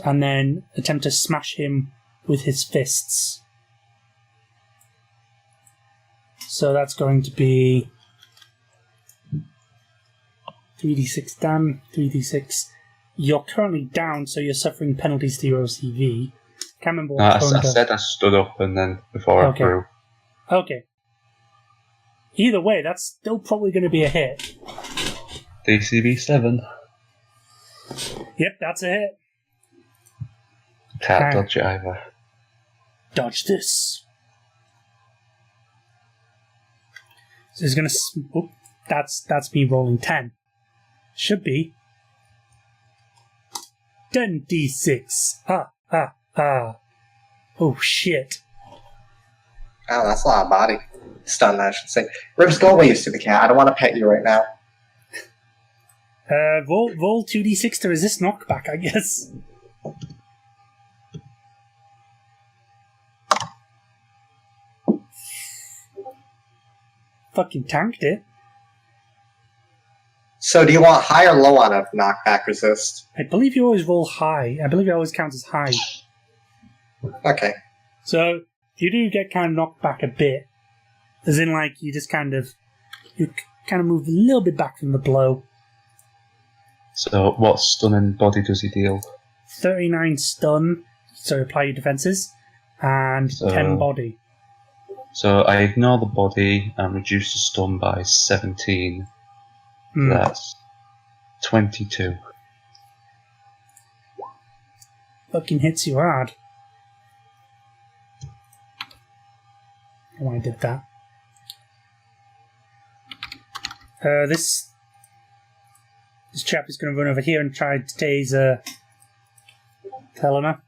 and then attempt to smash him with his fists. So that's going to be 3d6 down, 3d6. You're currently down, so you're suffering penalties to your OCV. Can't remember what I said I stood up and then before I threw. Okay. Either way, that's still probably going to be a hit. DCV 7. Yep, that's a hit. Can't dodge it either. Dodge this. So he's going to... that's me rolling 10. Should be 10d6. Oh, shit. Oh, that's a lot of body. Stun, I should say. Ribs, go away, you stupid cat. I don't want to pet you right now. Roll 2d6 to resist knockback, I guess. Fucking tanked it. So do you want high or low on a knockback resist? I believe you always roll high. I believe it always counts as high. Okay. So you do get kind of knocked back a bit. As in, like, you move a little bit back from the blow. So what stunning body does he deal? 39 stun, so apply your defenses, and 10 body. So I ignore the body and reduce the stun by 17. That's 22. Fucking hits you hard. Oh, I did that. This chap is going to run over here and try to tase Helena.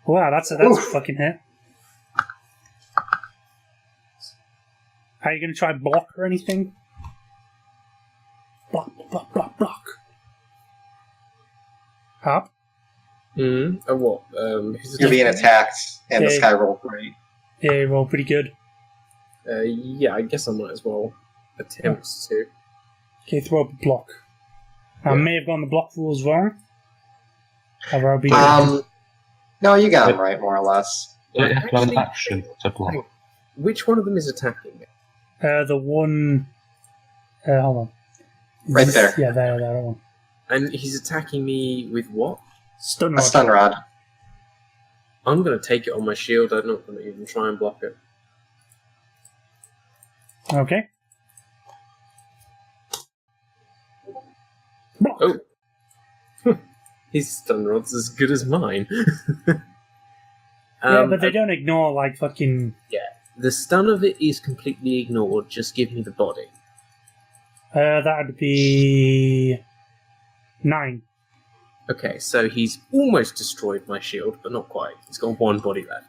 Wow, that's a fucking hit. Are you going to try block or anything? Block. Up. What? You're being attacked, and this guy rolled great. Yeah, you rolled pretty good. Yeah, I guess I might as well attempt to. Okay, throw up a block. I may have gone the block rules wrong. However, I'll be... No, you got him right, more or less. You have to have an action to block. Which one of them is attacking me? The one... hold on. Right there. Yeah, that one. And he's attacking me with what? Stun A rod. stun rod. I'm going to take it on my shield. I'm not going to even try and block it. Okay. Block. Oh. His stun rod's as good as mine. Yeah, but they don't ignore, like, fucking... The stun of it is completely ignored. Just give me the body. that would be... 9. Okay, so he's almost destroyed my shield, but not quite. He's got one body left.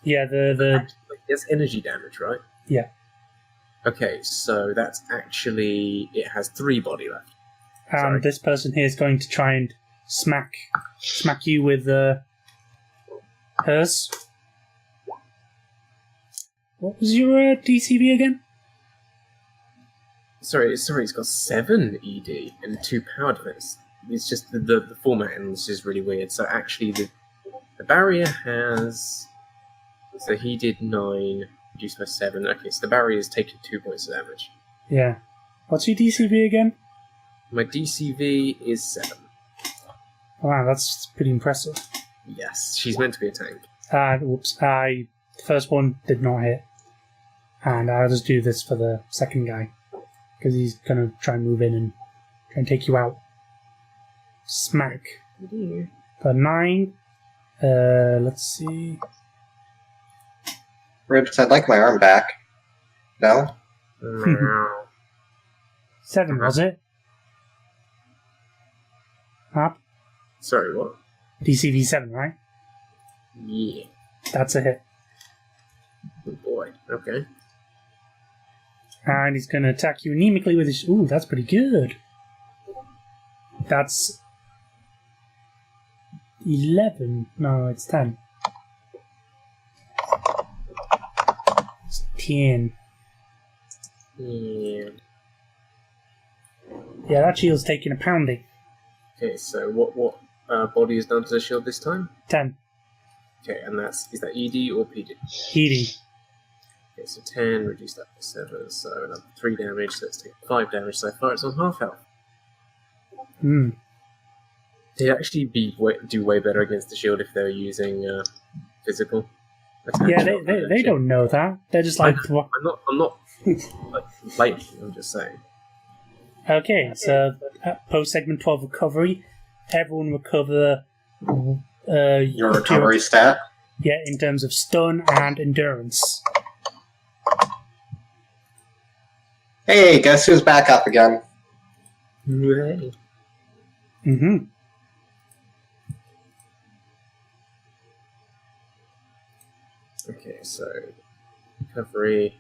Yeah, the... It's energy damage, right? Yeah. Okay, so that's actually... It has 3 body left. And Sorry. this person here is going to try and smack you with hers. What was your DCV again? Sorry, it's got 7 ED and 2 power defense. It's just the formatting is just really weird. So actually, the barrier has... So he did 9, reduced by 7. Okay, so the barrier has taken 2 points of damage. Yeah. What's your DCV again? My DCV is 7. Wow, that's pretty impressive. Yes, she's meant to be a tank. Whoops. The first one did not hit. And I'll just do this for the second guy. Because he's going to try and move in and try and take you out. Smack. For 9. Let's see. Ribs, I'd like my arm back. No? 7, was it? Up. Sorry, what? DCV 7, right? Yeah. That's a hit. Good boy. Okay. And he's going to attack you anemically with his... Ooh, that's pretty good. That's... 11. No, it's 10. It's 10. Yeah. Yeah, that shield's taking a pounding. Okay, so what body is done to the shield this time? 10. Okay, and is that ED or PD? Heating. Okay, so 10, reduce that by 7, so another 3 damage, so it's taking 5 damage so far, it's on half health. Hmm. They'd actually do way better against the shield if they were using physical attack. Yeah, they don't know that. They're just like... I'm not like complaining, I'm just saying. Okay, so post-segment 12 recovery, everyone recover... Your recovery stat? Yeah, in terms of stun and endurance. Hey, guess who's back up again? Hooray. Mm-hmm. Okay, so recovery.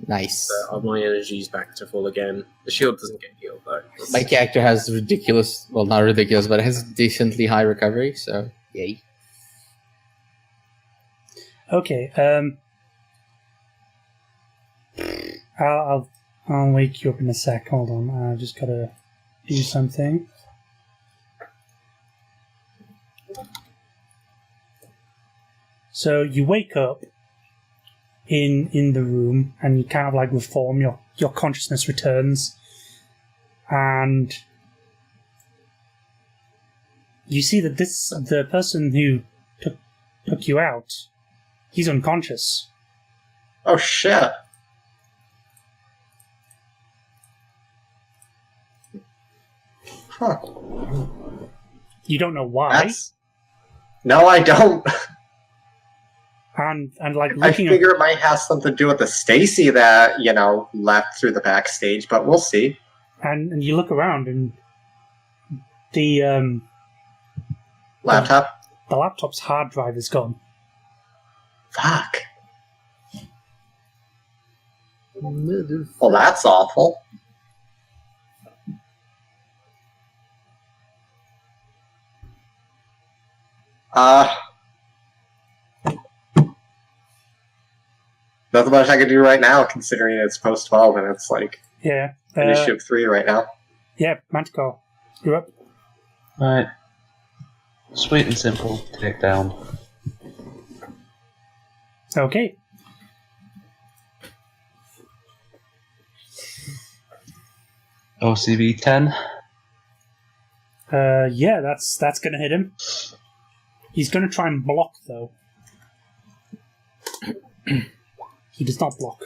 Nice. So my energy's back to full again. The shield doesn't get healed though. My character has ridiculous, well, not ridiculous, but it has decently high recovery, so yay. Okay, I'll wake you up in a sec. Hold on, I've just gotta do something. So you wake up in the room, and you kind of like reform. Your consciousness returns, and you see that the person who took you out, he's unconscious. Oh shit. Huh. You don't know why. No, I don't. And like I looking figure it might have something to do with the Stacy that, left through the backstage, but we'll see. and you look around, and the Laptop? the laptop's hard drive is gone. Fuck. Well, that's awful. Nothing much I can do right now, considering it's post 12 and it's like Yeah. initiative 3 right now. Yeah, Manticore, you're up. Right. Sweet and simple. Take down. Okay. OCV 10. Yeah, that's going to hit him. He's going to try and block, though. He does not block.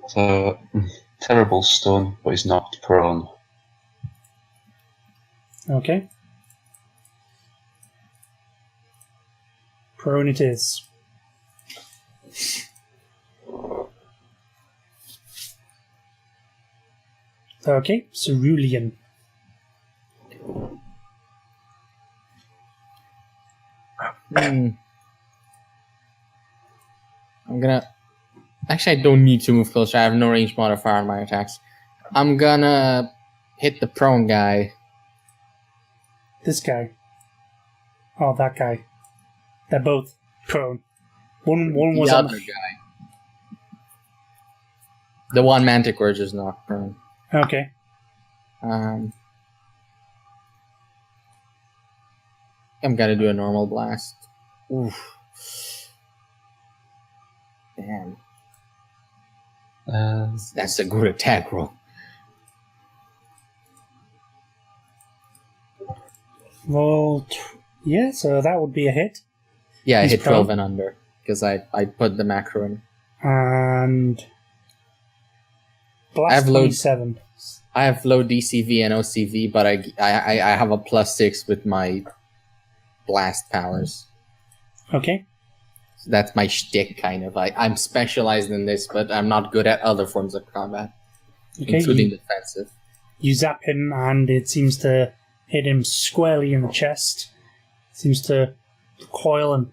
So, terrible stun, but he's knocked prone. Okay. Prone it is. Okay, Cerulean. I'm gonna... Actually, I don't need to move closer. I have no range modifier on my attacks. I'm gonna hit the prone guy. This guy. Oh, that guy. They're both prone. One was the on other guy. The one Manticore just knocked prone. Okay. I'm gonna do a normal blast. Oof. Damn. That's a good attack roll. Well, yeah, so that would be a hit. Yeah, I He's hit prone. 12 and under because I put the macro in. And I blast have low- 27. I have low DCV and OCV, but I have a +6 with my blast powers. Okay. So that's my shtick, kind of. I'm specialized in this, but I'm not good at other forms of combat, Okay. including defensive. You zap him, and it seems to hit him squarely in the chest. It seems to coil and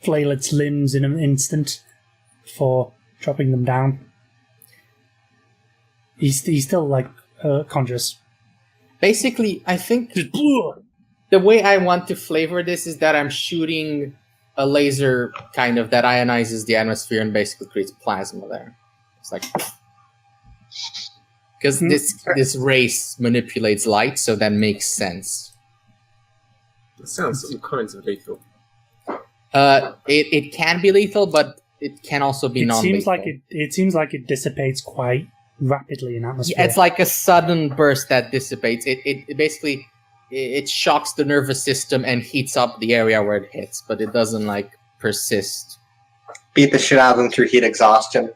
flail its limbs in an instant before dropping them down. He's still, like, conscious. Basically, I think Just the way I want to flavor this is that I'm shooting a laser kind of that ionizes the atmosphere and basically creates plasma there. It's like... Because this race manipulates light, so that makes sense. It sounds some kinds of lethal. It can be lethal, but it can also be non-lethal. It seems like it dissipates quite rapidly in atmosphere. Yeah, it's like a sudden burst that dissipates. It basically it shocks the nervous system and heats up the area where it hits, but it doesn't like persist. Beat the shit out of them through heat exhaustion.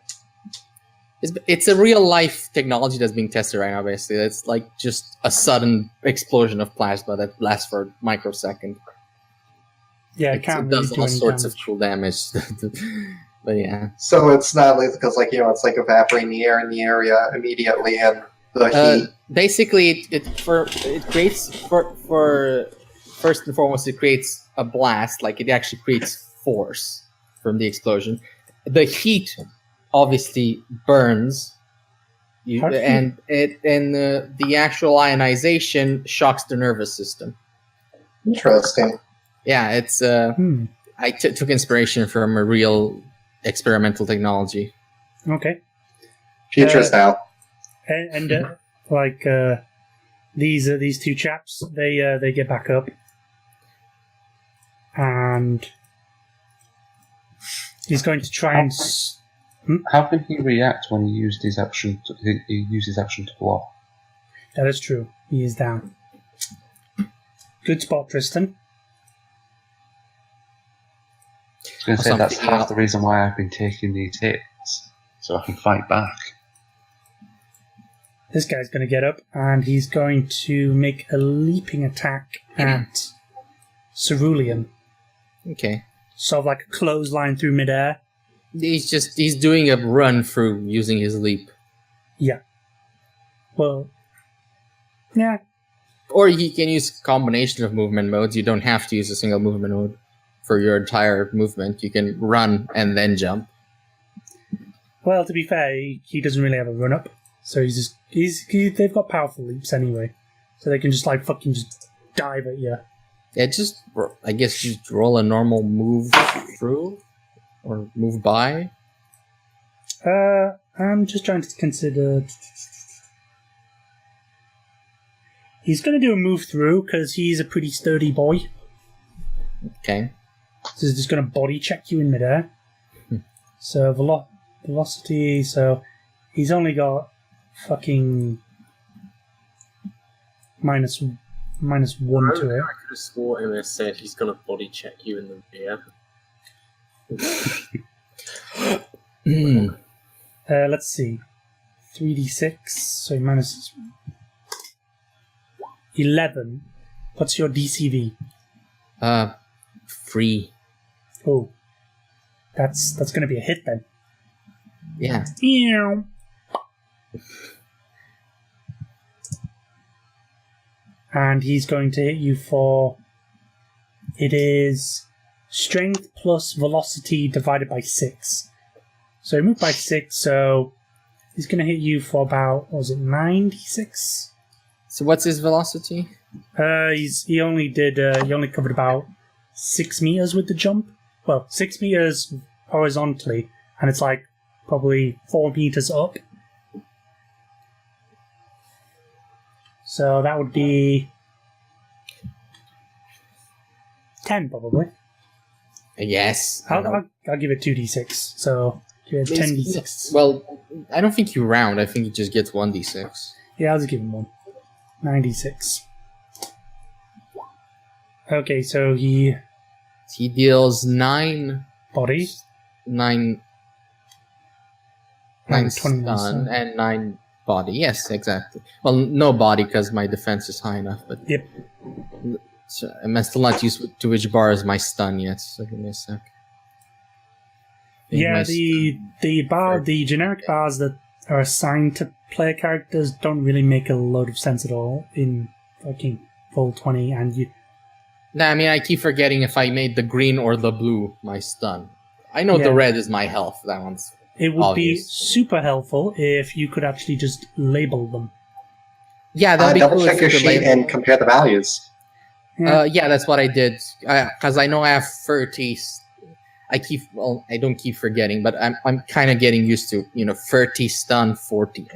It's a real life technology that's being tested right now. Basically, it's like just a sudden explosion of plasma that lasts for a microsecond. Yeah, It does all sorts of cool damage. But yeah. So it's not lethal because, like, it's like evaporating the air in the area immediately, and the heat. Basically, it creates for first and foremost, it creates a blast. Like, it actually creates force from the explosion. The heat obviously burns, and the actual ionization shocks the nervous system. Interesting. Yeah, it's. I took inspiration from a real experimental technology. Okay. Future style. And these two chaps, they get back up, and he's going to try and. How did he react when he used his action? He used his action to block. That is true. He is down. Good spot, Tristan. I was going to say that's half the reason why I've been taking these hits, so I can fight back. This guy's going to get up, and he's going to make a leaping attack at Cerulean. Okay. Sort of like a clothesline through midair. He's doing a run through using his leap. Yeah. Well, yeah. Or he can use a combination of movement modes. You don't have to use a single movement mode for your entire movement. You can run and then jump. Well, to be fair, he doesn't really have a run up, so they've got powerful leaps anyway, so they can just like fucking just dive at you. Yeah, I guess just roll a normal move through or move by. I'm just trying to consider. He's going to do a move through because he's a pretty sturdy boy. Okay. So he's just going to body check you in midair. So velocity. So he's only got fucking minus 1 to it. I could have swore MS said he's going to body check you in the rear. Let's see. 3d6, so minus 11. What's your DCV? 3. Oh. That's going to be a hit then. Yeah. Ew. And he's going to hit you for... It is strength plus velocity divided by 6. So he moved by 6, so he's going to hit you for about, what was it, 96? So what's his velocity? He only covered about 6 meters with the jump. Well, 6 meters horizontally, and it's like probably 4 meters up. So that would be 10 probably. Yes. I'll give it 2d6. So give it 10d6. Well, I don't think you round. I think he just gets 1d6. Yeah, I'll just give him 1. 96. Okay, so he deals 9 body. 9 20 stun and 9 body. Yes, exactly. Well, no body because my defense is high enough. But Yep. So I'm still not used to which bar is my stun yet. So give me a sec. Yeah, the generic bars that are assigned to player characters don't really make a load of sense at all in fucking full 20, and you... Nah, I mean, I keep forgetting if I made the green or the blue my stun. I know the red is my health. That one's It would obvious. be super helpful if you could actually just label them. Yeah, that'd be double cool check if your you could sheet label and them. compare the values. Yeah, that's what I did. Because I know I have 30. I don't keep forgetting, but I'm kind of getting used to 30 stun, 40.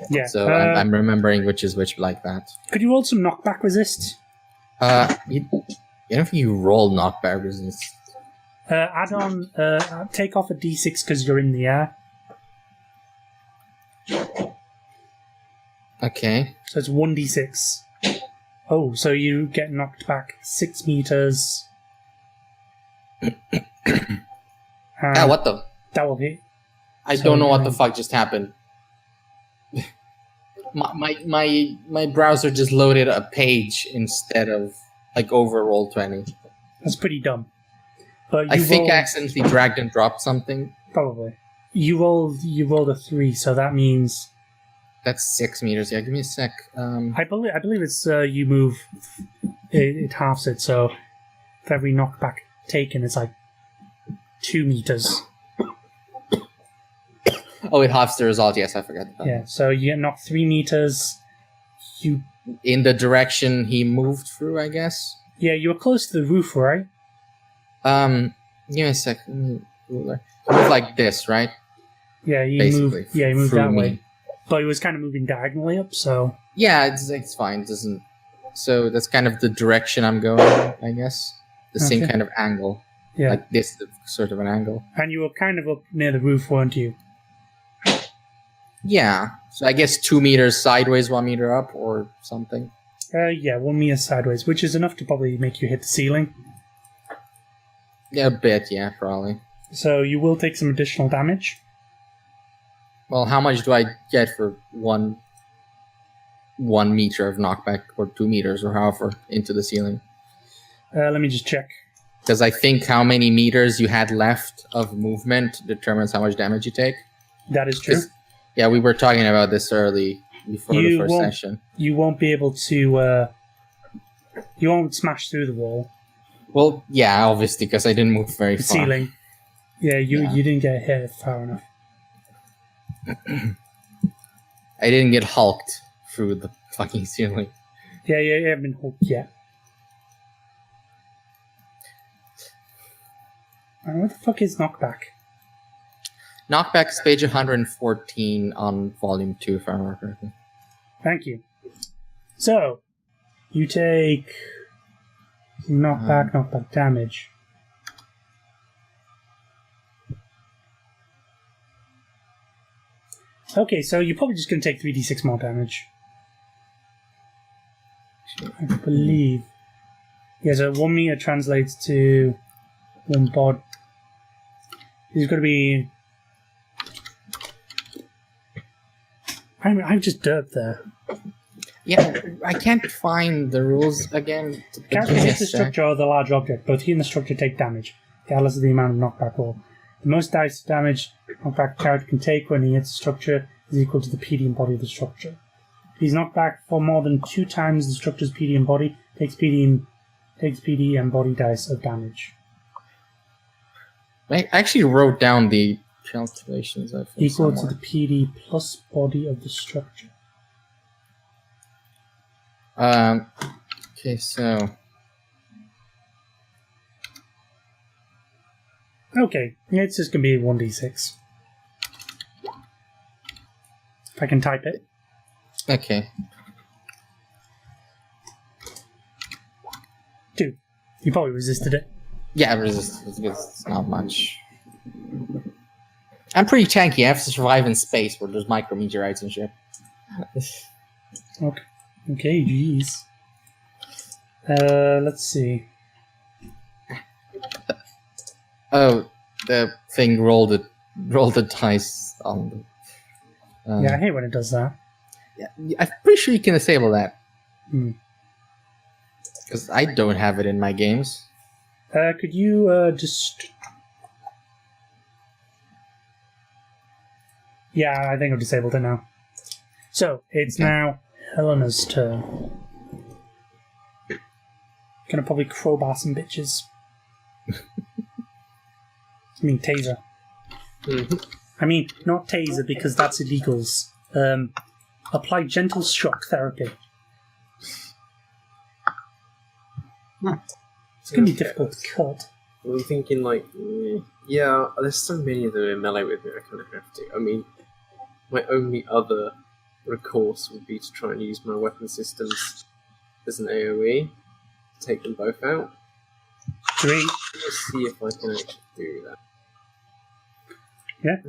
Yeah. So I'm remembering which is which like that. Could you roll some knockback resist? You don't think you roll knockback resist? Add on, take off a d6 because you're in the air. Okay. So it's 1d6. Oh, so you get knocked back 6 meters. What the? That will hit. I don't know what the fuck just happened. my browser just loaded a page instead of over Roll20. That's pretty dumb. But I think I accidentally dragged and dropped something. Probably. You rolled a 3, so that means that's 6 meters. Yeah, give me a sec. I believe it's you move. It halves it, so for every knockback taken, it's like 2 meters. Oh, it halves the result. Yes, I forgot that. Yeah, so you get knocked 3 meters. You in the direction he moved through, I guess. Yeah, you were close to the roof, right? Give me a sec. Move like this, right? Yeah, you basically, moved. Yeah, you moved through that me. way. But it was kind of moving diagonally up, so yeah, it's fine. It doesn't. So that's kind of the direction I'm going, I guess. The same kind of angle. Yeah, like this sort of an angle. And you were kind of up near the roof, weren't you? Yeah. So I guess 2 meters sideways, 1 meter up, or something. Yeah, 1 meter sideways, which is enough to probably make you hit the ceiling. Yeah, a bit. Yeah, probably. So you will take some additional damage. Well, how much do I get for 1 meter of knockback, or 2 meters, or however, into the ceiling? Let me just check. Because I think how many meters you had left of movement determines how much damage you take. That is true. Yeah, we were talking about this early before the first session. You won't be able to... you won't smash through the wall. Well, yeah, obviously, because I didn't move very far. Ceiling. Yeah, you didn't get hit far enough. I didn't get hulked through the fucking ceiling. Yeah, you haven't been hulked yet. What the fuck is knockback? Knockback is page 114 on volume 2, if I remember correctly. Thank you. So, you take knockback damage. Okay, so you're probably just going to take 3d6 more damage. I believe. Yeah, so 1 meter translates to 1 bod. There's going to be... I've just derped there. Yeah, I can't find the rules again. Character hits the structure or the large object. Both he and the structure take damage, regardless of the amount of knockback roll. The most dice damage knockback a character can take when he hits the structure is equal to the PD and body of the structure. If he's knocked back for more than 2 times the structure's PD and body, takes PD and body dice of damage. I actually wrote down the calculations. I think Equal somewhere. to the PD plus body of the structure. Okay, so... Okay, it's just going to be 1d6. If I can type it. Okay. 2. You probably resisted it. Yeah, resistance because it's not much. I'm pretty tanky. I have to survive in space where there's micrometeorites and shit. Okay, jeez. Let's see. Oh, the thing rolled the dice on the... Yeah, I hate when it does that. Yeah, I'm pretty sure you can disable that. Hmm. Because I don't have it in my games. Could you just... Yeah, I think I've disabled it now. So, it's now Helena's turn. Gonna probably crowbar some bitches. I mean, taser. I mean, not taser because that's illegals. Apply gentle shock therapy. It's gonna be difficult to cut. I'm thinking, like, yeah, there's so many of them in melee with me, I kind of have to. I mean, my only other recourse would be to try and use my weapon systems as an AoE, to take them both out. 3. Let's see if I can actually do that. Yeah.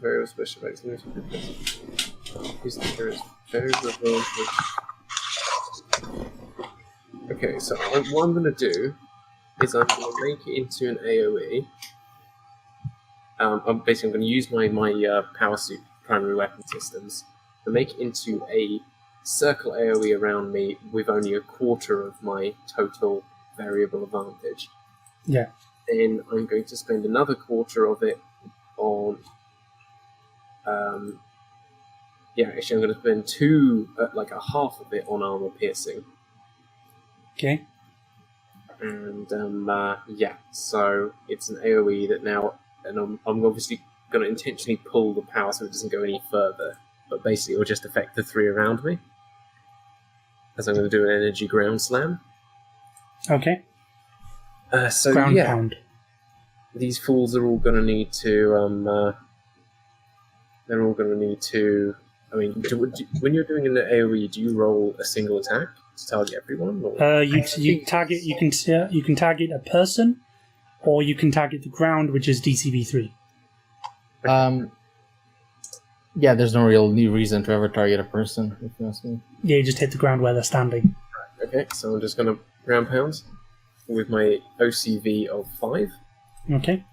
Variable special effects. Use the current variable advantage. Okay, so what I'm going to do is I'm going to make it into an AoE. I'm basically going to use my power suit primary weapon systems and make it into a circle AoE around me with only a quarter of my total variable advantage. Yeah. Then I'm going to spend another quarter of it on... actually I'm going to spend a half of it on armor piercing. Okay. And, so it's an AoE that now... And I'm obviously going to intentionally pull the power so it doesn't go any further. But basically it will just affect the 3 around me. As I'm going to do an energy ground slam. Okay. So ground pound. These fools are all going to need to... they're all going to need to... I mean, when you're doing an AoE, do you roll a single attack to target everyone? Or? You can target a person, or you can target the ground, which is DCV 3. Yeah, there's no real new reason to ever target a person, if you ask me. Yeah, you just hit the ground where they're standing. Okay, so I'm just going to ground pound with my OCV of 5. Okay.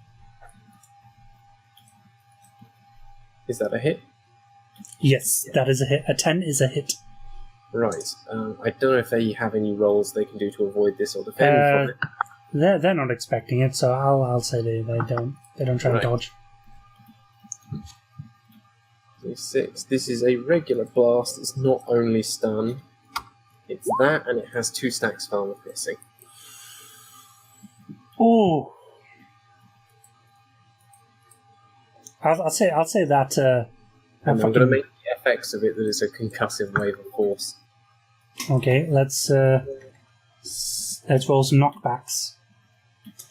Is that a hit? Yes, that is a hit. A 10 is a hit. Right. I don't know if they have any rolls they can do to avoid this or defend from it. They're not expecting it, so I'll say they don't try and dodge. 6. This is a regular blast. It's not only stun. It's that, and it has 2 stacks of armor piercing. Oh. I'll say that. And I'm going to make the effects of it that it's a concussive wave of force. Okay, let's roll some knockbacks.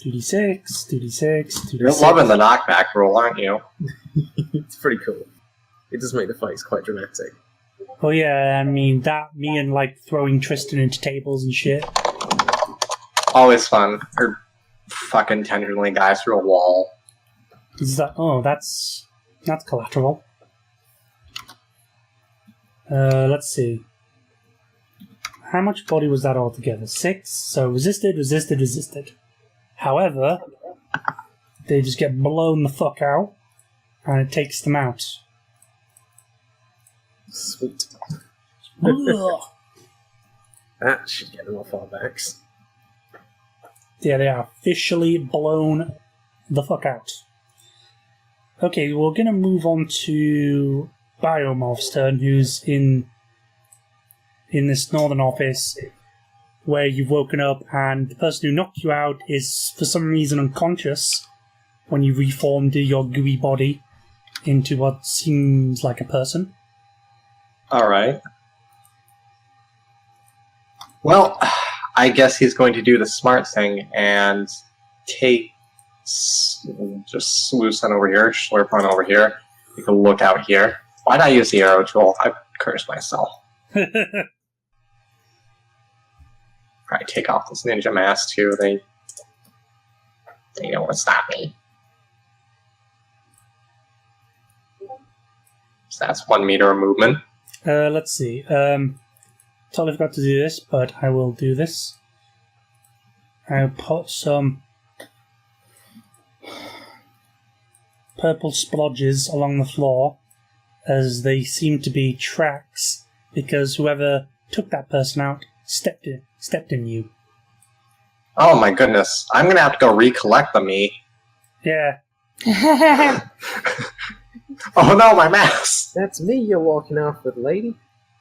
2d6, 2d6, 2d6. You're loving the knockback roll, aren't you? It's pretty cool. It does make the fights quite dramatic. Oh yeah, I mean, me and like throwing Tristan into tables and shit. Always fun. Or fucking tenderly guys through a wall. Is that? Oh, that's collateral. Let's see. How much body was that altogether? 6. So resisted. However, they just get blown the fuck out, and it takes them out. Sweet. Ugh. That should get them off our backs. Yeah, they are officially blown the fuck out. Okay, we're going to move on to Biomorph's turn, who's in this northern office where you've woken up, and the person who knocked you out is for some reason unconscious when you reformed your gooey body into what seems like a person. Alright. Well, I guess he's going to do the smart thing and just sleuth on over here, slurp on over here. You can look out here. Why'd I use the arrow tool? I cursed myself. Probably take off this ninja mask too. They don't want to stop me. So that's 1 meter of movement. Let's see. Totally forgot to do this, but I will do this. I'll put some purple splodges along the floor, as they seem to be tracks, because whoever took that person out stepped in you. Oh my goodness. I'm going to have to go recollect them, E. Yeah. Oh no, my mask! That's me you're walking off with, lady.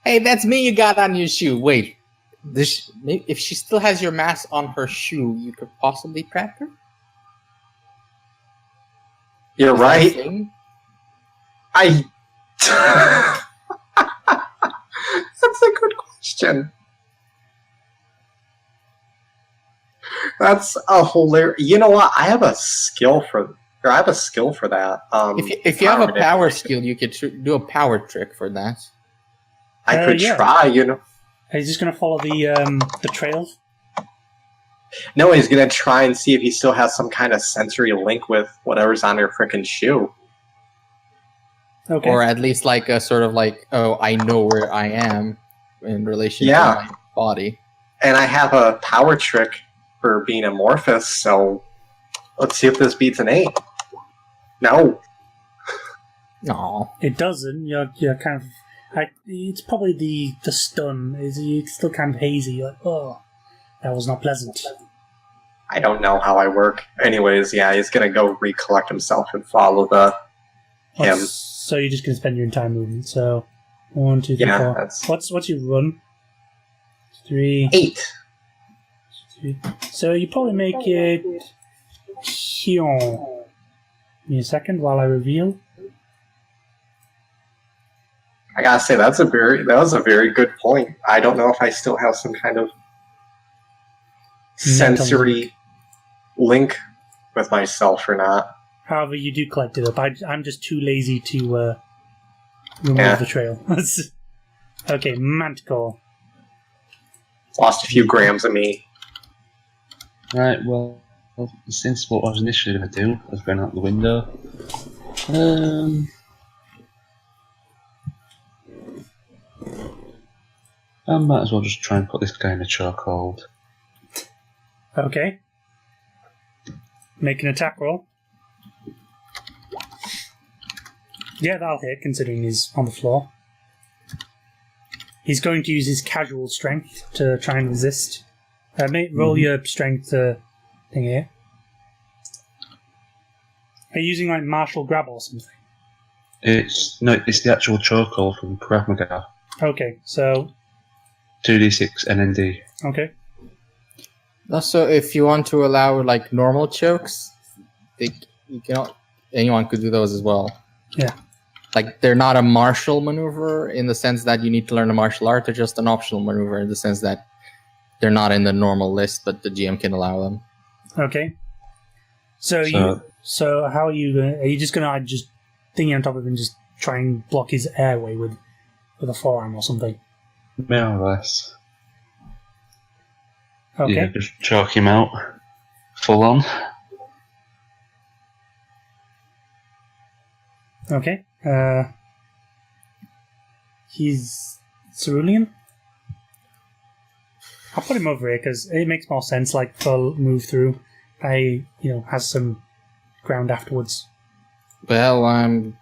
Hey, that's me you got on your shoe. Wait. If she still has your mask on her shoe, you could possibly trap her? You're Is that a right. thing? That's a good question. That's a hilarious. You know what? I have a skill for that. If you have a power skill, you could do a power trick for that. I could yeah. try, you know. He's just going to follow the trail. No, he's gonna try and see if he still has some kind of sensory link with whatever's on her frickin' shoe. Okay. Or at least like a sort of like, oh, I know where I am in relation to my body. And I have a power trick for being amorphous, so let's see if this beats an 8. No. No. It doesn't. You're kind of... it's probably the stun. It's still kind of hazy. You're like, oh, that was not pleasant. I don't know how I work. Anyways, yeah, he's gonna go recollect himself and follow him. So you're just going to spend your entire movement. So 1, 2, 3, 4. That's... What's your run? 3. 8. 3. So you probably make it... Give me a second while I reveal. I gotta say, that was a very good point. I don't know if I still have some kind of sensory link with myself or not. However, you do collect it up. I'm just too lazy to remove the trail. Okay, Manticore. Lost a few grams of me. Right, well, since what I was initially going to do was going out the window. I might as well just try and put this guy in a chokehold. Okay. Make an attack roll. Yeah, that'll hit, considering he's on the floor. He's going to use his casual strength to try and resist. Roll your strength thing here. Are you using like martial grab or something? It's the actual chokehold from Krav Maga. Okay, so 2d6 NND. Okay. Also, if you want to allow like normal chokes, anyone could do those as well. Yeah. Like they're not a martial maneuver in the sense that you need to learn a martial art. They're just an optional maneuver in the sense that they're not in the normal list, but the GM can allow them. Okay. So how are you going? Are you just going to just thingy on top of him and just try and block his airway with a forearm or something? More or less. Okay. Yeah, just choke him out. Full on. Okay. He's Cerulean. I'll put him over here because it makes more sense. Like for move through, has some ground afterwards. Well, I'm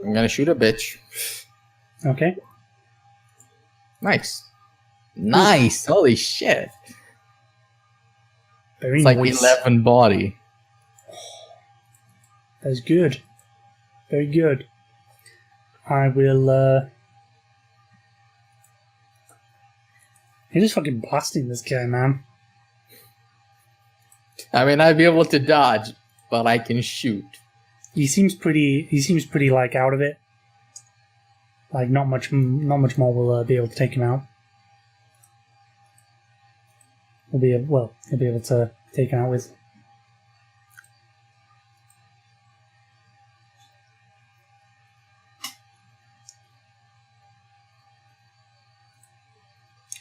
gonna shoot a bitch. Okay. Nice. Holy shit. Very It's like nice. 11 body. That's good. Very good. I will, You're just fucking blasting this guy, man. I mean, I'd be able to dodge, but I can shoot. He seems pretty, like, out of it. Like, not much more will be able to take him out. He'll be able to take him out with.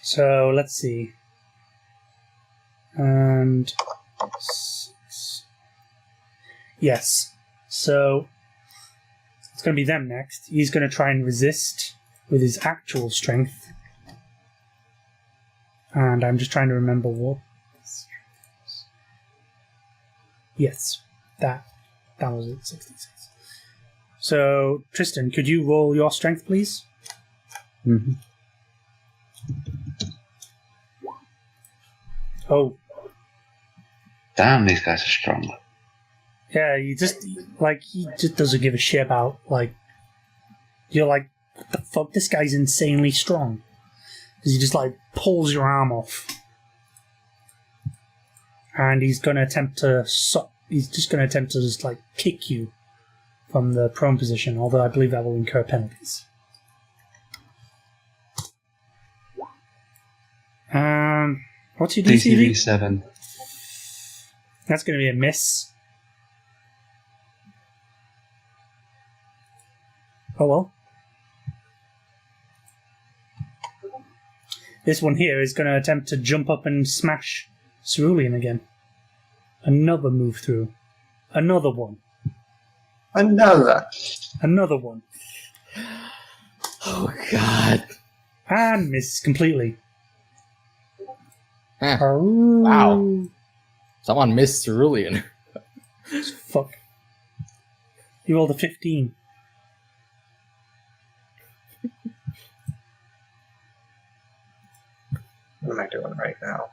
So, let's see. And... yes. So, it's going to be them next. He's going to try and resist with his actual strength. And I'm just trying to remember what... yes, that was it, 66. So, Tristan, could you roll your strength, please? Mm-hmm. Oh. Damn, these guys are strong. Yeah, he just doesn't give a shit about, like... You're like, what the fuck? This guy's insanely strong. Because he just, like, pulls your arm off. And he's going to attempt to... he's just going to attempt to just, like, kick you from the prone position, although I believe that will incur penalties. What's your DC? DC 7. That's going to be a miss. Oh well. This one here is going to attempt to jump up and smash Cerulean again. Another move through. Another one. Another one. Oh, God. And misses completely. Huh. Wow. Someone missed Cerulean. Fuck. You rolled a 15. What am I doing right now?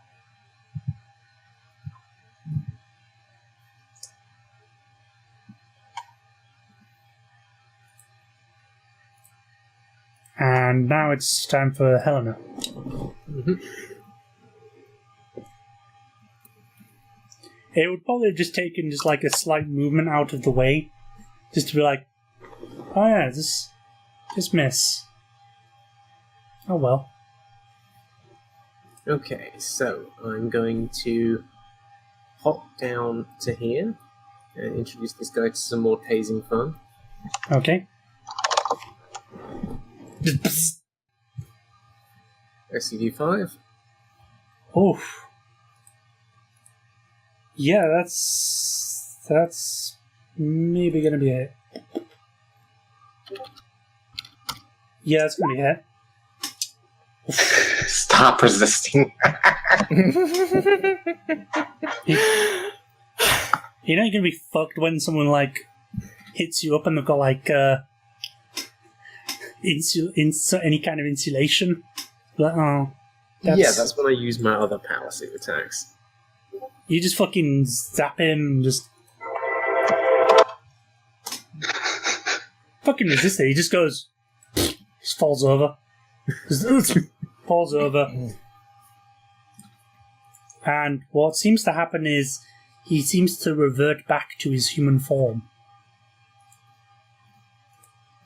And now it's time for Helena. Mm-hmm. It would probably have just taken just like a slight movement out of the way. Just to be like, oh yeah, just miss. Oh well. Okay, so I'm going to hop down to here and introduce this guy to some more tasing fun. Okay. SCD-5. Oof. Yeah, that's maybe gonna be it. Yeah, it's gonna be it. Stop resisting. You know you're gonna be fucked when someone like hits you up and they've got like any kind of insulation. Like, oh, that's when I use my other power suit attacks. You just fucking zap him, just fucking resist it. He just goes, just falls over, just falls over. And what seems to happen is he seems to revert back to his human form.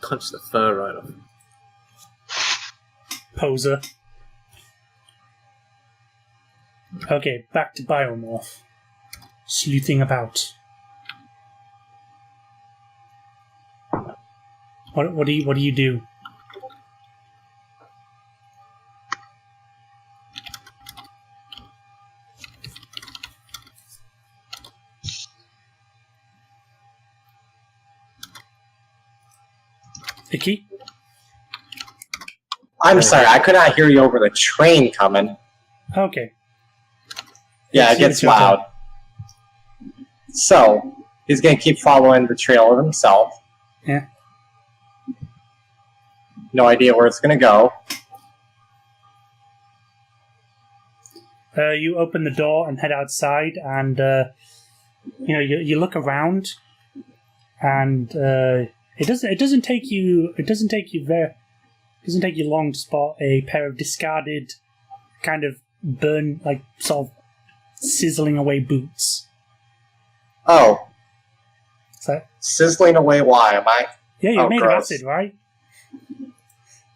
Punch the fur right off. Poser. Okay, back to Biomorph. Sleuthing about. What do you do? Ikky? I'm sorry, I could not hear you over the train coming. Okay. Yeah, it gets loud. So, he's going to keep following the trail of himself. Yeah. No idea where it's going to go. You open the door and head outside, and you look around, and it doesn't take you long to spot a pair of discarded, kind of sort of sizzling away boots. Oh. So, sizzling away, why? Am I? Yeah, you're made gross. of acid, right?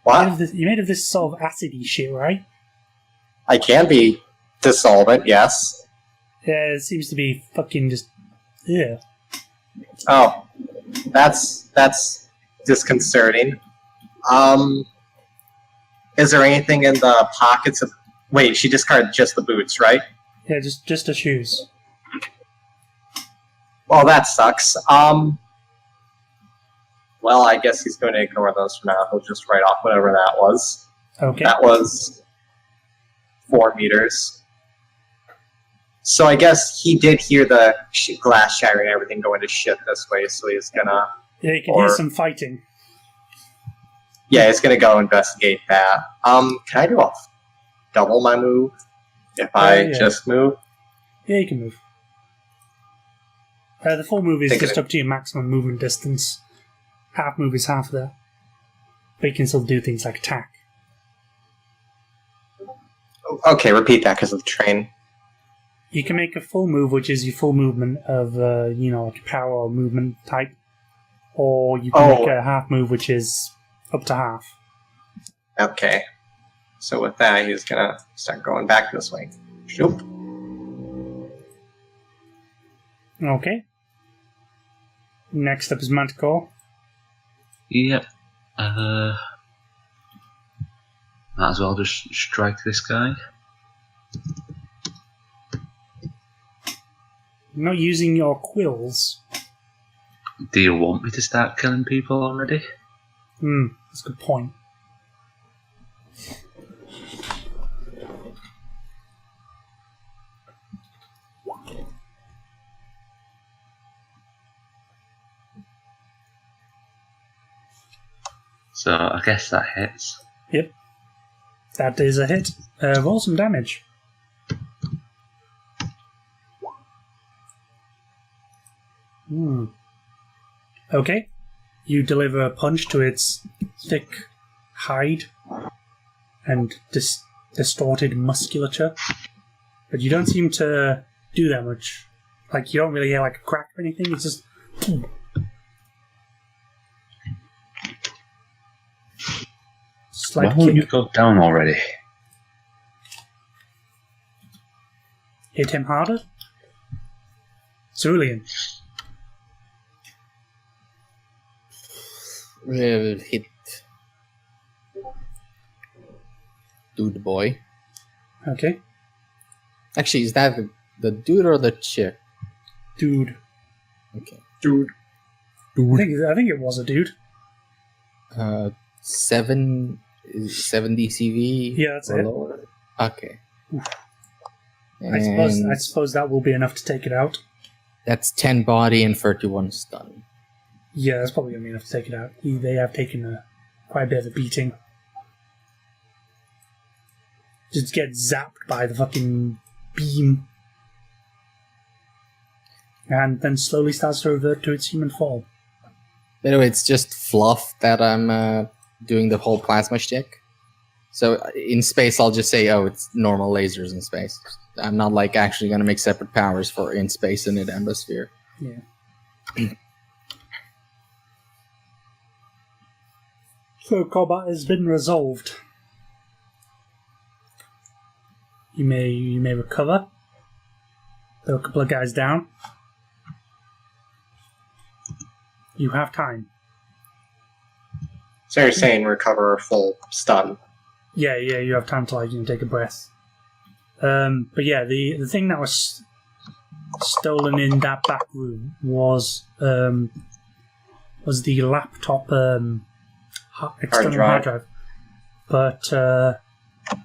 What? You're made of this sort of acidy shit, right? I can be dissolvent, yes. Yeah, it seems to be fucking just... Yeah. Oh. That's disconcerting. Is there anything in the pockets of... Wait, she discarded just the boots, right? Yeah, just the shoes. Well, that sucks. Well, I guess he's going to ignore those for now. He'll just write off whatever that was. Okay. That was 4 meters. So I guess he did hear the glass shattering and everything going to shit this way, so he's gonna... Yeah, you can hear some fighting. Yeah, he's gonna go investigate that. Can I do a double my move? If I just move? Yeah, you can move. The full move is just up to your maximum movement distance. Half move is half of that. But you can still do things like attack. Okay, repeat that because of the train. You can make a full move, which is your full movement of, like a power or movement type. Or you can make a half move, which is up to half. Okay. So with that, he's gonna start going back this way. Shoop. Okay. Next up is Manticore. Yep. Might as well just strike this guy. Not using your quills. Do you want me to start killing people already? That's a good point. So I guess that hits. Yep. That is a hit. Roll some damage. Okay. You deliver a punch to its thick hide and distorted musculature, but you don't seem to do that much. Like, you don't really hear like a crack or anything, it's just... Why won't you go down already? Hit him harder? Cerulean. Hit dude boy. Okay. Actually, is that the dude or the chick? Dude. Okay. Dude. I think it was a dude. 7 DCV. Yeah, that's it. Lower? Okay. I suppose that will be enough to take it out. That's 10 body and 31 stun. Yeah, that's probably going to be enough to take it out. They have taken quite a bit of a beating. Just get zapped by the fucking beam. And then slowly starts to revert to its human form. By the way, it's just fluff that I'm doing the whole plasma shtick. So in space, I'll just say, it's normal lasers in space. I'm not like actually going to make separate powers for in space and in Embosphere. Yeah. So combat has been resolved. You may recover. There are a couple of guys down. You have time. So you're saying recover full stun? Yeah, you have time to take a breath. But yeah, the thing that was stolen in that back room was the laptop external hard drive. But the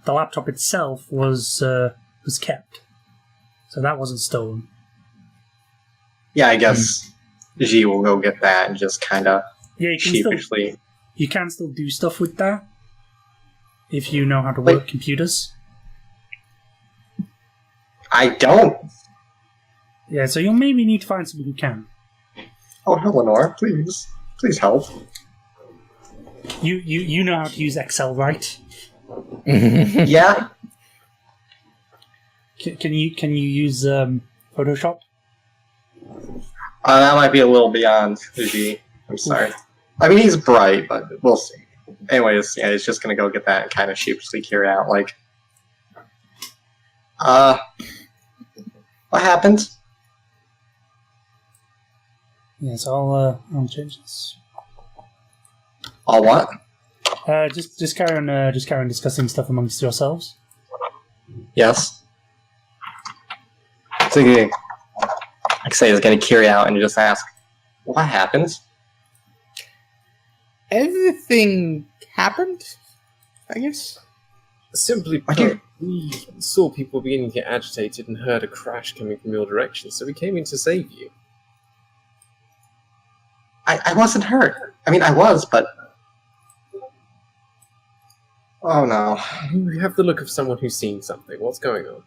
laptop itself was kept. So that wasn't stolen. Yeah, I guess Zhi will go get that and just kind of sheepishly... You can still do stuff with that if you know how to work computers. I don't. Yeah, so you'll maybe need to find someone who can. Oh, Eleanor, please help. You know how to use Excel, right? Yeah. Can you use Photoshop? That might be a little beyond Zhi. I'm sorry. I mean, he's bright, but we'll see. Anyways, yeah, he's just gonna go get that and kind of sheepishly carry out, like, what happened? Yes, I'll change this. All what? Just carry on discussing stuff amongst yourselves. Yes. So like I say, he's gonna carry out and just ask, what happened? Everything happened, I guess. Simply put, we saw people beginning to get agitated and heard a crash coming from your direction, so we came in to save you. I wasn't hurt. I mean, I was, but... Oh, no. You have the look of someone who's seen something. What's going on?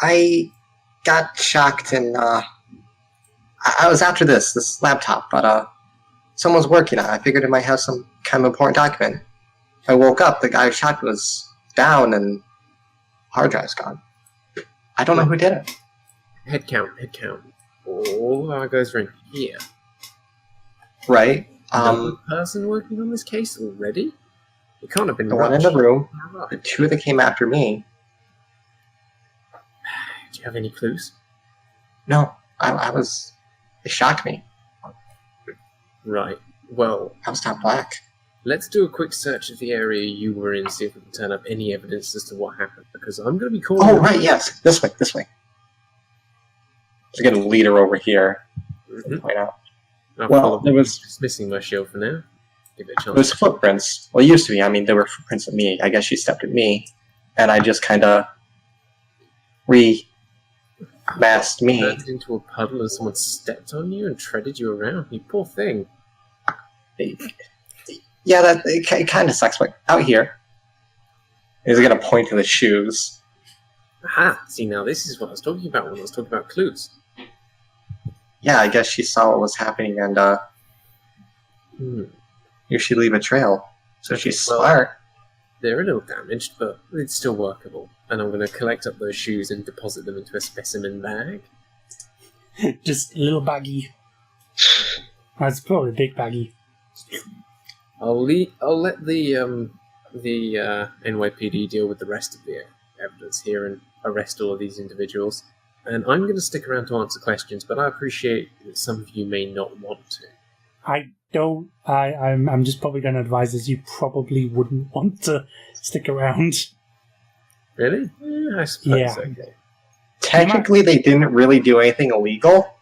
I got shocked and, I was after this laptop, but, someone's working on it. I figured it might have some kind of important document. I woke up, the guy who shot me was down, and hard drive's gone. I don't know who did it. Head count. All our guys are in here. Right. Another person working on this case already? It can't have been the one in the room, the two that came after me. Do you have any clues? No, I was... It shocked me. Right. Well... I was not black. Let's do a quick search of the area you were in, see if we can turn up any evidence as to what happened, because I'm going to be calling... Oh, right, yes. This way. Just going to lead her over here. Point out. Well, there was... Dismissing my shield for now. Give it a chance. There was footprints. Well, it used to be. I mean, there were footprints of me. I guess she stepped at me, and I just kind of masked me. Turned into a puddle and someone stepped on you and treaded you around. You poor thing. Yeah, it kind of sucks, but out here. He's going to point to the shoes. Aha! See, now this is what I was talking about when I was talking about clues. Yeah, I guess she saw what was happening, and here she leave a trail. So she's smart. They're a little damaged, but it's still workable. And I'm going to collect up those shoes and deposit them into a specimen bag. Just a little baggie. That's probably a big baggie. I'll let the NYPD deal with the rest of the evidence here and arrest all of these individuals. And I'm going to stick around to answer questions, but I appreciate that some of you may not want to. I'm just probably going to advise us you probably wouldn't want to stick around. Really? Yeah, I suppose. Yeah. Okay. Technically, they didn't really do anything illegal.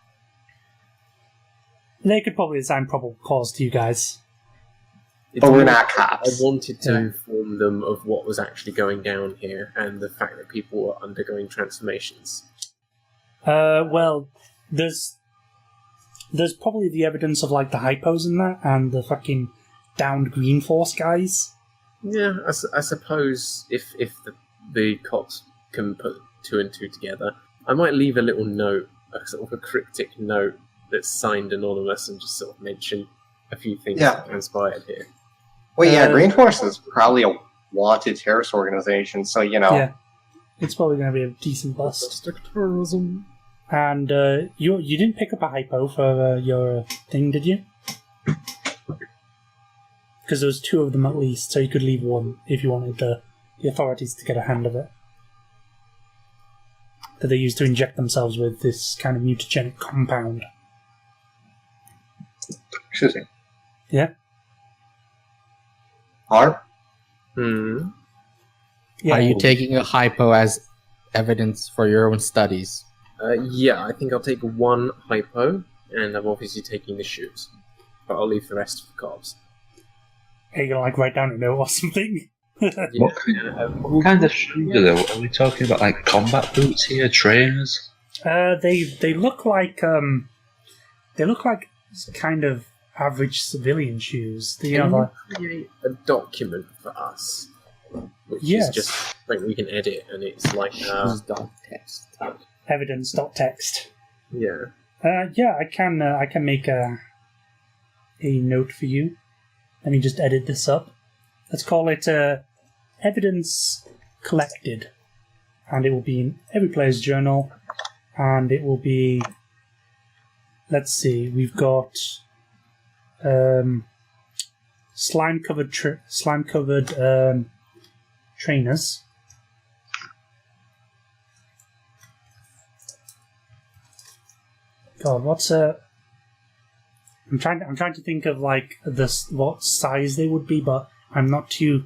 They could probably assign probable cause to you guys. But we're not cops. I wanted to inform them of what was actually going down here and the fact that people were undergoing transformations. Well, there's probably the evidence of, like, the hypos and that, and the fucking downed Green Force guys. Yeah, I suppose if the cops can put two and two together, I might leave a little note, a sort of a cryptic note that's signed anonymous and just sort of mention a few things that transpired here. Well, yeah, Green Force is probably a wanted terrorist organization, so, you know. Yeah, it's probably going to be a decent bust. Terrorism. And you didn't pick up a hypo for your thing, did you? Because there was two of them at least, so you could leave one if you wanted the authorities to get a hand of it. That they used to inject themselves with this kind of mutagenic compound. Excuse me. Yeah? Harp? Yeah. Are you taking a hypo as evidence for your own studies? Yeah, I think I'll take one hypo, and I'm obviously taking the shoes. But I'll leave the rest for the cops. Are you gonna like write down a note or something? What kind of shoes are they? Are we talking about like combat boots here, trainers? They look like kind of average civilian shoes. Can you create a document for us? Which is just something we can edit, and it's like text. Evidence.txt. Yeah. I can make a note for you. Let me just edit this up. Let's call it evidence collected, and it will be in every player's journal, and it will be. Let's see, we've got slime covered trainers. God, what's a? I'm trying to think of like what size they would be, but I'm not too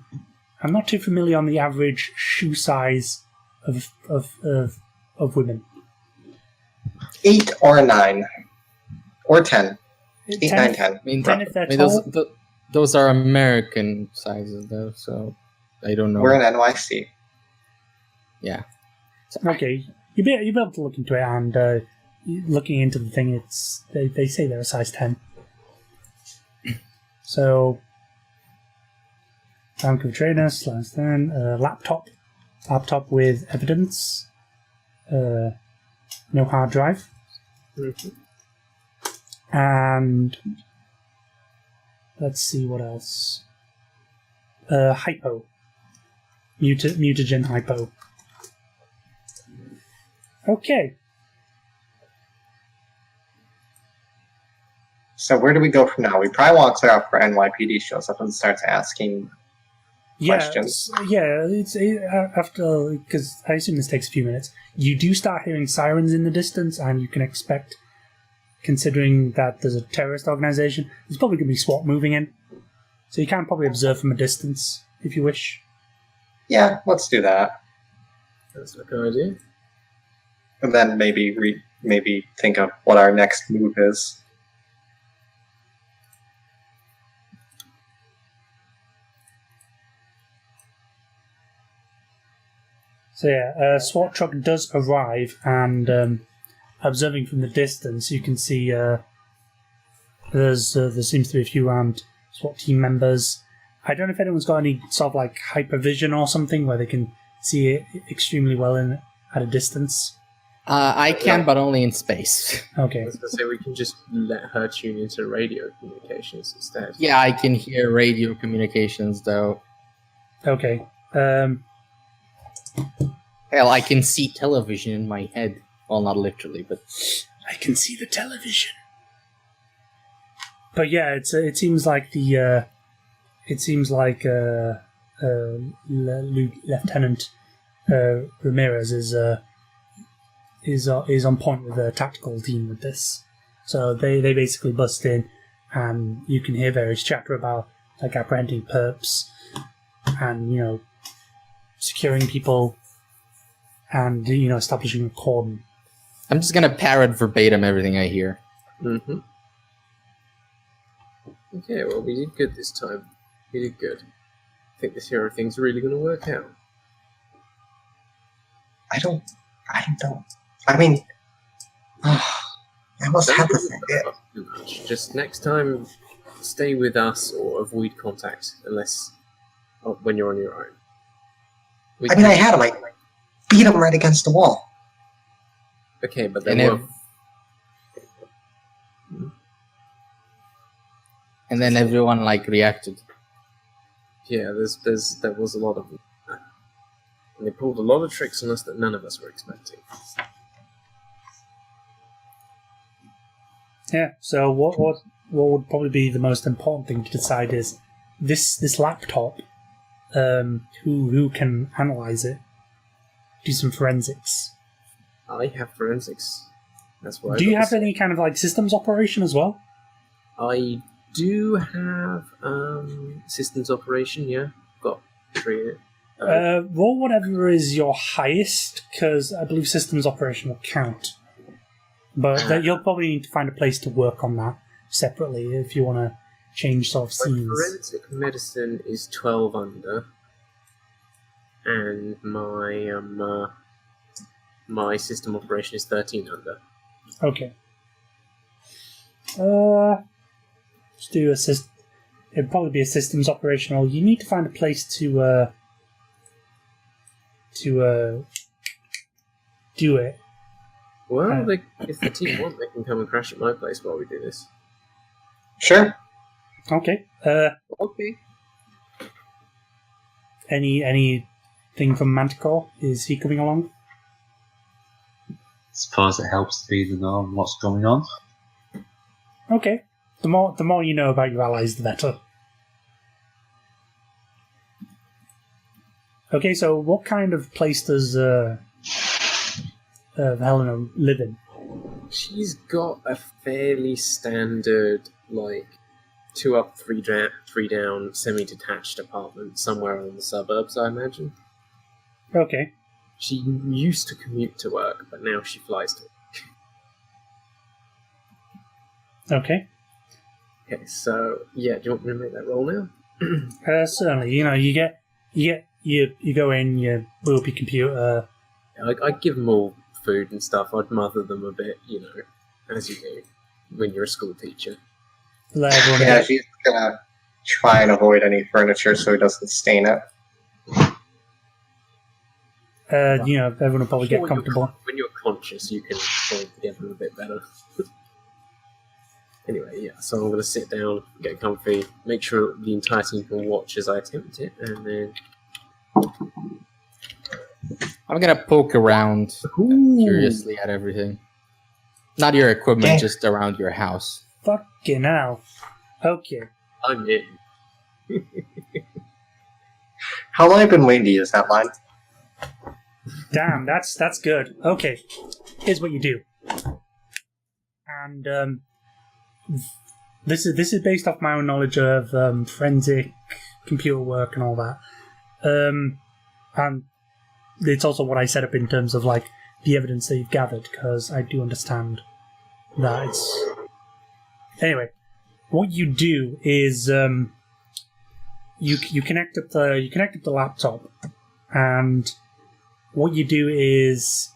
familiar on the average shoe size of women. 8 or 9 or 10. 8, 9, 10. I mean, 10 if they're tall. Those are American sizes, though, so I don't know. We're in NYC. Yeah. Okay, you'll be able to look into it, and looking into the thing, they say they're a size 10. So, Vancouver trainer, size 10, laptop with evidence, no hard drive, and let's see what else. Hypo, mutagen hypo. Okay. So where do we go from now? We probably want to clear up for NYPD shows up and starts asking questions. Yeah, after, because I assume this takes a few minutes. You do start hearing sirens in the distance, and you can expect, considering that there's a terrorist organization, there's probably going to be SWAT moving in. So you can probably observe from a distance, if you wish. Yeah, let's do that. That's a good idea. And then maybe think of what our next move is. So yeah, a SWAT truck does arrive, and observing from the distance, you can see there seems to be a few armed SWAT team members. I don't know if anyone's got any sort of like hypervision or something where they can see it extremely well at a distance. I can, but only in space. Okay. I was going to say we can just let her tune into radio communications instead. Yeah, I can hear radio communications, though. Okay. Hell, I can see television in my head. Well, not literally, but I can see the television. But yeah, it seems like Lieutenant Ramirez is on point with the tactical team with this. So they basically bust in, and you can hear various chatter about like apprehending perps and securing people and establishing a cordon. I'm just gonna parrot verbatim everything I hear. Mm-hmm. Okay, well, we did good this time. We did good. I think this hero thing's really going to work out. I don't know. I mean, I must have the thing. Just next time, stay with us or avoid contact unless when you're on your own. I had him. I beat him right against the wall. Okay, but then and then everyone reacted. Yeah, there was a lot of them. And they pulled a lot of tricks on us that none of us were expecting. Yeah, so what would probably be the most important thing to decide is this laptop, who can analyze it, do some forensics. I have forensics. That's what. Do you have any kind of systems operation as well? I do have systems operation, yeah. Got 3 in it. Roll whatever is your highest, because I believe systems operation will count. But you'll probably need to find a place to work on that separately if you want to change sort of scenes. Forensic medicine is 12 under, and my system operation is 13 under. Okay. Just do it'd probably be a systems operational. You need to find a place to do it. Well, if the team want, they can come and crash at my place while we do this. Sure. Okay. Okay. Anything from Manticore? Is he coming along? Suppose it helps to be the norm what's going on. Okay. The more you know about your allies, the better. Okay, so what kind of place does Helena live in? She's got a fairly standard, 2 up, 3 down, semi-detached apartment somewhere in the suburbs, I imagine. Okay. She used to commute to work, but now she flies to work. Okay. Okay, so do you want me to make that roll now? Certainly. You go in, you boot up your computer. I'd give them all food and stuff. I'd mother them a bit, as you do when you're a school teacher. Let everyone Yeah, she's gonna try and avoid any furniture so it doesn't stain it. everyone will probably get comfortable. When you're conscious, you can hold together a bit better. Anyway, yeah, so I'm going to sit down, get comfy, make sure the entire team can watch as I attempt it, and then... I'm gonna poke around curiously at everything. Not your equipment, just around your house. Fucking hell. Okay. I'm in. How long have I been waiting to use that line? Damn, that's good. Okay. Here's what you do. And this is based off my own knowledge of forensic computer work and all that. And it's also what I set up in terms of the evidence that you've gathered, because I do understand that it's... Anyway, what you do is you connect up the laptop, and what you do is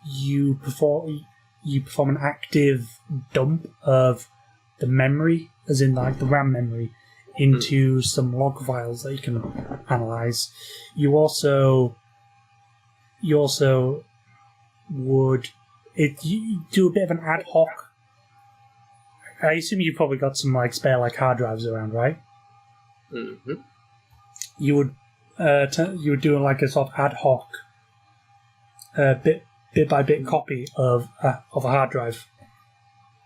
you perform an active dump of the memory, as in the RAM memory, into some log files that you can analyze. You also would you do a bit of an ad hoc. I assume you've probably got some spare hard drives around, right? Mm-hmm. You would do a sort of ad hoc bit by bit copy of a hard drive.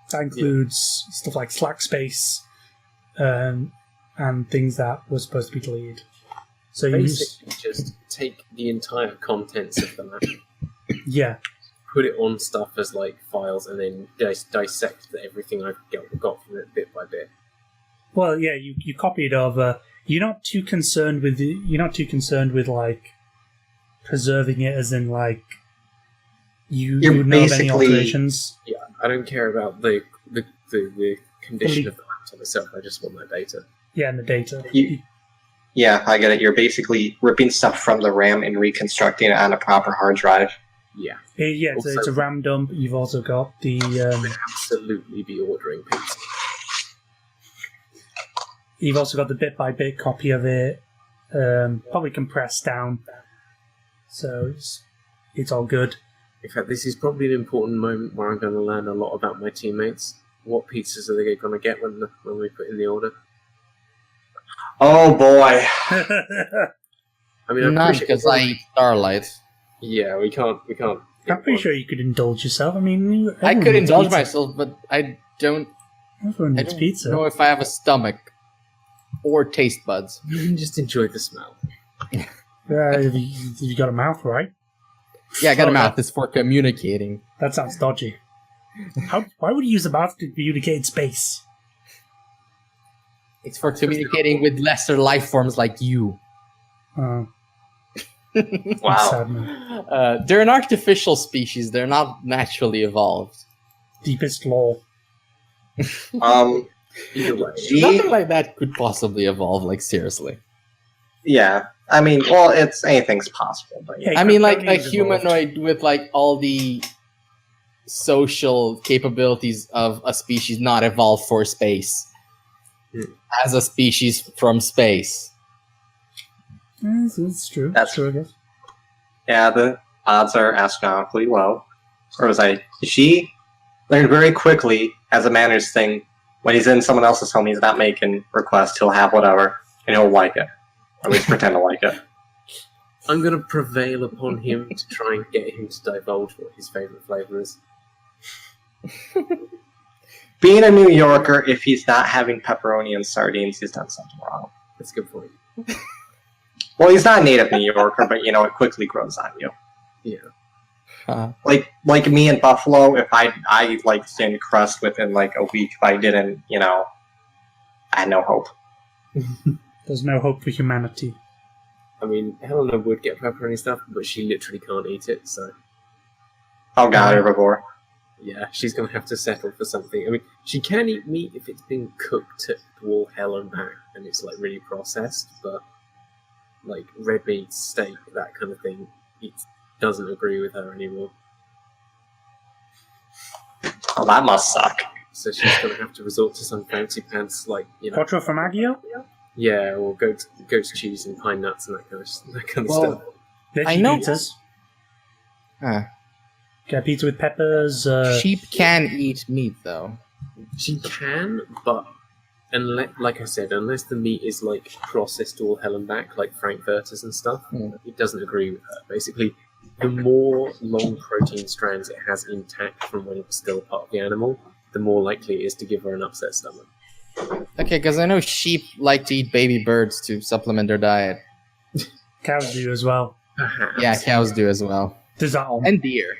That includes stuff like slack space and things that were supposed to be deleted. So basically, just take the entire contents of the map, put it on stuff as files, and then dissect everything I've got from it bit by bit. Well, yeah, you copy it over. You're not too concerned with preserving it, as in you would know of any alterations. Yeah, I don't care about the condition of the laptop itself. I just want that data. Yeah, and the data. Yeah, I get it. You're basically ripping stuff from the RAM and reconstructing it on a proper hard drive. Yeah. Yeah, it's a RAM dump. You've also got the... I'd absolutely be ordering pizza. You've also got the bit-by-bit copy of it, probably compressed down. So it's all good. In fact, this is probably an important moment where I'm going to learn a lot about my teammates. What pizzas are they going to get when we put in the order? Oh boy! I mean, not because I eat Starlight. Yeah, we can't. I'm pretty sure you could indulge yourself. I mean, I could indulge myself, but I don't. Everyone eats pizza. Know if I have a stomach or taste buds. You can just enjoy the smell. Have you got a mouth, right? Yeah, I got a mouth. It's for communicating. That sounds dodgy. Why would you use a mouth to communicate in space? It's for communicating with lesser life forms like you. Wow. They're an artificial species. They're not naturally evolved. Deepest lore. Either way. Nothing like that could possibly evolve, like, seriously. Yeah. I mean, well, anything's possible, but yeah. I mean, like, a humanoid with, like, all the social capabilities of a species not evolved for space. As a species from space. That's true. That's true, I guess. Yeah, the odds are astronomically low. Or was she learned very quickly, as a manners thing, when he's in someone else's home, he's not making requests, he'll have whatever, and he'll like it. Or at least pretend to like it. I'm going to prevail upon him to try and get him to divulge what his favourite flavour is. Being a New Yorker, if he's not having pepperoni and sardines, he's done something wrong. That's a good point. Well, he's not a native New Yorker, but, it quickly grows on you. Yeah. Like me in Buffalo, if I like thin crust within like a week, if I didn't, I had no hope. There's no hope for humanity. I mean, Helena would get pepperoni stuff, but she literally can't eat it, so... Oh god, herbivore. Yeah, she's going to have to settle for something. I mean, she can eat meat if it's been cooked to all hell and back, and it's, like, really processed, but, like, red meat, steak, that kind of thing, it doesn't agree with her anymore. Oh, that must suck. So she's going to have to resort to some fancy pants, like, Quattro formaggio? Yeah, or goat's cheese and pine nuts and that kind of stuff. Veggie I know. pizzas. Huh. Get pizza with peppers. Sheep can eat meat, though. She can, but like I said, unless the meat is like processed all hell and back, like frankfurters and stuff, it doesn't agree with her. Basically, the more long protein strands it has intact from when it was still part of the animal, the more likely it is to give her an upset stomach. Okay, because I know sheep like to eat baby birds to supplement their diet. Cows do as well. Perhaps. Yeah, cows do as well. Does that all? And deer.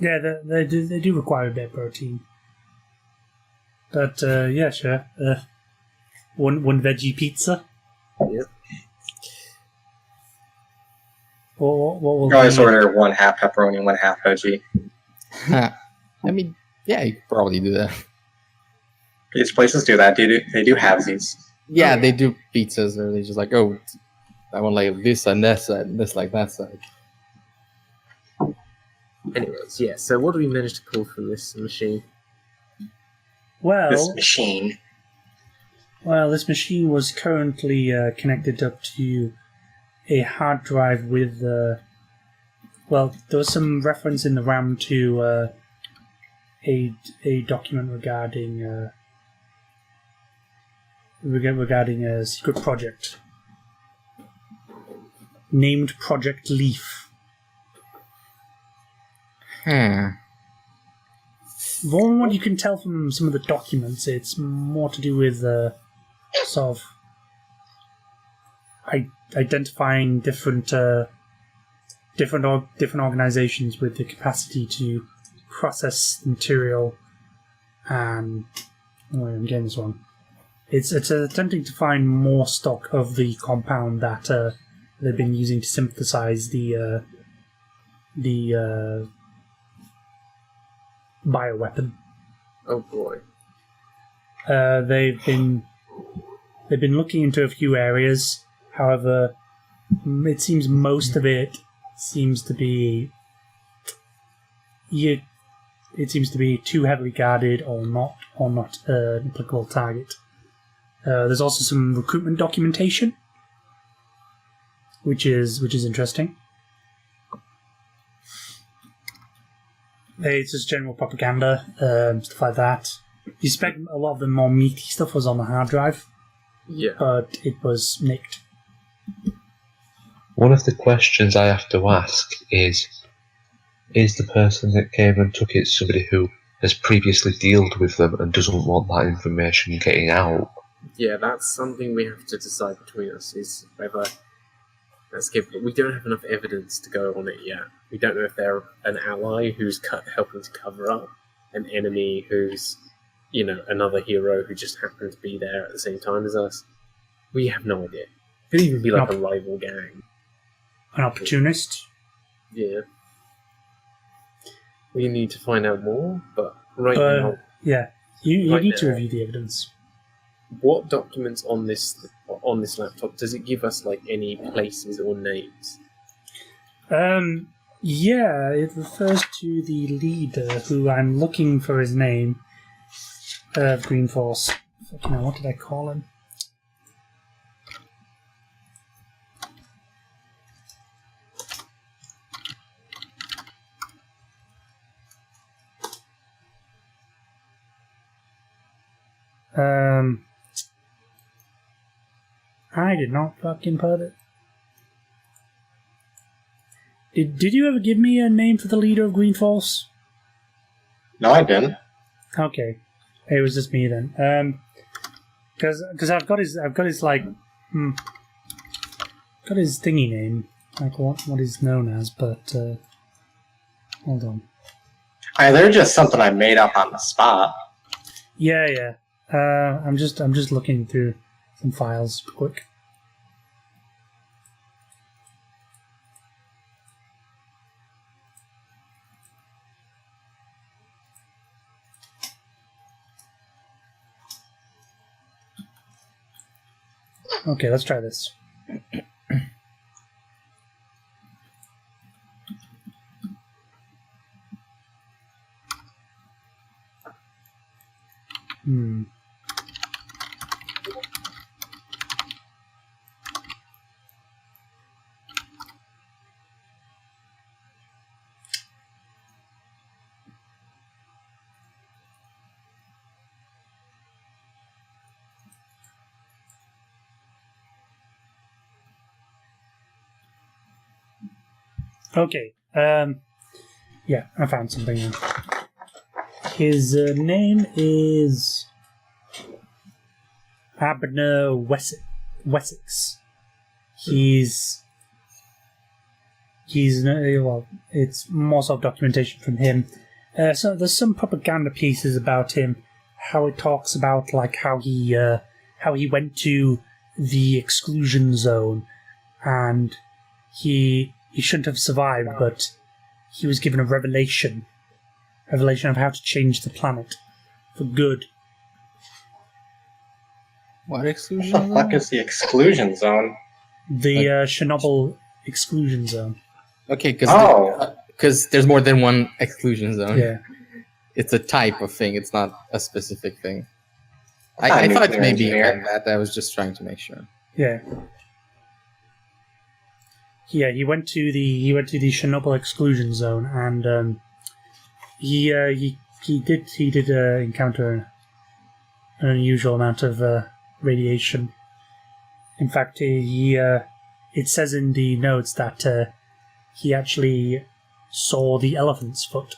Yeah, they do require a bit of protein. But yeah, sure. One veggie pizza. Yep. What will You always order 1 half pepperoni and 1 half veggie. I mean, yeah, you could probably do that. These places do that. They do halvesies. Yeah, they do pizzas, or they just like, oh, I want like this on that side, and this like that side. Anyways, yeah, so what do we manage to pull from this machine? This machine. Well, this machine was currently connected up to a hard drive with... well, there was some reference in the RAM to a document regarding a secret project named Project Leaf. From what you can tell from some of the documents, it's more to do with sort of identifying different organizations with the capacity to process material. And I'm getting this wrong. It's attempting to find more stock of the compound that they've been using to synthesize the bioweapon. Oh boy. They've been looking into a few areas. However, it seems most of it seems to be too heavily guarded or not an applicable target. There's also some recruitment documentation, which is interesting. It's just general propaganda, stuff like that. You suspect a lot of the more meaty stuff was on the hard drive, but it was nicked. One of the questions I have to ask is the person that came and took it somebody who has previously dealt with them and doesn't want that information getting out? Yeah, that's something we have to decide between us, is whether that's good. We don't have enough evidence to go on it yet. We don't know if they're an ally who's helping to cover up, an enemy who's, another hero who just happened to be there at the same time as us. We have no idea. Could even be like a rival gang. An opportunist? Yeah. we need to find out more, but now... Yeah, you Right need to now. review the evidence. What documents on this laptop, does it give us, like, any places or names? Yeah, it refers to the leader, who I'm looking for his name, of Green Force. Fucking hell, what did I call him? I did not fucking put it. Did you ever give me a name for the leader of Green Force? No, I didn't. Okay, it was just me then. Because I've got his got his thingy name, like what he's known as, but hold on. They're just something I made up on the spot. Yeah. I'm just looking through some files quick. Okay, let's try this. Okay, yeah, I found something now. His name is Abner Wessex. He's well, it's more sort of documentation from him. So there's some propaganda pieces about him, how it talks about like how he went to the exclusion zone, and he shouldn't have survived, but he was given a revelation of how to change the planet for good. What exclusion? What the fuck is the exclusion zone? The Chernobyl exclusion zone. Okay, because there's more than one exclusion zone. Yeah. It's a type of thing. It's not a specific thing. I thought maybe that. I was just trying to make sure. Yeah. Yeah, he went to the Chernobyl exclusion zone, and he did encounter an unusual amount of radiation. In fact, it says in the notes that he actually saw the elephant's foot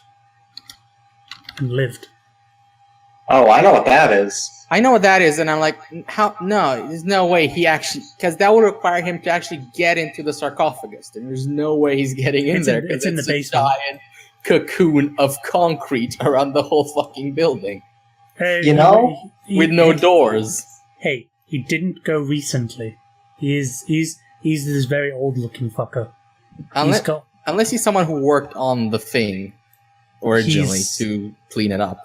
and lived. Oh, I know what that is. I know what that is, and I'm like, how? No, there's no way he actually, because that would require him to actually get into the sarcophagus, and there's no way he's getting in there. It's in the a basement. Giant cocoon of concrete around the whole fucking building. Hey, with no doors. Hey, he didn't go recently. He's this very old looking fucker. Unless he's someone who worked on the thing originally to clean it up.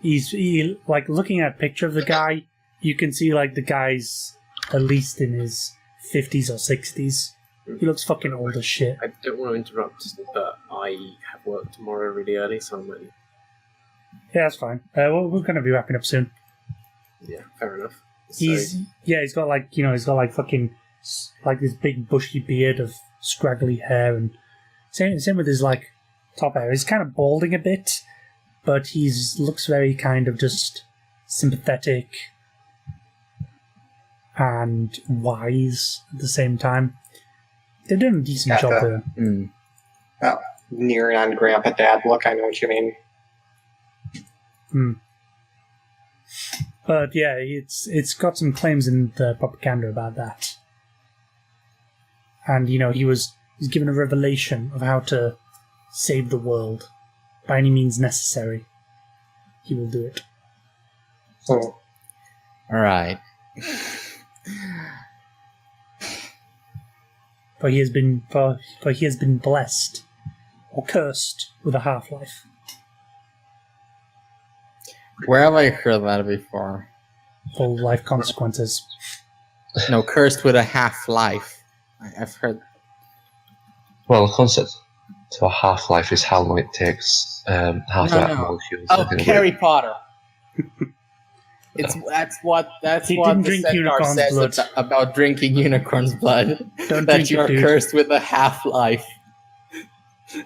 He like looking at a picture of the guy, you can see like the guy's at least in his 50s or 60s. He looks fucking old as shit. I don't want to interrupt, but I have work tomorrow really early, so I'm ready. Yeah, that's fine. We're going to be wrapping up soon. Yeah, fair enough. He's got like, he's got like fucking like this big bushy beard of scraggly hair, and same with his like top hair. He's kind of balding a bit, but looks very kind of just sympathetic and wise at the same time. They're doing a decent job there. Near-on grandpa dad look, I know what you mean. But yeah, it's got some claims in the propaganda about that. And he's given a revelation of how to save the world by any means necessary. He will do it. So, all right. For he has been blessed or cursed with a half-life. Where have I heard that before? Full life consequences. No, cursed with a half-life. I've heard... Well, the concept to a half-life is how long it takes half No, that no. molecules. Oh, Harry Potter. That's what He the didn't drink centaur unicorn's says blood. about drinking unicorn's blood. Don't That drink you're it, dude. cursed with a half-life.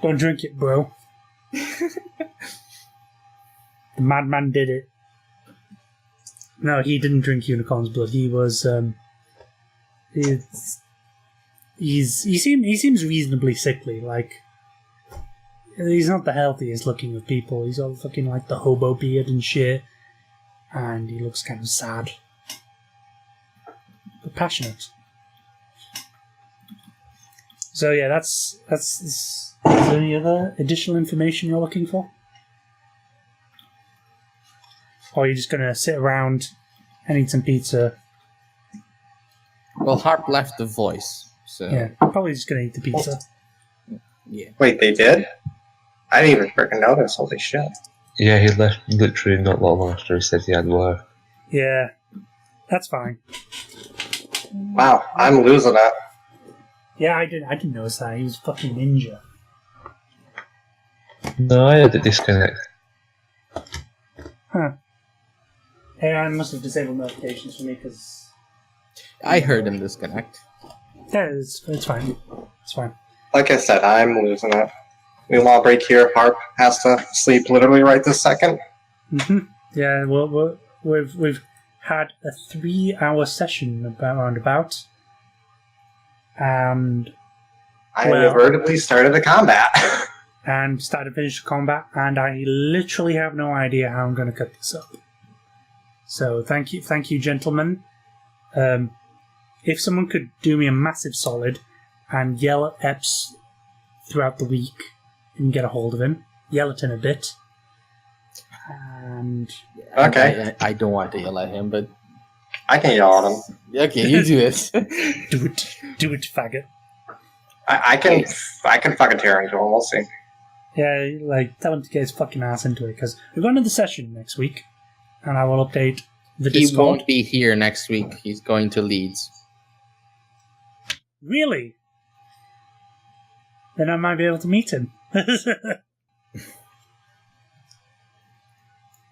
Don't drink it, bro. The madman did it. No, he didn't drink unicorn's blood. He was he seems reasonably sickly. Like, he's not the healthiest looking of people. He's all fucking like the hobo beard and shit, and he looks kind of sad but passionate. So yeah, that's. Is there any other additional information you're looking for? Or are you just gonna sit around and eat some pizza? Well, Harp left the voice, so... Yeah, I'm probably just gonna eat the pizza. Yeah. Wait, they did? I didn't even freaking notice. Holy shit. Yeah, he left literally not long after he said he had work. Yeah, that's fine. Wow, I'm losing it. Yeah, I didn't notice that. He was fucking ninja. No, I had a disconnect. Huh. Hey, I must have disabled notifications for me because... I heard him disconnect. Yeah, it's fine. It's fine. Like I said, I'm losing it. We want a break here. Harp has to sleep literally right this second. Yeah, well, we've had a 3-hour session roundabout, and I inadvertently started the combat. and started to finish the combat, and I literally have no idea how I'm going to cut this up. So thank you, gentlemen. If someone could do me a massive solid and yell at Epps throughout the week and get a hold of him, yell at him a bit, and Okay. I don't want to yell at him, but... I can yell at him. Okay, you do it. do it, faggot. I can fucking tear into him. We'll see. Yeah, like, tell him to get his fucking ass into it, because we're going to the session next week, and I will update the He Discord. won't be here next week. He's going to Leeds. Really? Then I might be able to meet him.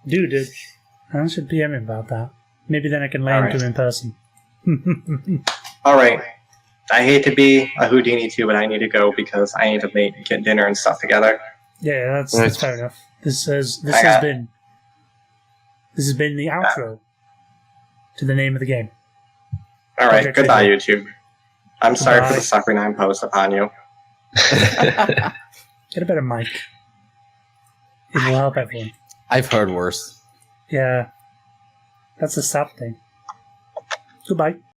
Dude, I should PM him about that. Maybe then I can lay into him in person. Alright. I hate to be a Houdini too, but I need to go because I need to get dinner and stuff together. Yeah, that's fair enough. This has been the outro to the name of the game. Alright, Project goodbye, Vigil. YouTube. I'm sorry for Bye. the suffering I imposed upon you. Get a better mic. It will help everyone. I've heard worse. Yeah. That's the sad thing. Goodbye.